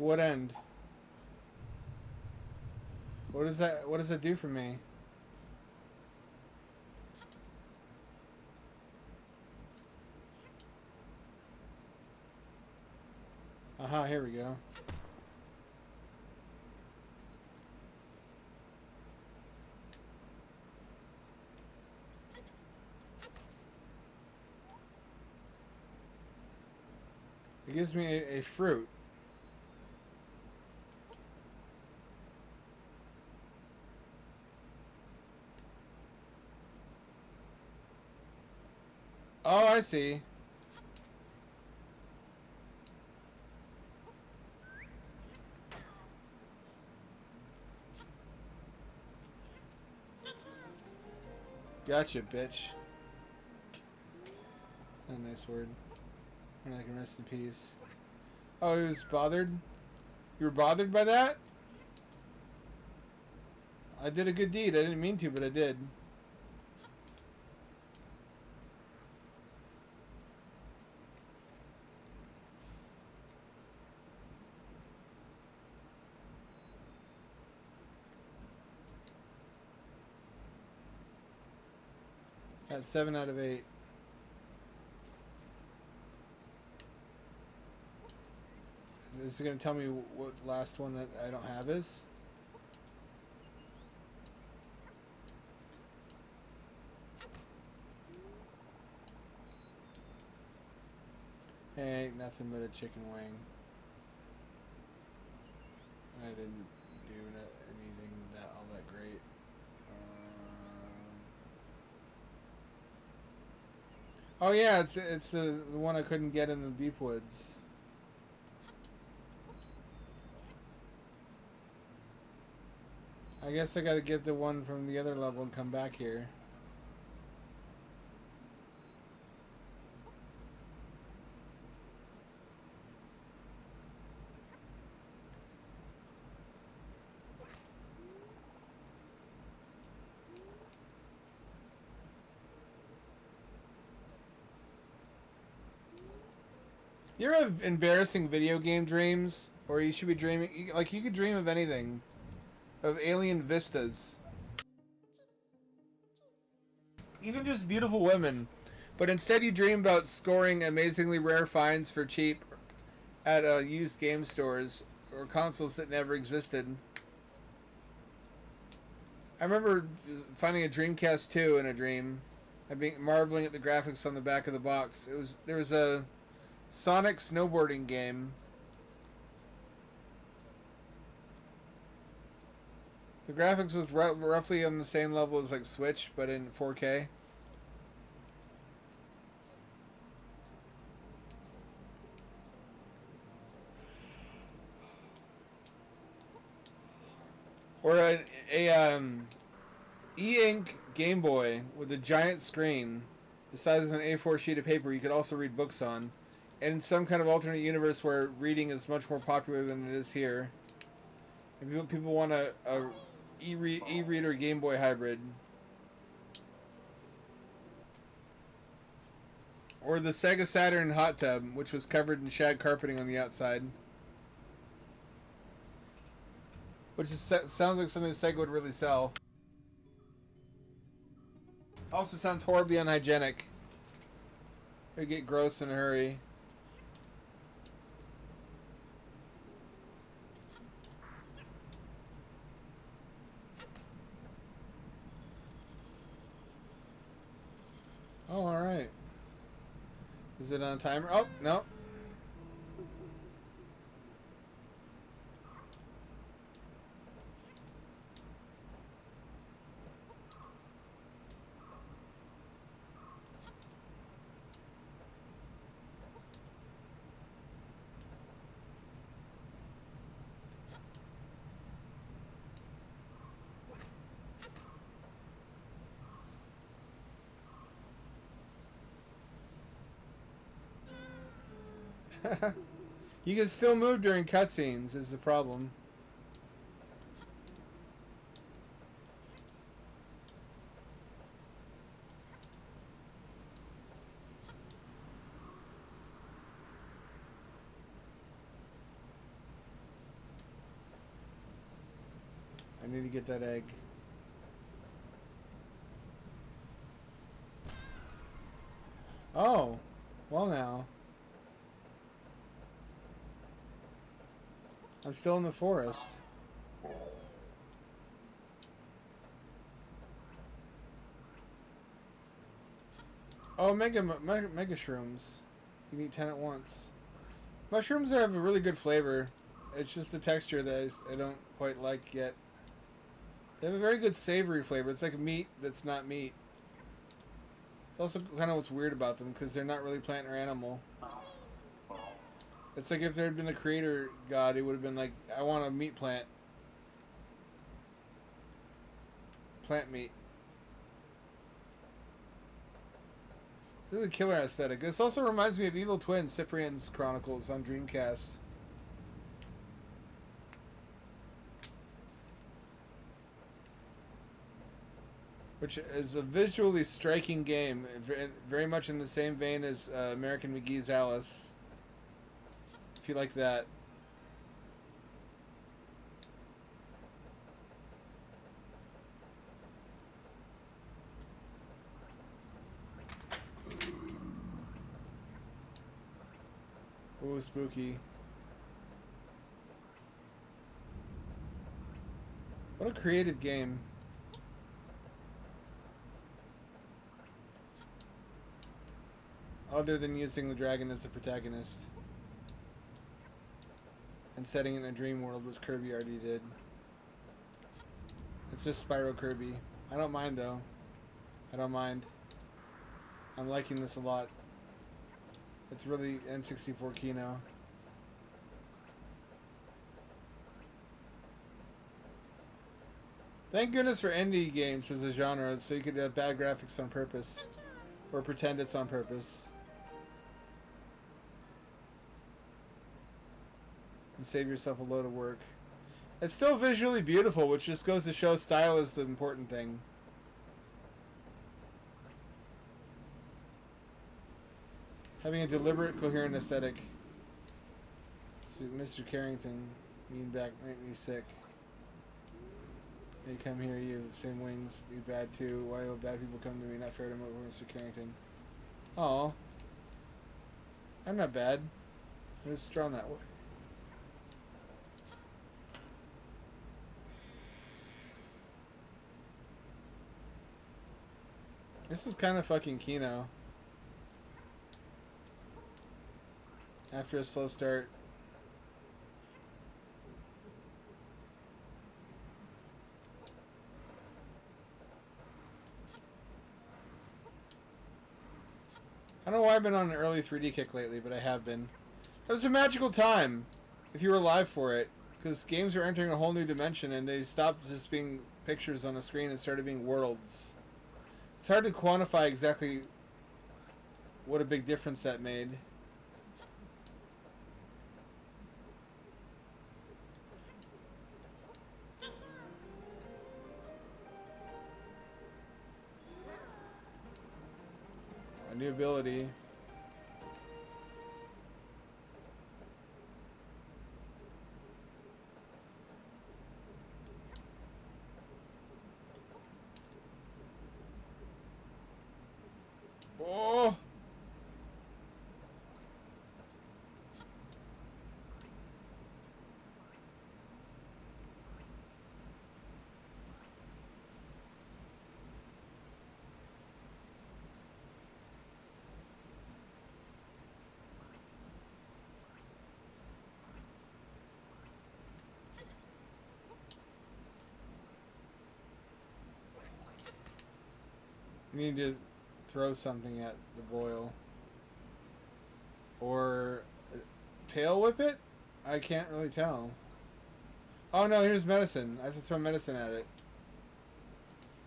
To what end? What does that do for me? Aha, here we go. It gives me a fruit. Oh, I see. Gotcha, bitch. A nice word. And I can rest in peace. Oh, he was bothered? You were bothered by that? I did a good deed. I didn't mean to, but I did. Got 7 out of 8. Is it going to tell me what the last one that I don't have is? Ain't nothing but a chicken wing. I didn't do anything all that great. Oh yeah, it's the one I couldn't get in the deep woods. I guess I gotta get the one from the other level and come back here. You ever have embarrassing video game dreams? Or you should be dreaming, like you could dream of anything. Of alien vistas. Even just beautiful women. But instead you dream about scoring amazingly rare finds for cheap at used game stores or consoles that never existed. I remember finding a Dreamcast 2 in a dream and being marveling at the graphics on the back of the box. There was a Sonic snowboarding game. The graphics was roughly on the same level as like Switch, but in 4K. Or a e-ink Game Boy with a giant screen the size of an A4 sheet of paper you could also read books on. And in some kind of alternate universe where reading is much more popular than it is here. If people want a e-reader Game Boy hybrid. Or the Sega Saturn hot tub, which was covered in shag carpeting on the outside. Which is, sounds like something Sega would really sell. Also sounds horribly unhygienic. It would get gross in a hurry. Oh, alright. Is it on timer? Oh, no. You can still move during cutscenes is the problem. I need to get that egg. Oh, well now. I'm still in the forest. Oh, mega shrooms. You can eat 10 at once. Mushrooms have a really good flavor. It's just the texture that I don't quite like yet. They have a very good savory flavor. It's like meat that's not meat. It's also kind of what's weird about them because they're not really plant or animal. It's like if there had been a creator god, it would have been like, I want a meat plant. Plant meat. This is a killer aesthetic. This also reminds me of Evil Twin, Cyprian's Chronicles on Dreamcast. Which is a visually striking game, very much in the same vein as American McGee's Alice. If you like that. Ooh, spooky. What a creative game. Other than using the dragon as the protagonist. And setting it in a dream world, which Kirby already did. It's just Spyro Kirby. I don't mind though. I don't mind. I'm liking this a lot. It's really N64 Kino. Thank goodness for indie games as a genre, so you could have bad graphics on purpose. Or pretend it's on purpose. And save yourself a load of work. It's still visually beautiful, which just goes to show style is the important thing. Having a deliberate, coherent aesthetic. So Mr. Carrington, mean back, make me sick. You come here, you have same wings, you bad too. Why will bad people come to me? Not fair to Mr. Carrington. Oh, I'm not bad. I'm just drawn that way. This is kind of fucking Kino. After a slow start. I don't know why I've been on an early 3D kick lately, but I have been. It was a magical time, if you were alive for it, because games are entering a whole new dimension and they stopped just being pictures on a screen and started being worlds. It's hard to quantify exactly what a big difference that made. New ability. Oh! We need to throw something at the boil. Or tail whip it? I can't really tell. Oh no, here's medicine. I have to throw medicine at it.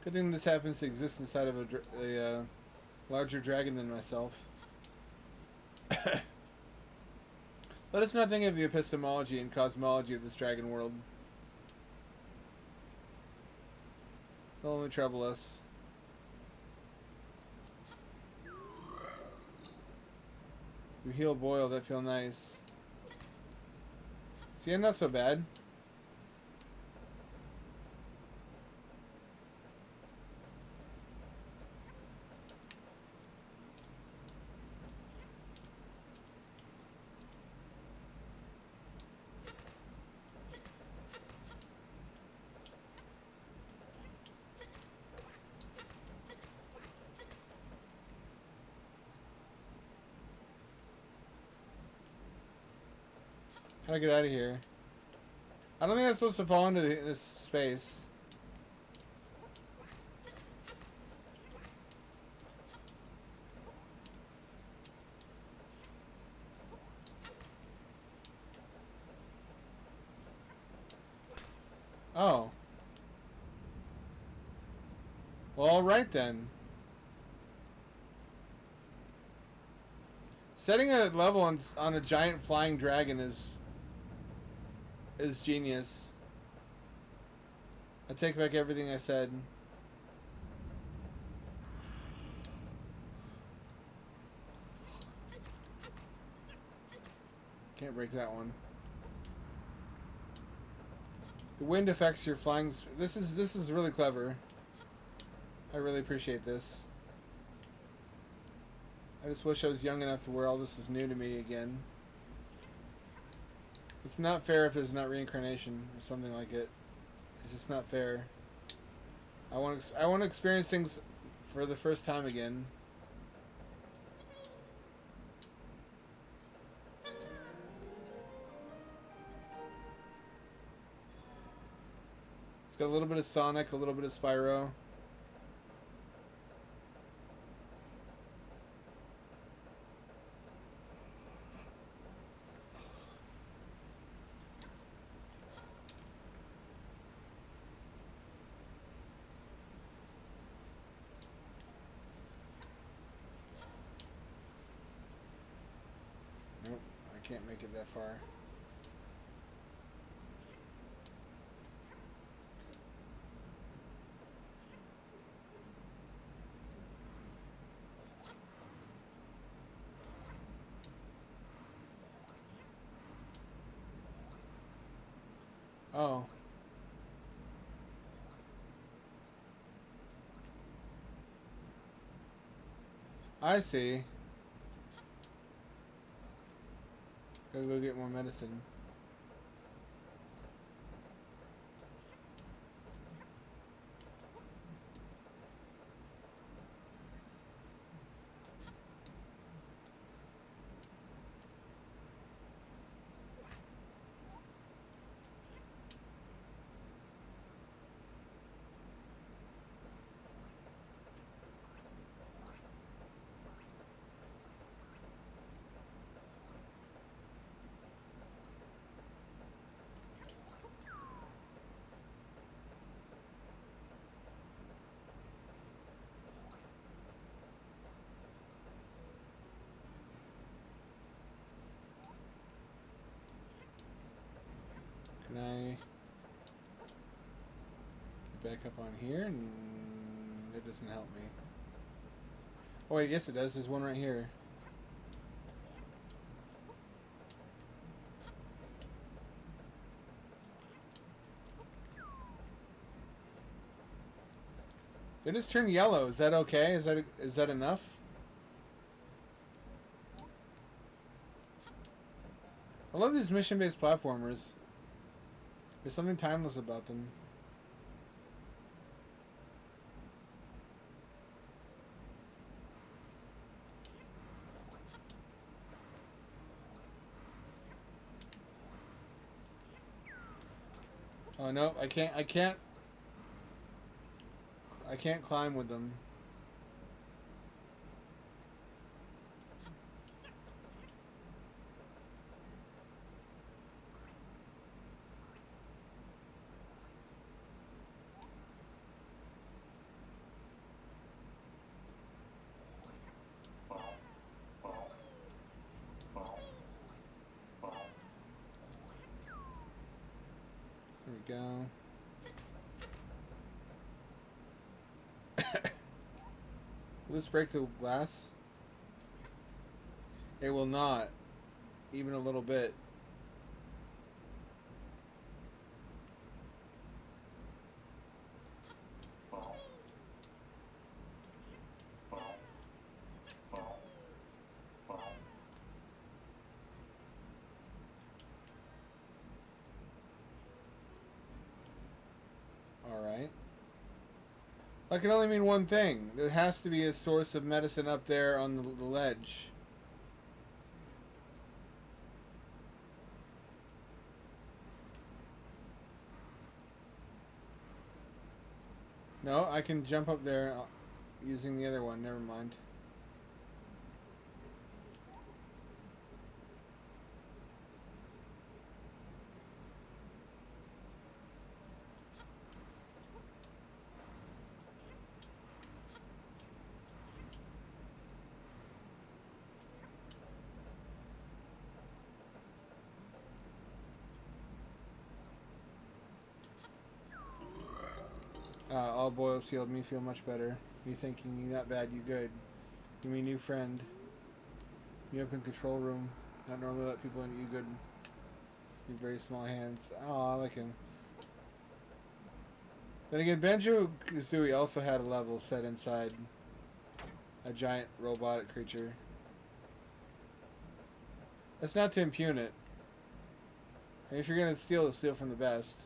Good thing this happens to exist inside of a larger dragon than myself. Let us not think of the epistemology and cosmology of this dragon world. It'll only trouble us. You heal boil, that feel nice. See, I'm not so bad. How do I get out of here? I don't think I'm supposed to fall into this space. Oh. Well, alright then. Setting a level on a giant flying dragon is genius. I take back everything I said. Can't break that one. The wind affects your flying. This is really clever. I really appreciate this. I just wish I was young enough to where all this was new to me again. It's not fair if there's not reincarnation or something like it. It's just not fair. I want to experience things for the first time again. It's got a little bit of Sonic, a little bit of Spyro. Nope, I can't make it that far. Oh. I see. Gotta go get more medicine. Can I get back up on here? And it doesn't help me. Oh, wait, yes it does. There's one right here. They just turned yellow. Is that okay? Is that enough? I love these mission-based platformers. There's something timeless about them. Oh no, I can't climb with them. There we go. Will this break the glass? It will not. Even a little bit. Alright. That can only mean one thing. There has to be a source of medicine up there on the ledge. No, I can jump up there using the other one. Never mind. All boils healed me feel much better. Me thinking you not bad, you good. You mean new friend. Me up in control room. Not normally let people in, you good. You very small hands. Oh, I like him. Then again, Banjo-Kazooie also had a level set inside a giant robotic creature. That's not to impugn it. And if you're gonna steal from the best.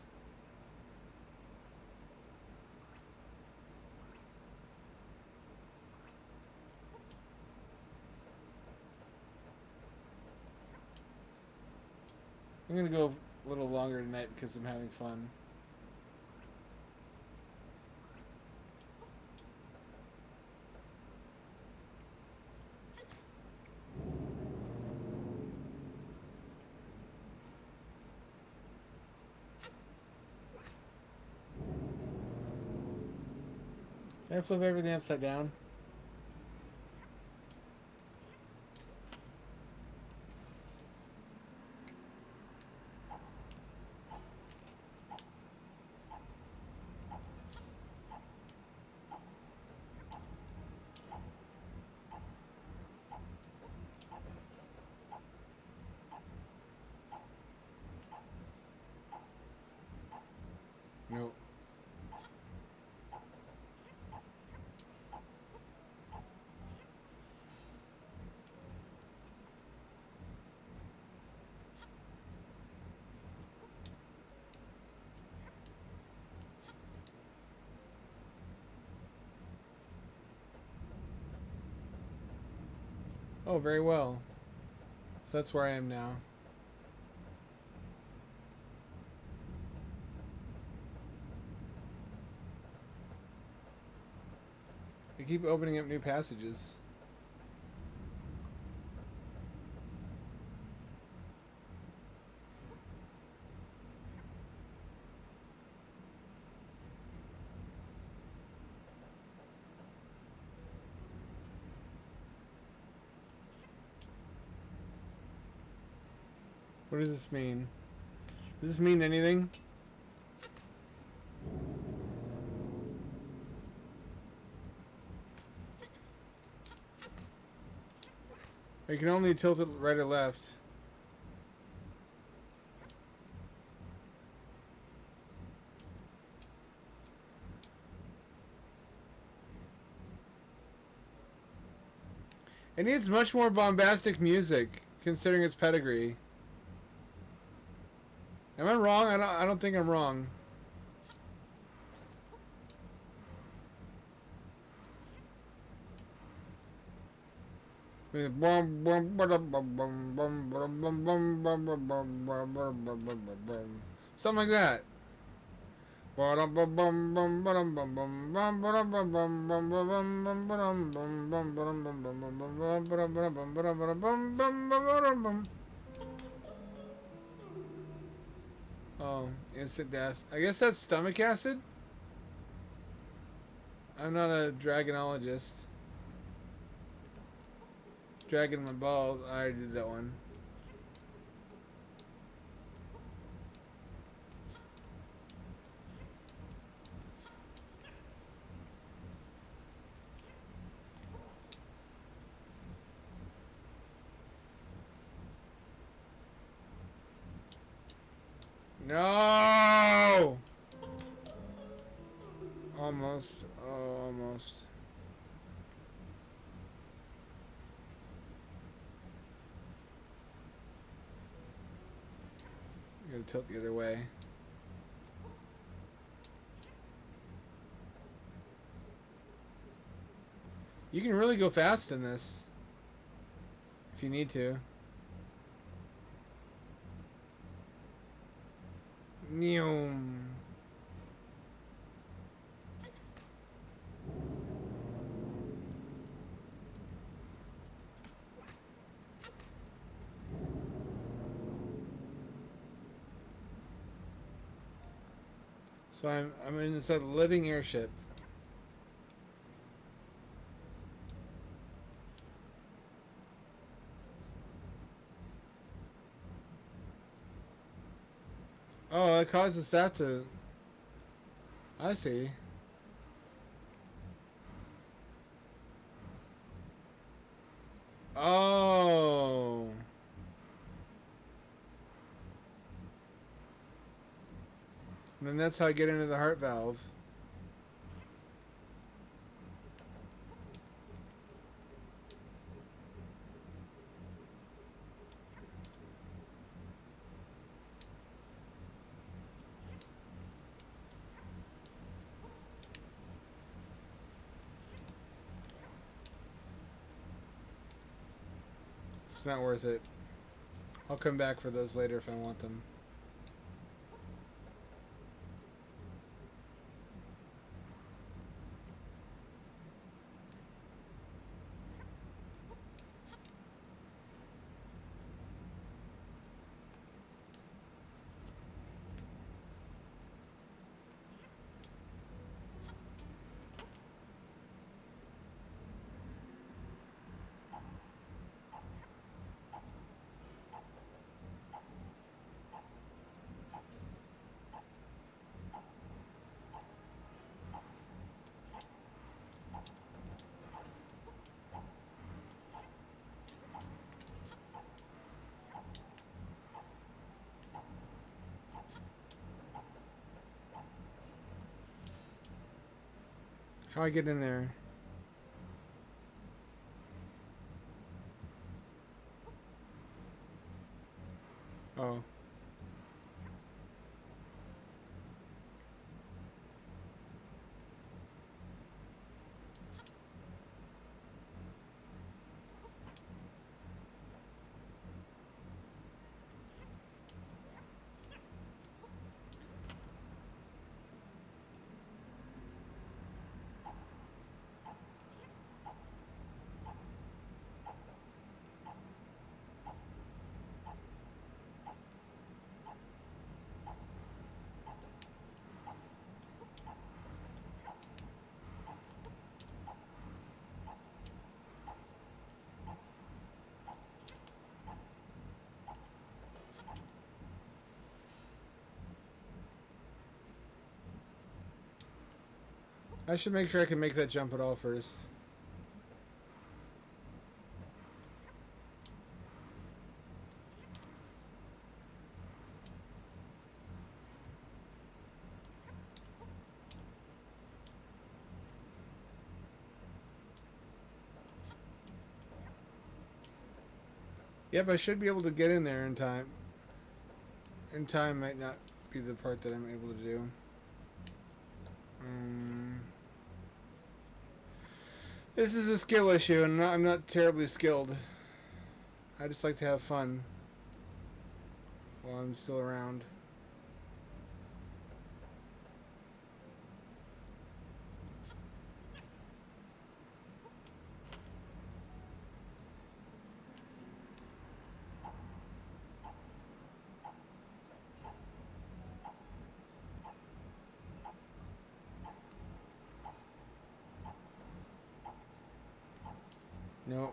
I'm gonna go a little longer tonight because I'm having fun. Can I flip everything upside down? Nope. Oh, very well. So that's where I am now. I keep opening up new passages. What does this mean? Does this mean anything? You can only tilt it right or left. It needs much more bombastic music, considering its pedigree. Am I wrong? I don't think I'm wrong. Something like that. Oh, instant death. I guess that's stomach acid? I'm not a dragonologist. Dragon my balls. I already did that one. No! Almost. Oh, almost. I'm gonna tilt the other way. You can really go fast in this. If you need to. Neom. So I'm inside a living airship. Oh, it causes that to... I see. Oh. And then that's how I get into the heart valve. It's not worth it. I'll come back for those later if I want them. How I get in there? Oh. I should make sure I can make that jump at all first. Yep, I should be able to get in there in time. In time might not be the part that I'm able to do. This is a skill issue, and I'm not terribly skilled. I just like to have fun while I'm still around. No.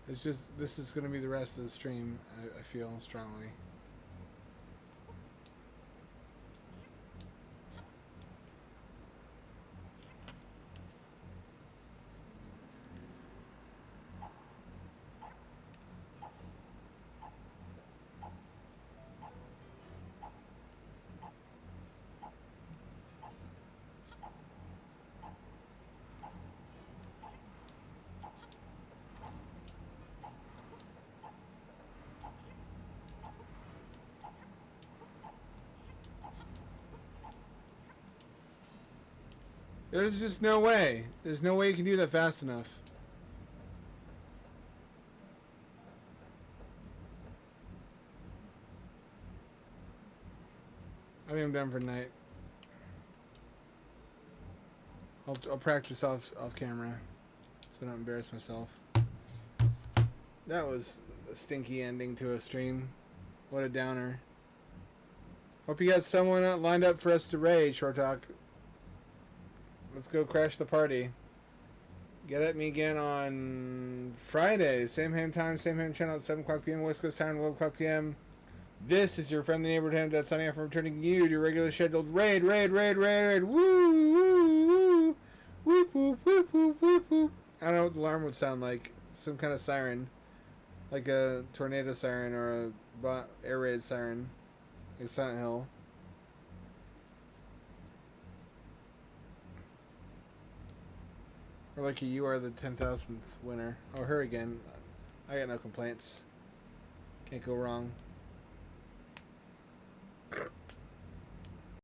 It's just, this is going to be the rest of the stream, I feel strongly. There's just no way. There's no way you can do that fast enough. I think I'm done for tonight. I'll practice off camera so I don't embarrass myself. That was a stinky ending to a stream. What a downer. Hope you got someone lined up for us to raid, Short Talk. Let's go crash the party. Get at me again on Friday. Same ham time, same ham channel at 7 o'clock p.m. West Coast time, 12 o'clock p.m. This is your friendly neighborhood ham that's signing off from returning you to your regular scheduled raid. Woo, woo, woo. Whoop, whoop, whoop, whoop, whoop, whoop. I don't know what the alarm would sound like. Some kind of siren. Like a tornado siren or a air raid siren. Like Silent Hill. Or like you are the 10,000th winner. Oh, her again. I got no complaints. Can't go wrong.